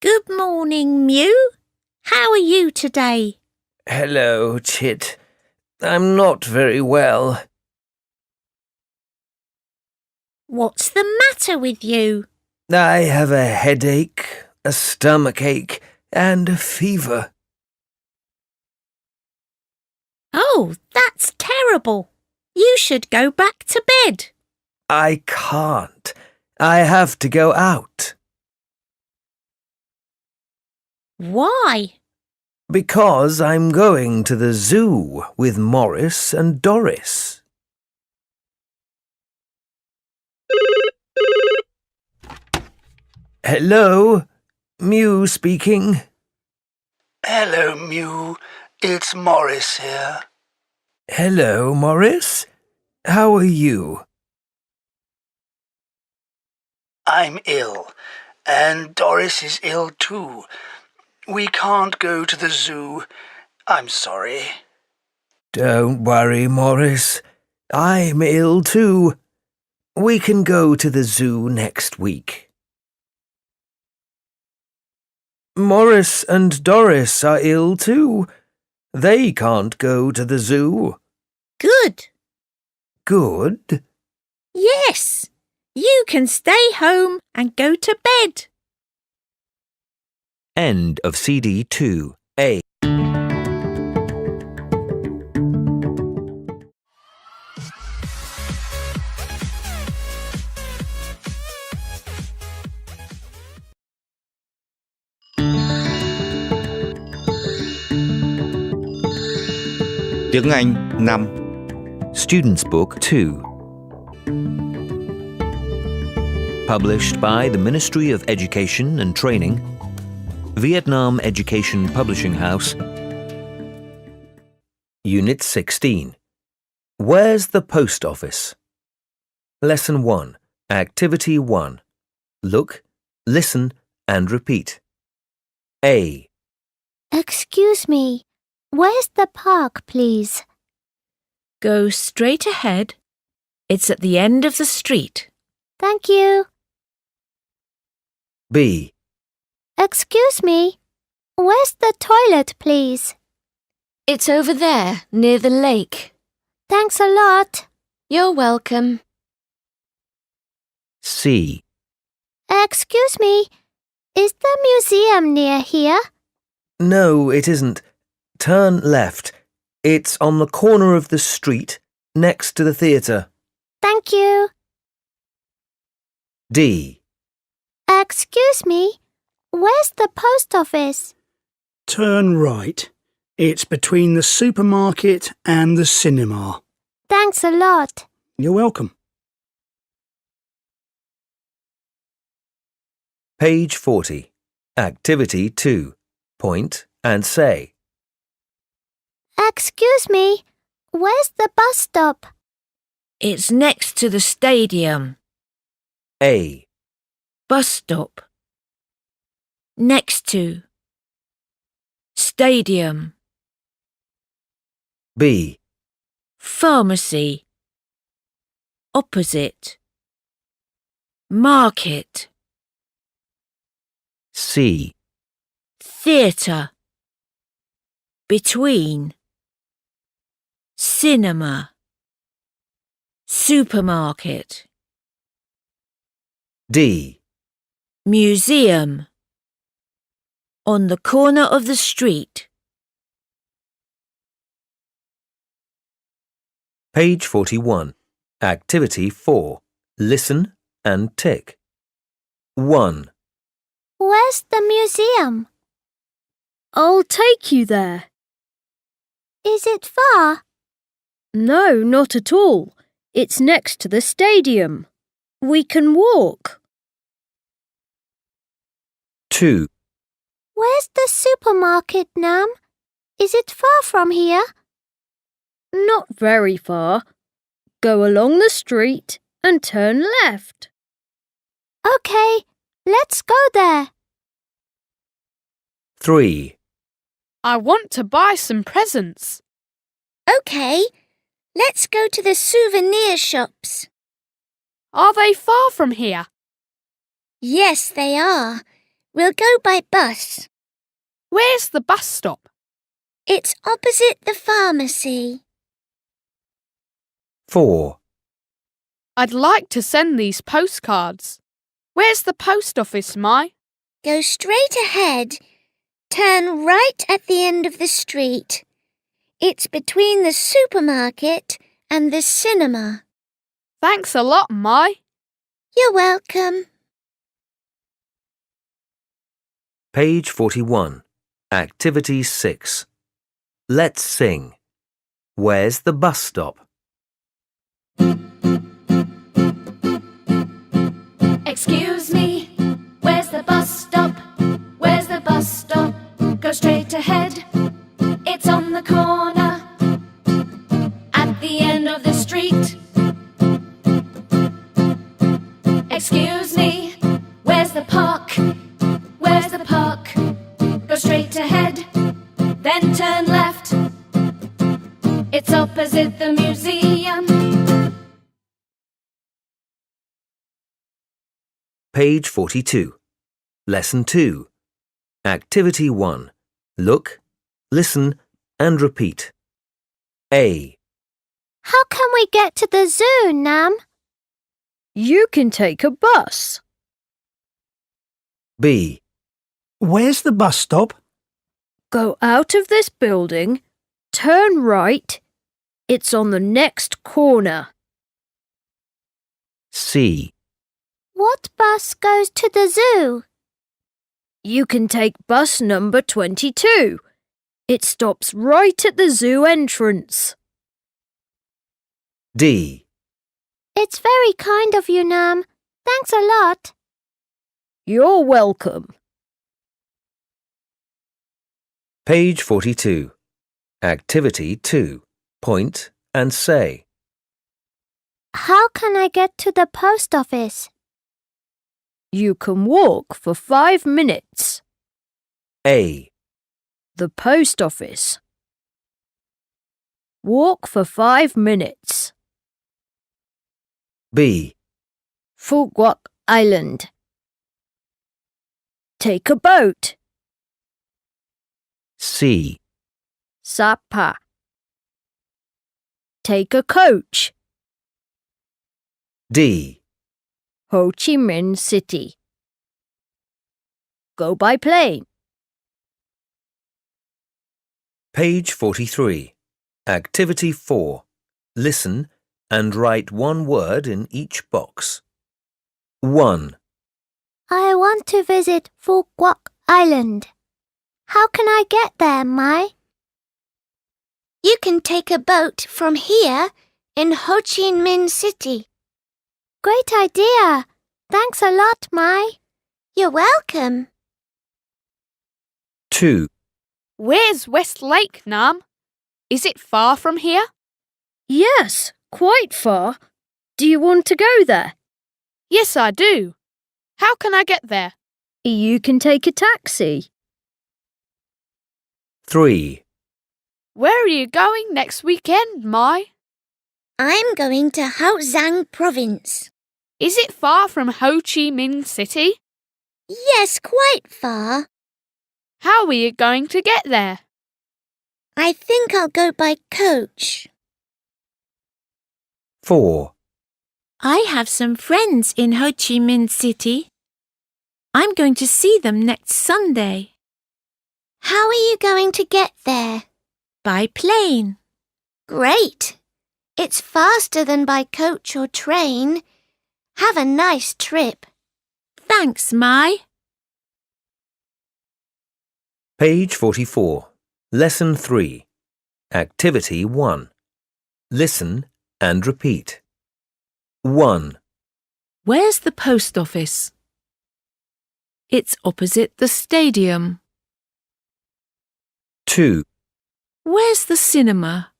Good morning, Mew. How are you today? Hello, Chit. I'm not very well. What's the matter with you? I have a headache, a stomachache, and a fever. Oh, that's terrible. You should go back to bed. I can't. I have to go out. Why? Because I'm going to the zoo with Morris and Doris. Hello, Mew speaking. Hello, Mew. It's Morris here. Hello, Morris. How are you? I'm ill, and Doris is ill too. We can't go to the zoo. I'm sorry. Don't worry, Morris. I'm ill too. We can go to the zoo next week. Morris and Doris are ill too. They can't go to the zoo. Good. Good? Yes. You can stay home and go to bed. End of CD 2A. Tiếng Anh 5. Student's Book 2. Published by the Ministry of Education and Training, Vietnam Education Publishing House. Unit 16. Where's the post office? Lesson 1. Activity 1. Look, listen and repeat. A. Excuse me, where's the park, please? Go straight ahead. It's at the end of the street. Thank you. B. Excuse me, where's the toilet, please? It's over there, near the lake. Thanks a lot. You're welcome. C. Excuse me, is the museum near here? No, it isn't. Turn left. It's on the corner of the street, next to the theatre. Thank you. D. Excuse me, where's the post office? Turn right. It's between the supermarket and the cinema. Thanks a lot. You're welcome. Page 40. Activity 2. Point and say. Excuse me, where's the bus stop? It's next to the stadium. A. Bus stop. Next to. Stadium. B. Pharmacy. Opposite. Market. C. Theatre. Between. Cinema. Supermarket. D. Museum. On the corner of the street. Page 41. Activity 4. Listen and tick. 1. Where's the museum? I'll take you there. Is it far? No, not at all. It's next to the stadium. We can walk. 2. Where's the supermarket, Nam? Is it far from here? Not very far. Go along the street and turn left. Okay, let's go there. 3. I want to buy some presents. Okay, let's go to the souvenir shops. Are they far from here? Yes, they are. We'll go by bus. Where's the bus stop? It's opposite the pharmacy. 4. I'd like to send these postcards. Where's the post office, Mai? Go straight ahead. Turn right at the end of the street. It's between the supermarket and the cinema. Thanks a lot, Mai. You're welcome. Page 41. Activity 6. Let's sing. Where's the bus stop? Excuse me, where's the bus stop? Where's the bus stop? Go straight ahead. It's on the corner at the end of the street. Excuse me, where's the park? Where's the park? Go straight ahead, then turn left. It's opposite the museum. Page 42. Lesson 2. Activity 1. Look, listen and repeat. A. How can we get to the zoo, Nam? You can take a bus. B. Where's the bus stop? Go out of this building, turn right. It's on the next corner. C. What bus goes to the zoo? You can take bus number 22. It stops right at the zoo entrance. D. It's very kind of you, Nam. Thanks a lot. You're welcome. Page 42. Activity 2. Point and say. How can I get to the post office? You can walk for 5 minutes. A. The post office. Walk for 5 minutes. B. Phuquak Island. Take a boat. C. Sapa. Take a coach. D. Ho Chi Minh City. Go by plane. Page 43. Activity 4. Listen and write one word in each box. 1. I want to visit Phuquak Island. How can I get there, Mai? You can take a boat from here in Ho Chi Minh City. Great idea. Thanks a lot, Mai. You're welcome. 2. Where's West Lake, Nam? Is it far from here? Yes, quite far. Do you want to go there? Yes, I do. How can I get there? You can take a taxi. 3. Where are you going next weekend, Mai? I'm going to Haozang Province. Is it far from Ho Chi Minh City? Yes, quite far. How are you going to get there? I think I'll go by coach. 4. I have some friends in Ho Chi Minh City. I'm going to see them next Sunday. How are you going to get there? By plane. Great. It's faster than by coach or train. Have a nice trip. Thanks, Mai. Page 44. Lesson 3. Activity 1. Listen and repeat. 1. Where's the post office? It's opposite the stadium. 2. Where's the cinema?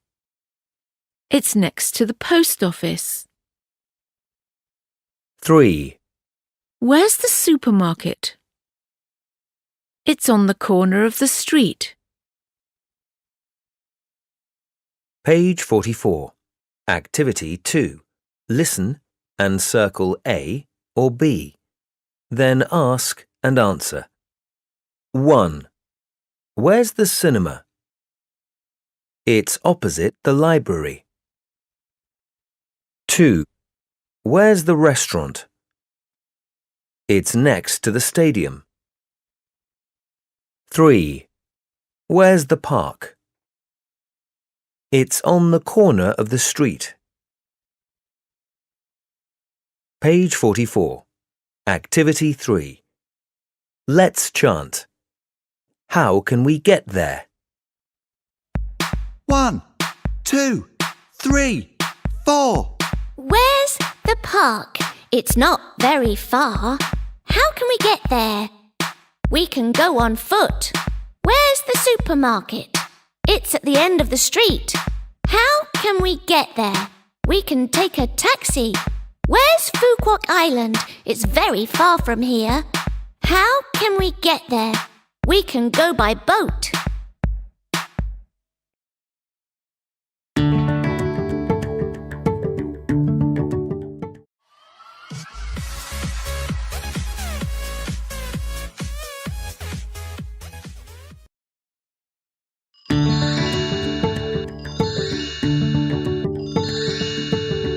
It's next to the post office. 3. Where's the supermarket? It's on the corner of the street. Page 44. Activity 2. Listen and circle A or B. Then ask and answer. 1. Where's the cinema? It's opposite the library. 2. Where's the restaurant? It's next to the stadium. 3. Where's the park? It's on the corner of the street. Page 44. Activity 3. Let's chant. How can we get there? 1, 2, 3, 4. Where's the park? It's not very far. How can we get there? We can go on foot. Where's the supermarket? It's at the end of the street. How can we get there? We can take a taxi. Where's Phuquak Island? It's very far from here. How can we get there? We can go by boat.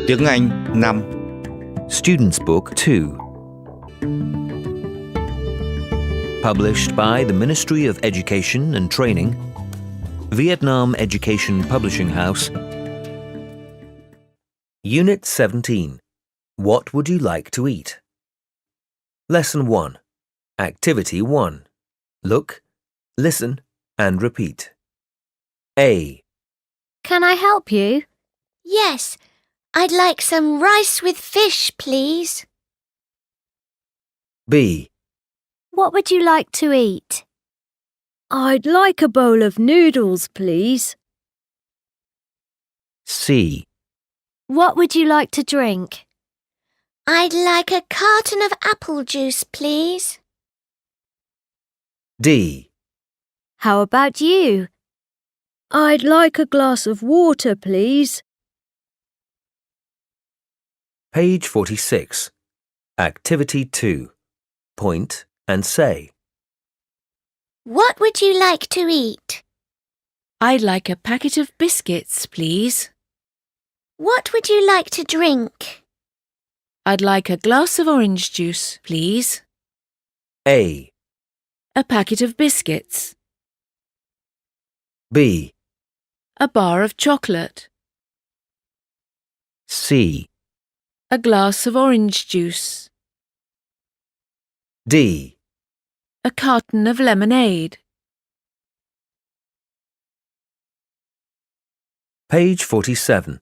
Tiếng Anh 5. Student's Book 2. Published by the Ministry of Education and Training, Vietnam Education Publishing House. Unit 17. What would you like to eat? Lesson 1. Activity 1. Look, listen, and repeat. A. Can I help you? Yes, I'd like some rice with fish, please. B. What would you like to eat? I'd like a bowl of noodles, please. C. What would you like to drink? I'd like a carton of apple juice, please. D. How about you? I'd like a glass of water, please. Page 46. Activity 2. Point and say. What would you like to eat? I'd like a packet of biscuits, please. What would you like to drink? I'd like a glass of orange juice, please. A. A packet of biscuits. B. A bar of chocolate. C. A glass of orange juice. D. A carton of lemonade. Page 47.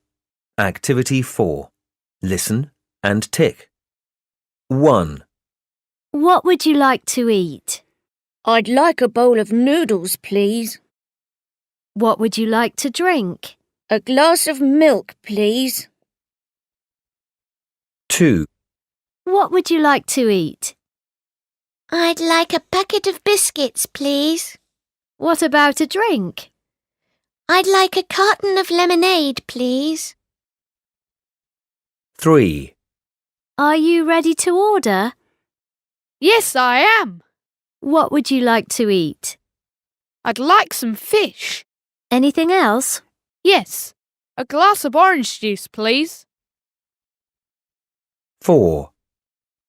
Activity 4. Listen and tick. 1. What would you like to eat? I'd like a bowl of noodles, please. What would you like to drink? A glass of milk, please. 2. What would you like to eat? I'd like a packet of biscuits, please. What about a drink? I'd like a carton of lemonade, please. 3. Are you ready to order? Yes, I am. What would you like to eat? I'd like some fish. Anything else? Yes, a glass of orange juice, please. 4.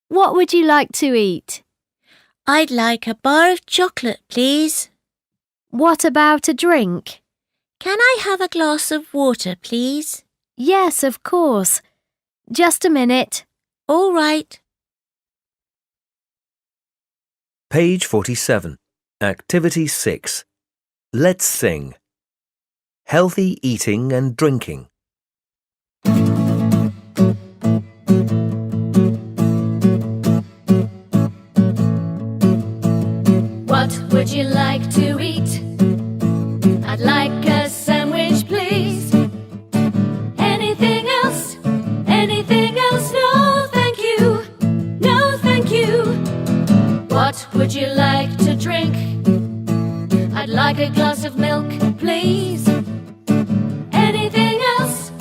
What would you like to eat? I'd like a bar of chocolate, please. What about a drink? Can I have a glass of water, please? Yes, of course. Just a minute. All right. Page 47. Activity 6. Let's sing. Healthy eating and drinking. What would you like to eat? I'd like a sandwich, please. Anything else? Anything else? No, thank you. No, thank you. What would you like to drink? I'd like a glass of milk, please. Anything else?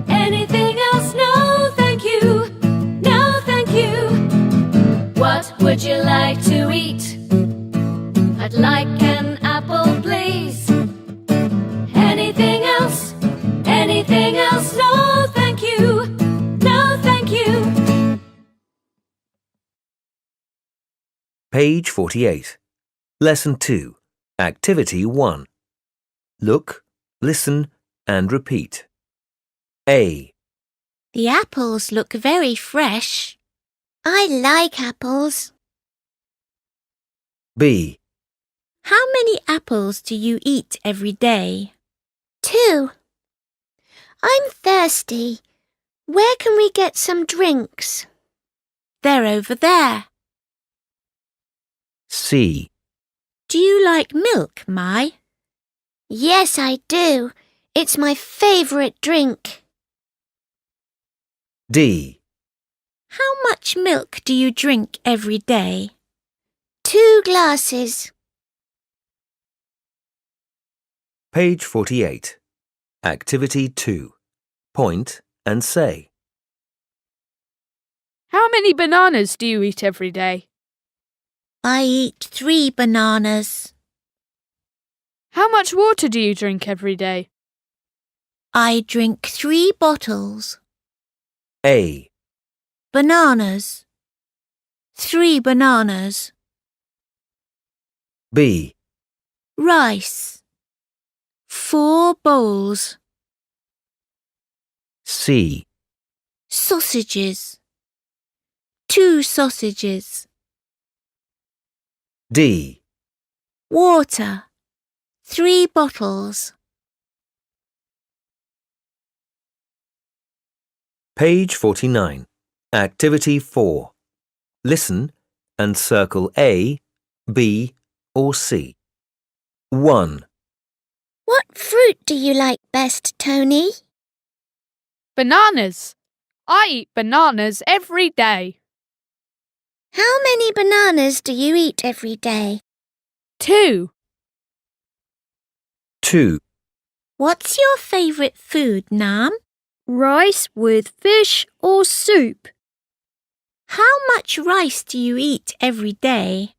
Anything else? No, thank you. No, thank you. What would you like to eat? I'd like an apple, please. Anything else? Anything else? No, thank you. No, thank you. Page 48. Lesson 2. Activity 1. Look, listen, and repeat. A. The apples look very fresh. I like apples. B. How many apples do you eat every day? 2. I'm thirsty. Where can we get some drinks? They're over there. C. Do you like milk, Mai? Yes, I do. It's my favourite drink. D. How much milk do you drink every day? 2 glasses. Page 48. Activity 2. Point and say. How many bananas do you eat every day? I eat 3 bananas. How much water do you drink every day? I drink 3 bottles. A. Bananas. 3 bananas. B. Rice. 4 bowls. C. Sausages. 2 sausages. D. Water. 3 bottles. Page 49. Activity 4. Listen and circle A, B, or C. 1. What fruit do you like best, Tony? Bananas. I eat bananas every day. How many bananas do you eat every day? 2. 2. What's your favourite food, Nam? Rice with fish or soup. How much rice do you eat every day?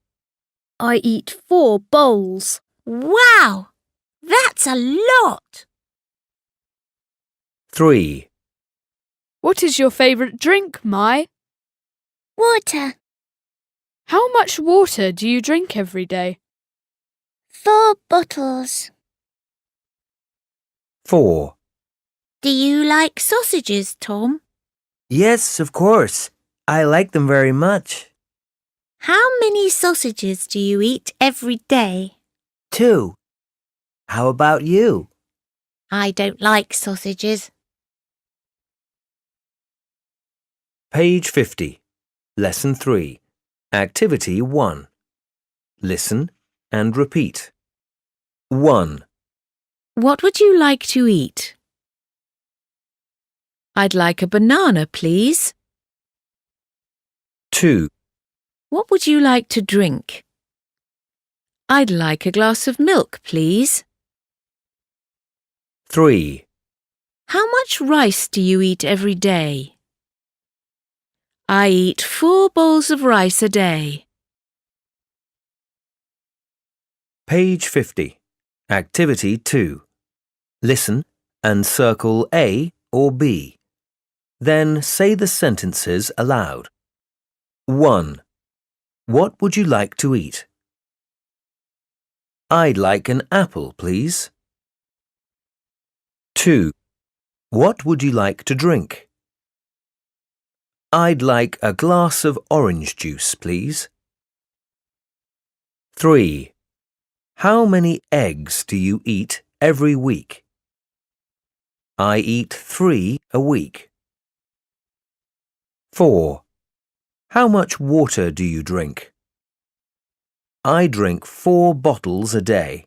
I eat 4 bowls. Wow! That's a lot! 3. What is your favourite drink, Mai? Water. How much water do you drink every day? 4 bottles. 4. Do you like sausages, Tom? Yes, of course. I like them very much. How many sausages do you eat every day? 2. How about you? I don't like sausages. Page 50. Lesson 3. Activity 1. Listen and repeat. 1. What would you like to eat? I'd like a banana, please. 2. What would you like to drink? I'd like a glass of milk, please. 3. How much rice do you eat every day? I eat 4 bowls of rice a day. Page 50. Activity 2. Listen and circle A or B. Then say the sentences aloud. 1. What would you like to eat? I'd like an apple, please. 2. What would you like to drink? I'd like a glass of orange juice, please. 3. How many eggs do you eat every week? I eat 3 a week. 4. How much water do you drink? I drink 4 bottles a day.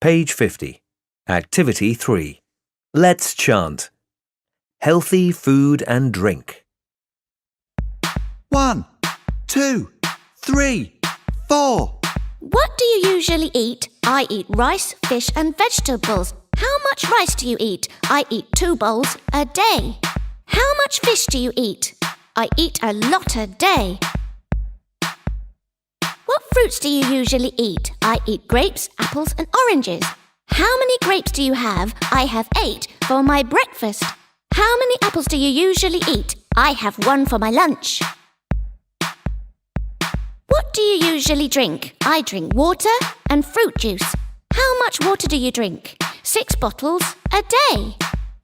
Page 50. Activity 3. Let's chant. Healthy food and drink. 1, 2, 3, 4. What do you usually eat? I eat rice, fish and vegetables. How much rice do you eat? I eat 2 bowls a day. How much fish do you eat? I eat a lot a day. What fruits do you usually eat? I eat grapes, apples and oranges. How many grapes do you have? I have 8 for my breakfast. How many apples do you usually eat? I have 1 for my lunch. What do you usually drink? I drink water and fruit juice. How much water do you drink? 6 bottles a day.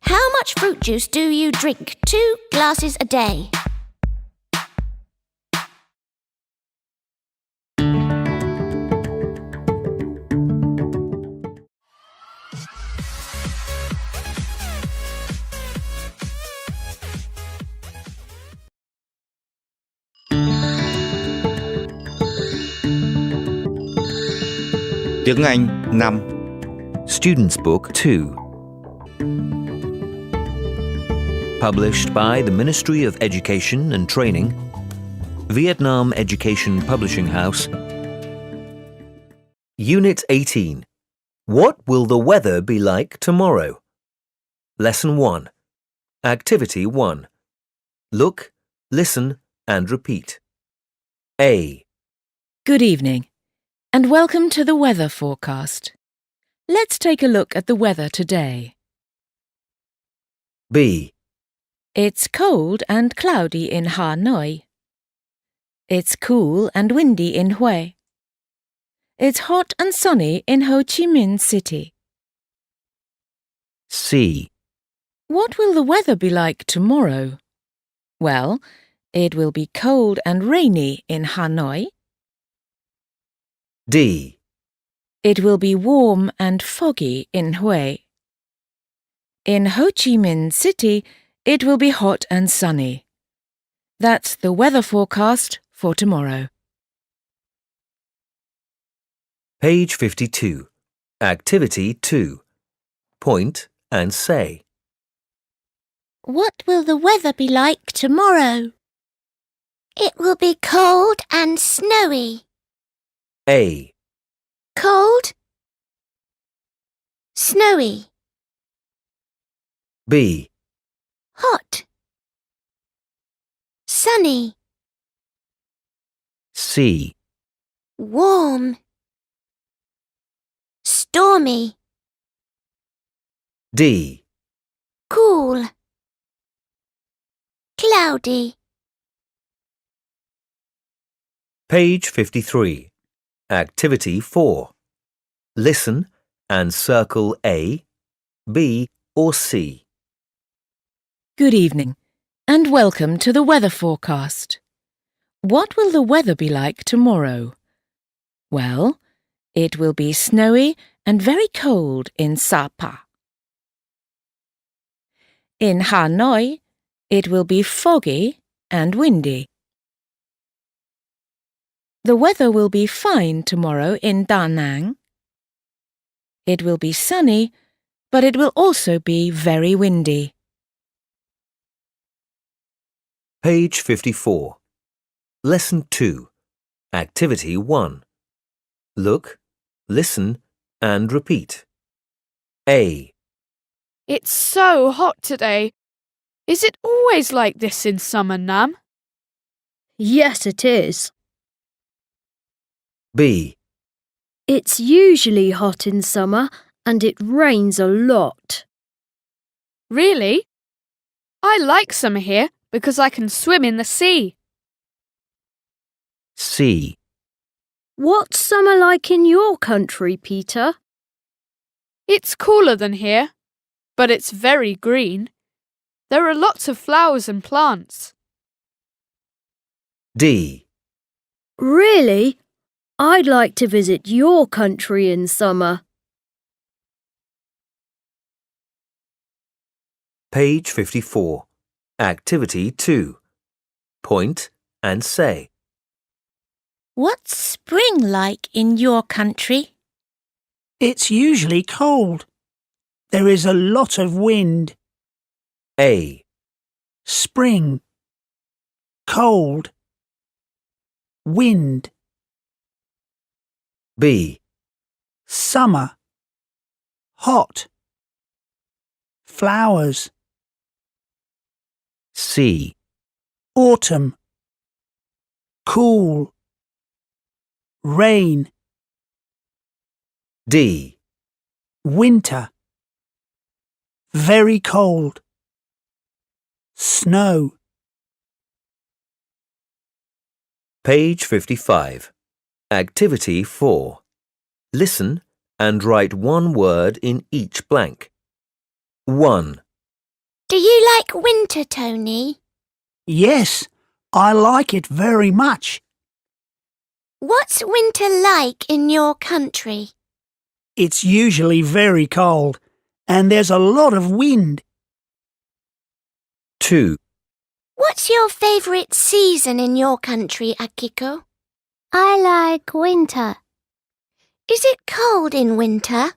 How much fruit juice do you drink? 2 glasses a day. Tiếng Anh 5. Student's Book 2. Published by the Ministry of Education and Training, Vietnam Education Publishing House. Unit 18. What will the weather be like tomorrow? Lesson 1. Activity 1. Look, listen and repeat. A. Good evening, and welcome to the weather forecast. Let's take a look at the weather today. B. It's cold and cloudy in Hanoi. It's cool and windy in Hue. It's hot and sunny in Ho Chi Minh City. C. What will the weather be like tomorrow? Well, it will be cold and rainy in Hanoi. D. It will be warm and foggy in Hue. In Ho Chi Minh City, it will be hot and sunny. That's the weather forecast for tomorrow. Page 52. Activity 2. Point and say. What will the weather be like tomorrow? It will be cold and snowy. A. Cold, snowy. B. Hot, sunny. C. Warm, stormy. D. Cool, cloudy. Page 53. Activity 4. Listen and circle A, B or C. Good evening, and welcome to the weather forecast. What will the weather be like tomorrow? Well, it will be snowy and very cold in Sapa. In Hanoi, it will be foggy and windy. The weather will be fine tomorrow in Da Nang. It will be sunny, but it will also be very windy. Page 54. Lesson 2. Activity 1. Look, listen and repeat. A. It's so hot today. Is it always like this in summer, Nam? Yes, it is. B. It's usually hot in summer and it rains a lot. Really? I like summer here because I can swim in the sea. C. What's summer like in your country, Peter? It's cooler than here, but it's very green. There are lots of flowers and plants. D. Really? I'd like to visit your country in summer. Page 54. Activity 2. Point and say. What's spring like in your country? It's usually cold. There is a lot of wind. A. Spring. Cold. Wind. B. Summer. Hot. Flowers. C. Autumn. Cool. Rain. D. Winter. Very cold. Snow. Page 55. Activity 4. Listen and write one word in each blank. 1. Do you like winter, Tony? Yes, I like it very much. What's winter like in your country? It's usually very cold, and there's a lot of wind. 2. What's your favourite season in your country, Akiko? I like winter. Is it cold in winter?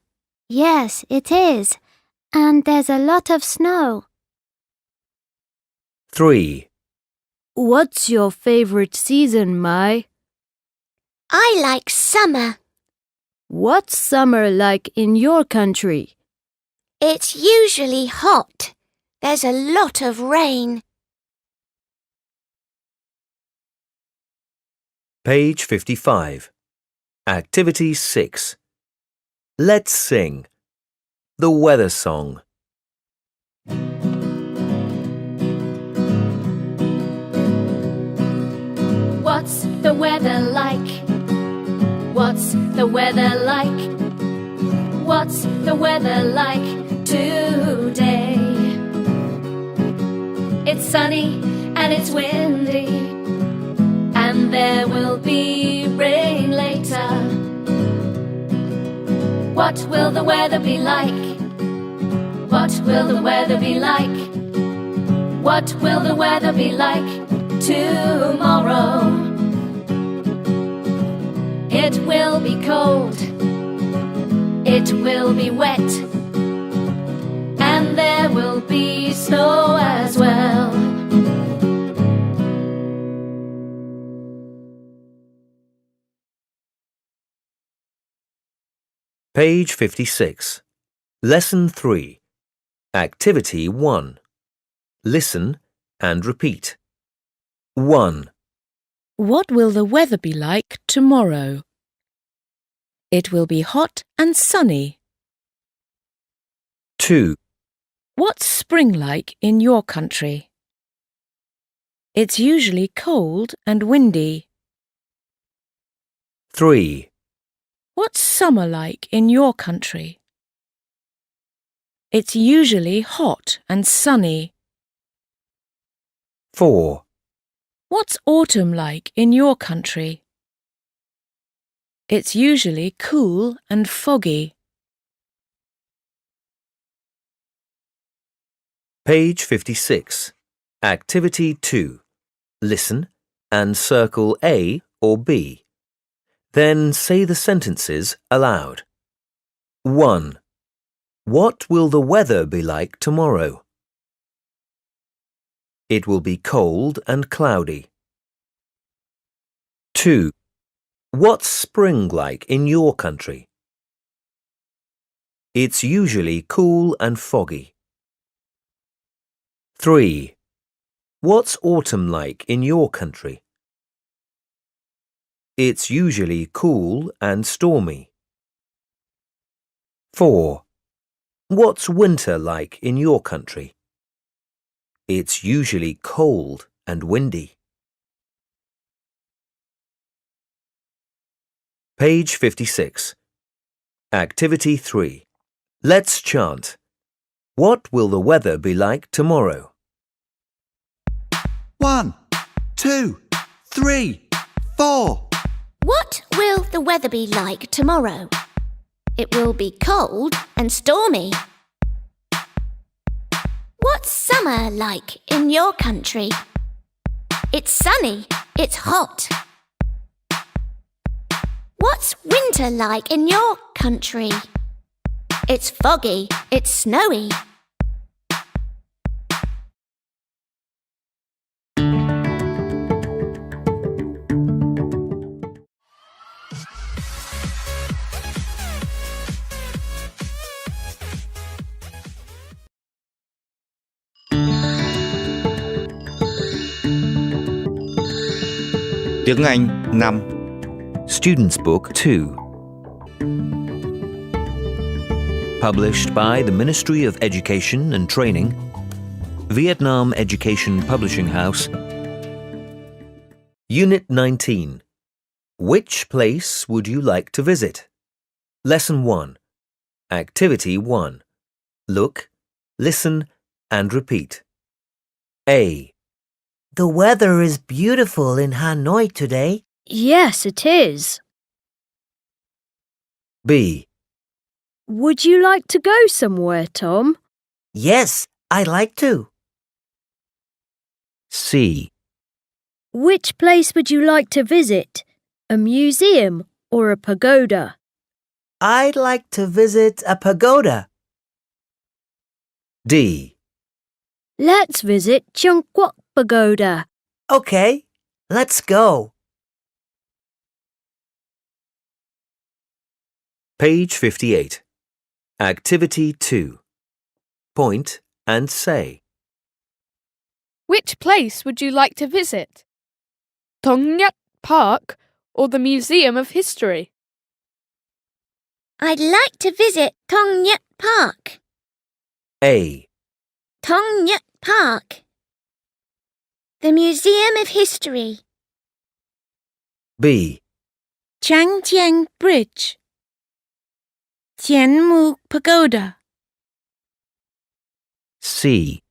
Yes, it is. And there's a lot of snow. 3. What's your favourite season, Mai? I like summer. What's summer like in your country? It's usually hot. There's a lot of rain. Page 55. Activity 6. Let's sing. The weather song. weather like? What's the weather like? What's the weather like today? It's sunny and it's windy, and there will be rain later. What will the weather be like? What will the weather be like? What will the weather be like tomorrow? It will be cold, it will be wet, and there will be snow as well. Page 56. Lesson 3. Activity 1. Listen and repeat. 1. What will the weather be like tomorrow? It will be hot and sunny. 2. What's spring like in your country? It's usually cold and windy. 3. What's summer like in your country? It's usually hot and sunny. 4. What's autumn like in your country? It's usually cool and foggy. Page 56. Activity 2. Listen and circle A or B. Then say the sentences aloud. 1. What will the weather be like tomorrow? It will be cold and cloudy. 2. What's spring like in your country? It's usually cool and foggy. 3. What's autumn like in your country? It's usually cool and stormy. 4. What's winter like in your country? It's usually cold and windy. Page 56. Activity 3. Let's chant. What will the weather be like tomorrow? 1, 2, 3, 4. What will the weather be like tomorrow? It will be cold and stormy. What's summer like in your country? It's sunny, it's hot. What's winter like in your country? It's foggy, it's snowy. Tiếng Anh 5. Student's Book 2. Published by the Ministry of Education and Training, Vietnam Education Publishing House. Unit 19. Which place would you like to visit? Lesson 1. Activity 1. Look, listen, and repeat. A. The weather is beautiful in Hanoi today. Yes, it is. B. Would you like to go somewhere, Tom? Yes, I'd like to. C. Which place would you like to visit? A museum or a pagoda? I'd like to visit a pagoda. D. Let's visit Chung Quoc Pagoda. Okay, let's go. Page 58. Activity 2. Point and say. Which place would you like to visit? Thong Nhat Park or the Museum of History? I'd like to visit Thong Nhat Park. A. Thong Nhat Park. The Museum of History. B. Changjiang Bridge, Tianmu Pagoda, C.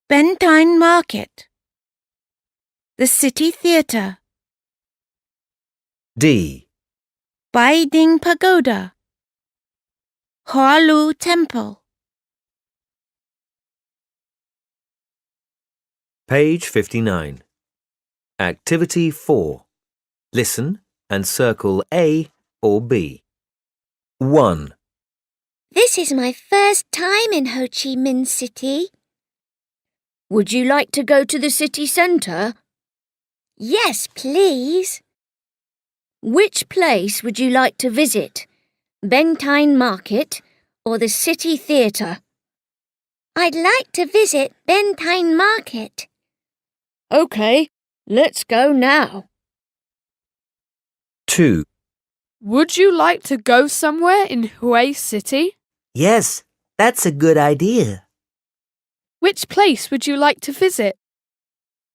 Bentine Market, the City Theatre, D. Baiding Pagoda, Hualu Temple. Page 59. Activity 4. Listen and circle A or B. 1. This is my first time in Ho Chi Minh City. Would you like to go to the city centre? Yes, please. Which place would you like to visit? Bentine Market or the City Theatre? I'd like to visit Bentine Market. OK, let's go now. 2. Would you like to go somewhere in Hue City? Yes, that's a good idea. Which place would you like to visit?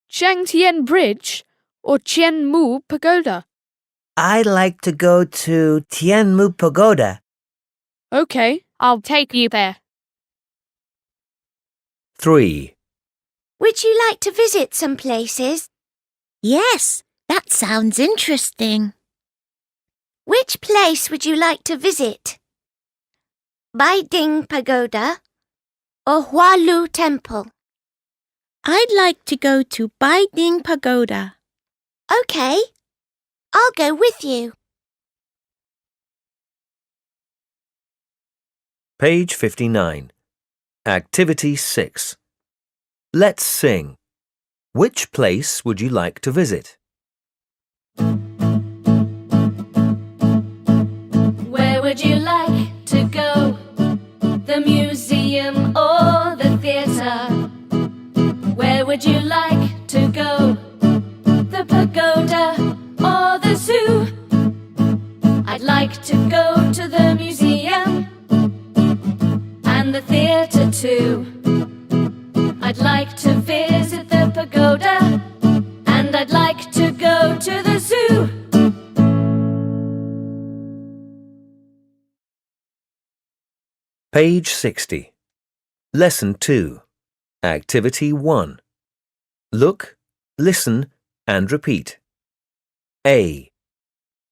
Changtian Bridge or Chien Mu Pagoda? I'd like to go to Tianmu Pagoda. OK, I'll take you there. 3. Would you like to visit some places? Yes, that sounds interesting. Which place would you like to visit? Baiding Pagoda or Hualu Temple? I'd like to go to Baiding Pagoda. OK, I'll go with you. Page 59. Activity 6. Let's sing. Which place would you like to visit? Where would you like to go? The museum or the theatre? Where would you like to go? The pagoda or the zoo? I'd like to go to the museum and the theatre too. I'd like to visit the pagoda and I'd like to go to the zoo. Page 60. Lesson 2. Activity 1. Look, listen, and repeat. A.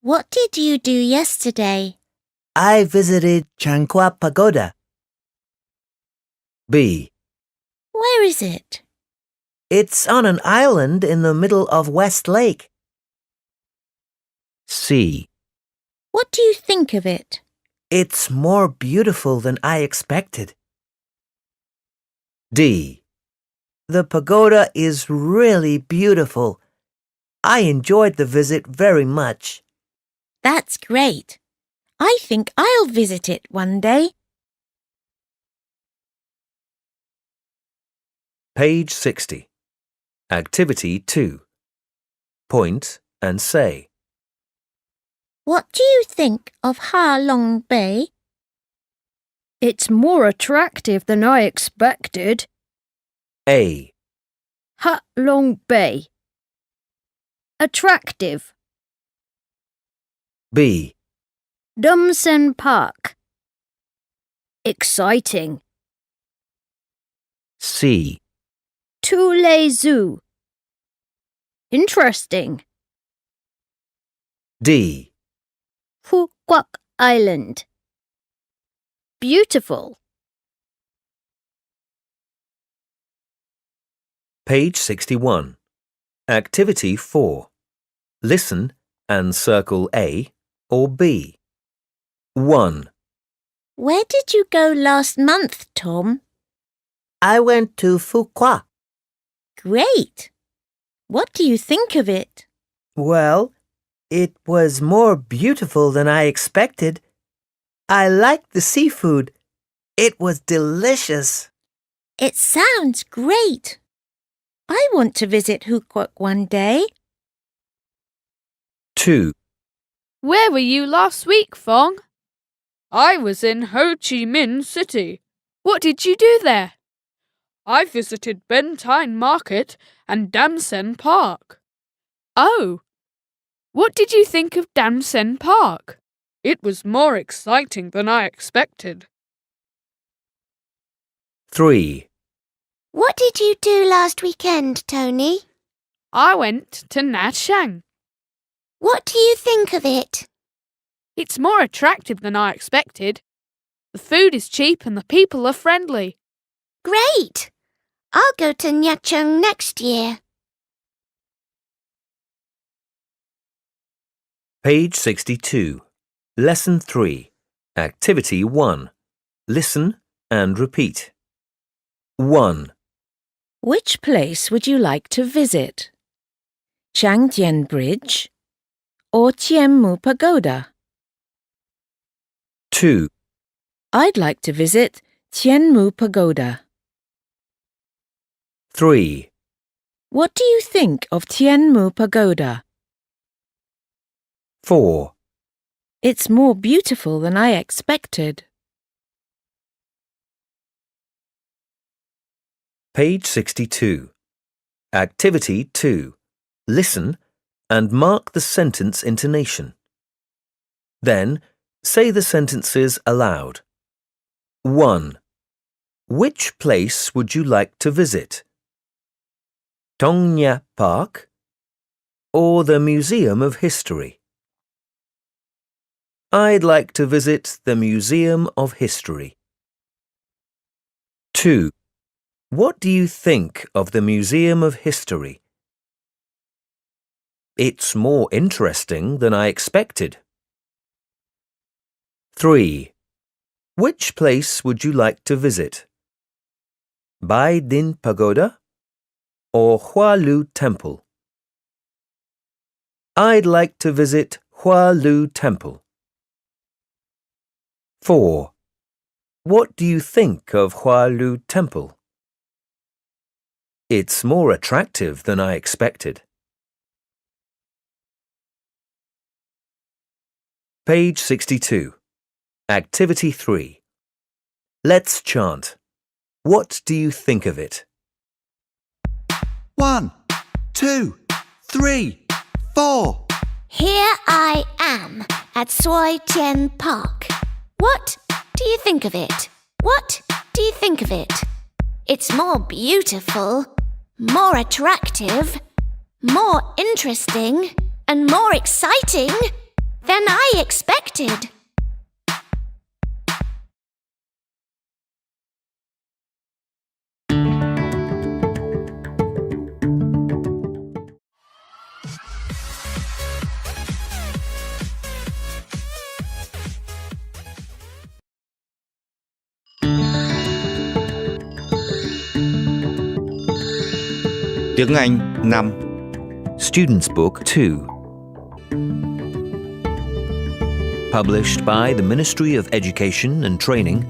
What did you do yesterday? I visited Changhua Pagoda. B. Where is it? It's on an island in the middle of West Lake. C. What do you think of it? It's more beautiful than I expected. D. The pagoda is really beautiful. I enjoyed the visit very much. That's great. I think I'll visit it one day. Page 60. Activity 2. Point and say. What do you think of Ha Long Bay? It's more attractive than I expected. A. Ha Long Bay. Attractive. B. Dum Sen Park. Exciting. C. Tu Le Zoo. Interesting. D. Phu Quoc Island. Beautiful. Page 61. Activity 4. Listen and circle A or B. 1. Where did you go last month, Tom? I went to Fuqua. Great. What do you think of it? Well, it was more beautiful than I expected. I liked the seafood. It was delicious. It sounds great. I want to visit Huquoc one day. 2. Where were you last week, Fong? I was in Ho Chi Minh City. What did you do there? I visited Bentine Market and Dam Sen Park. Oh, What did you think of Damsen Park? It was more exciting than I expected. 3. What did you do last weekend, Tony? I went to Nashang. What do you think of it? It's more attractive than I expected. The food is cheap and the people are friendly. Great! I'll go to Nyachang next year. Page 62. Lesson 3. Activity 1. Listen and repeat. 1. Which place would you like to visit? Changjian Bridge or Tianmu Pagoda? 2. I'd like to visit Tianmu Pagoda. 3. What do you think of Tianmu Pagoda? 4. It's more beautiful than I expected. Page 62. Activity 2. Listen and mark the sentence intonation. Then, say the sentences aloud. 1. Which place would you like to visit? Tongya Park or the Museum of History? I'd like to visit the Museum of History. 2. What do you think of the Museum of History? It's more interesting than I expected. 3. Which place would you like to visit? Bai Din Pagoda or Hua Lu Temple? I'd like to visit Hua Lu Temple. 4. What do you think of Hua Lu Temple? It's more attractive than I expected. Page 62. Activity 3. Let's chant. What do you think of it? 1, 2, 3, 4. Here I am at Soi Tien Park. What do you think of it? What do you think of it? It's more beautiful, more attractive, more interesting, and more exciting than I expected. Tiếng Anh 5. Student's Book 2. Published by the Ministry of Education and Training,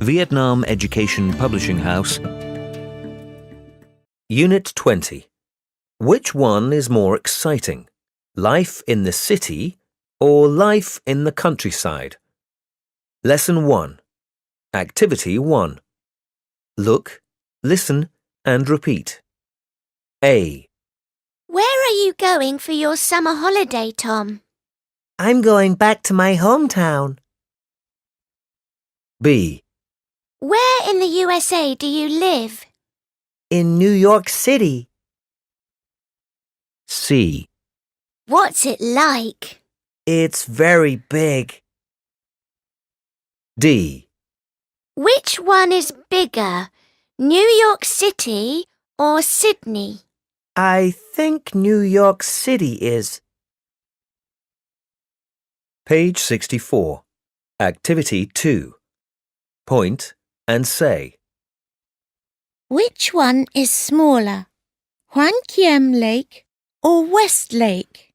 Vietnam Education Publishing House. Unit 20. Which one is more exciting? Life in the city or life in the countryside? Lesson 1. Activity 1. Look, listen and repeat. A. Where are you going for your summer holiday, Tom? I'm going back to my hometown. B. Where in the USA do you live? In New York City. C. What's it like? It's very big. D. Which one is bigger, New York City or Sydney? I think New York City is. Page 64. Activity 2. Point and say. Which one is smaller, Hoan Kiem Lake or West Lake?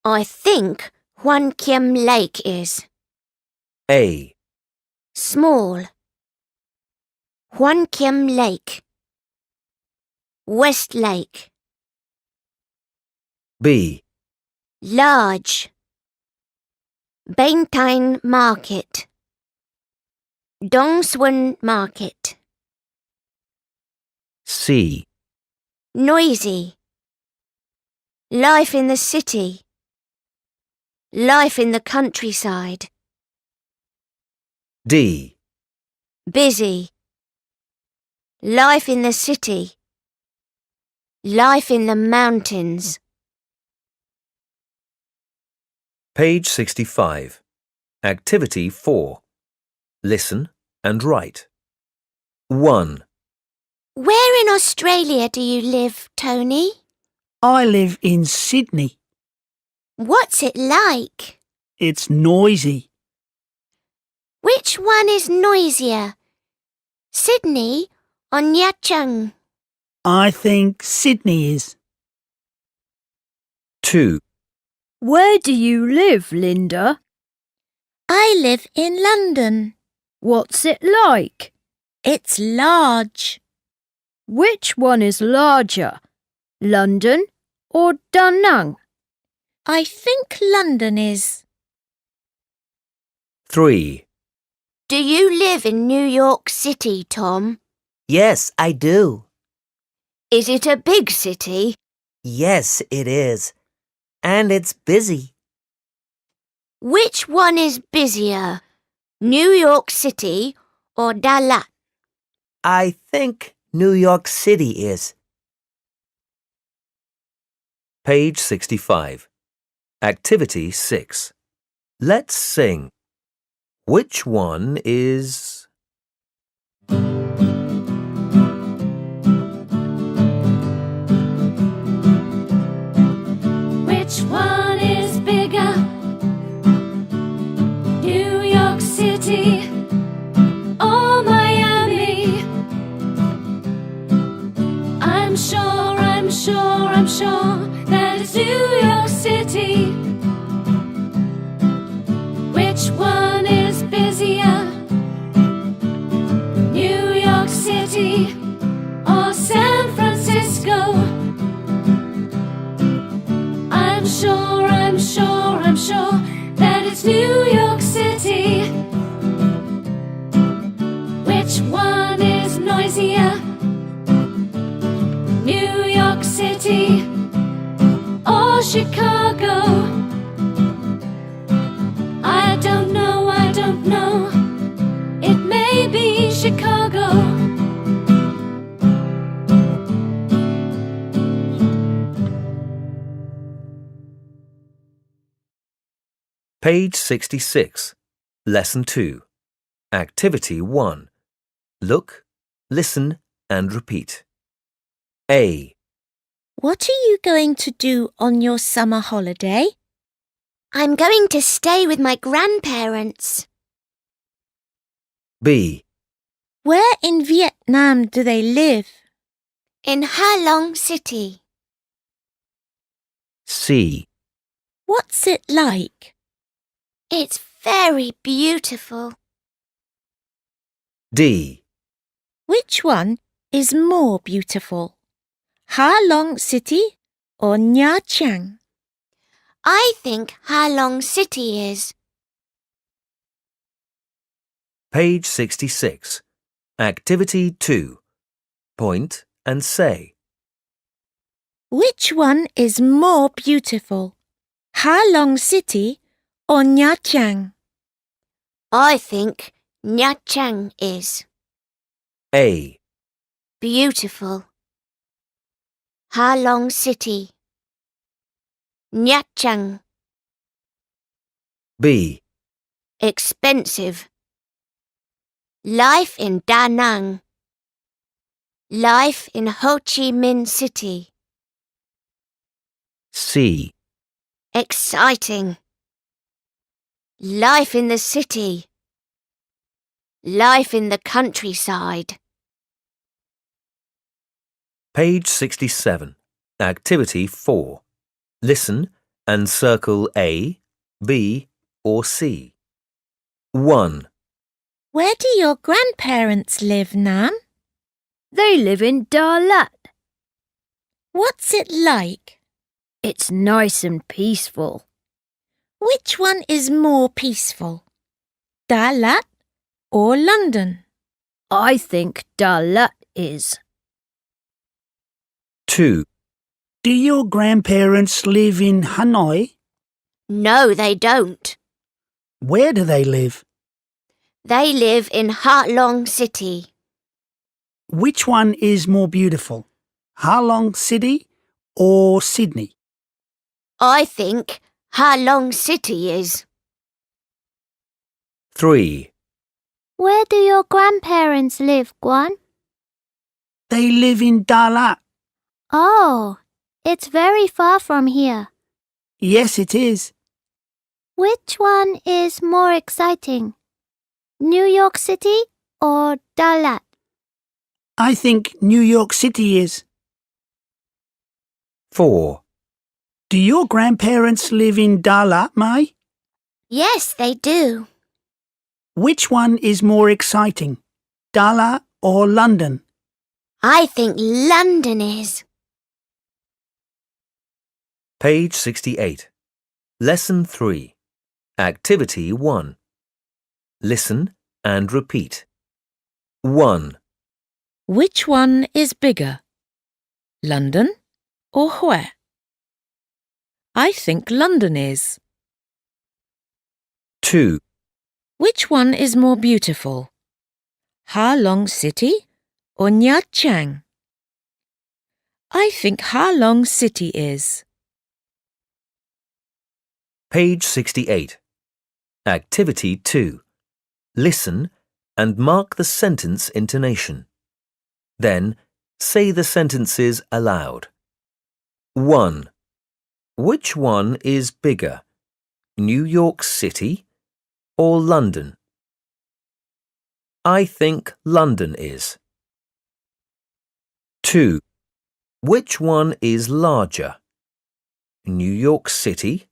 I think Hoan Kiem Lake is. A. Small. Hoan Kiem Lake. West Lake. B. Large. Bang Thang Market. Dong Xuân Market. C. Noisy. Life in the city. Life in the countryside. D. Busy. Life in the city. Life in the mountains. Page 65. Activity 4. Listen and write. 1. Where in Australia do you live, Tony? I live in Sydney. What's it like? It's noisy. Which one is noisier? Sydney or Nha Trang? I think Sydney is. 2. Where do you live, Linda? I live in London. What's it like? It's large. Which one is larger, London or Da Nang? I think London is. 3. Do you live in New York City, Tom? Yes, I do. Is it a big city? Yes, it is. And it's busy. Which one is busier, New York City or Dallas? I think New York City is. Page 65. Activity 6. Let's sing. Which one is... Which one is bigger? New York City or Miami? I'm sure that it's New York City. Which one is busier? New York City or San Francisco? I'm sure that it's New York City. Which one is noisier? New York City or Chicago? I don't know. It may be Chicago. Page 66. Lesson 2. Activity 1. Look, listen and repeat. A. What are you going to do on your summer holiday? I'm going to stay with my grandparents. B. Where in Vietnam do they live? In Ha Long City. C. What's it like? It's very beautiful. D. Which one is more beautiful? Ha Long City or Nha Trang? I think Ha Long City is. Page 66. Activity 2. Point and say. Which one is more beautiful? Ha Long City or Nha Trang? I think Nha Trang is. A. Beautiful. Ha Long City. Nha Trang. B. Expensive. Life in Da Nang. Life in Ho Chi Minh City. C. Exciting. Life in the city. Life in the countryside. Page 67. Activity 4. Listen and circle A, B or C. 1. Where do your grandparents live, Nam? They live in Darlat. What's it like? It's nice and peaceful. Which one is more peaceful? Dalat or London? I think Darlat is. 2. Do your grandparents live in Hanoi? No, they don't. Where do they live? They live in Ha Long City. Which one is more beautiful, Ha Long City or Sydney? I think Ha Long City is. 3. Where do your grandparents live, Guan? They live in Dalat. Oh, it's very far from here. Yes, it is. Which one is more exciting? New York City or Dalat? I think New York City is. 4. Do your grandparents live in Dalat, Mai? Yes, they do. Which one is more exciting, Dalat or London? I think London is. Page 68. Lesson 3. Activity 1. Listen and repeat. 1. Which one is bigger? London or where? I think London is. 2. Which one is more beautiful? Ha Long City or Nha Trang? I think Ha Long City is. Page 68. Activity 2. Listen and mark the sentence intonation. Then say the sentences aloud. 1. Which one is bigger, New York City or London? I think London is. 2. Which one is larger, New York City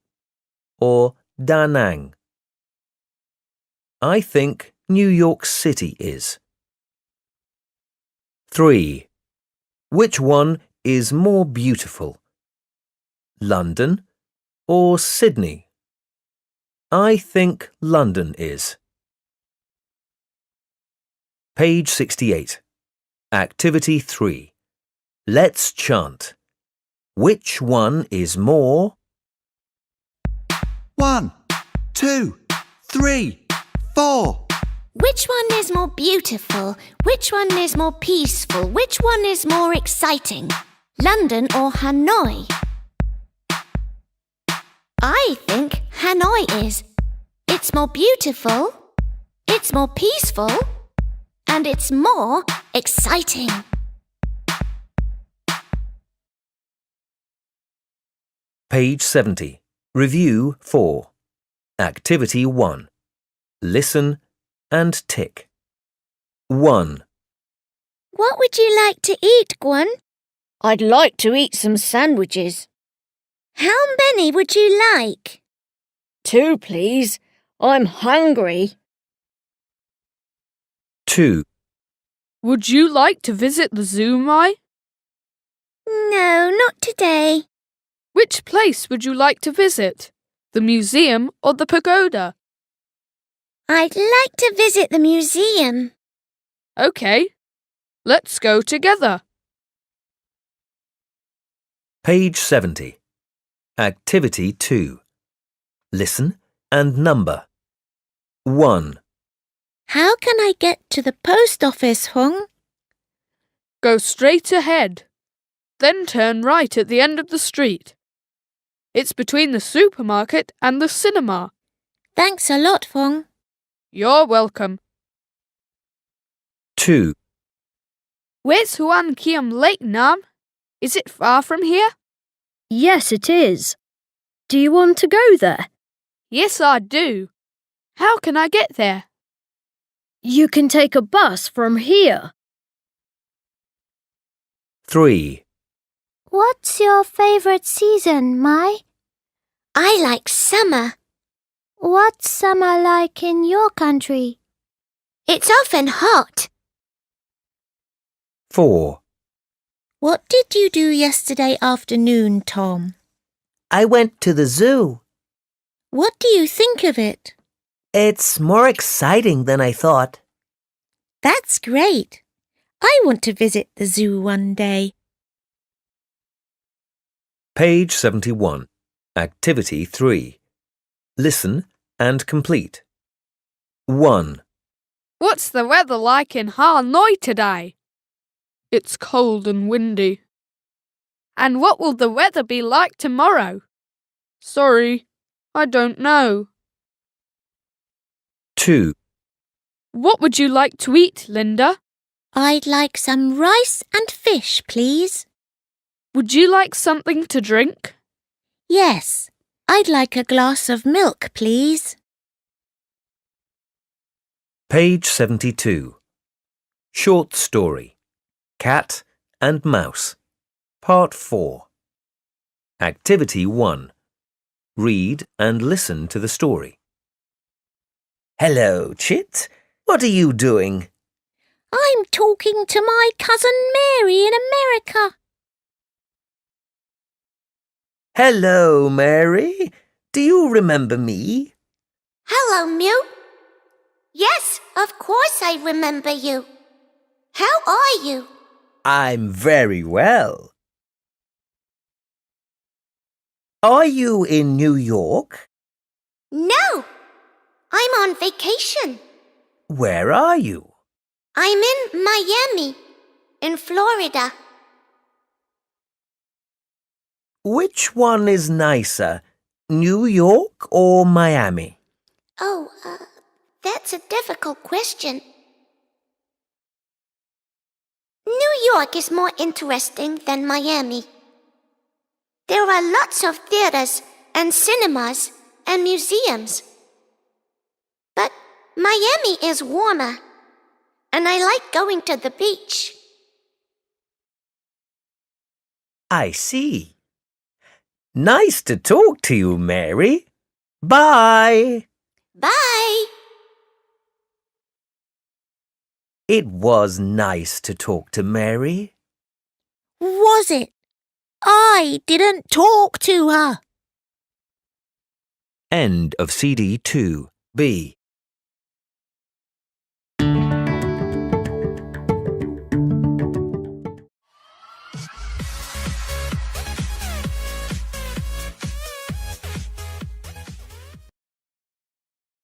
or Da Nang? I think New York City is. 3. Which one is more beautiful, London or Sydney? I think London is. Page 68. Activity 3. Let's chant. Which one is more? 1, 2, 3, 4. Which one is more beautiful? Which one is more peaceful? Which one is more exciting? London or Hanoi? I think Hanoi is. It's more beautiful, it's more peaceful, and it's more exciting. Page 70. Review 4. Activity 1. Listen and tick. 1. What would you like to eat, Guan? I'd like to eat some sandwiches. How many would you like? 2, please. I'm hungry. 2. Would you like to visit the zoo, Mai? No, not today. Which place would you like to visit? The museum or the pagoda? I'd like to visit the museum. Okay, let's go together. Page 70. Activity 2. Listen and number. 1. How can I get to the post office, Hong? Go straight ahead. Then turn right at the end of the street. It's between the supermarket and the cinema. Thanks a lot, Hong. You're welcome. 2. Where's Huan Kiam Lake, Nam? Is it far from here? Yes, it is. Do you want to go there? Yes, I do. How can I get there? You can take a bus from here. 3. What's your favorite season, Mai? I like summer. What's summer like in your country? It's often hot. 4. What did you do yesterday afternoon, Tom? I went to the zoo. What do you think of it? It's more exciting than I thought. That's great. I want to visit the zoo one day. Page 71. Activity 3. Listen and complete. 1. What's the weather like in Hanoi today? It's cold and windy. And what will the weather be like tomorrow? Sorry, I don't know. 2. What would you like to eat, Linda? I'd like some rice and fish, please. Would you like something to drink? Yes, I'd like a glass of milk, please. Page 72. Short story. Cat and Mouse. Part 4. Activity 1. Read and listen to the story. Hello, Chit. What are you doing? I'm talking to my cousin Mary in America. Hello, Mary. Do you remember me? Hello, Mew. Yes, of course I remember you. How are you? I'm very well. Are you in New York? No, I'm on vacation. Where are you? I'm in Miami, in Florida. Which one is nicer, New York or Miami? Oh, that's a difficult question. New York is more interesting than Miami. There are lots of theaters and cinemas and museums. But Miami is warmer, and I like going to the beach. I see. Nice to talk to you, Mary. Bye. Bye! It was nice to talk to Mary. Was it? I didn't talk to her. End of CD 2, B.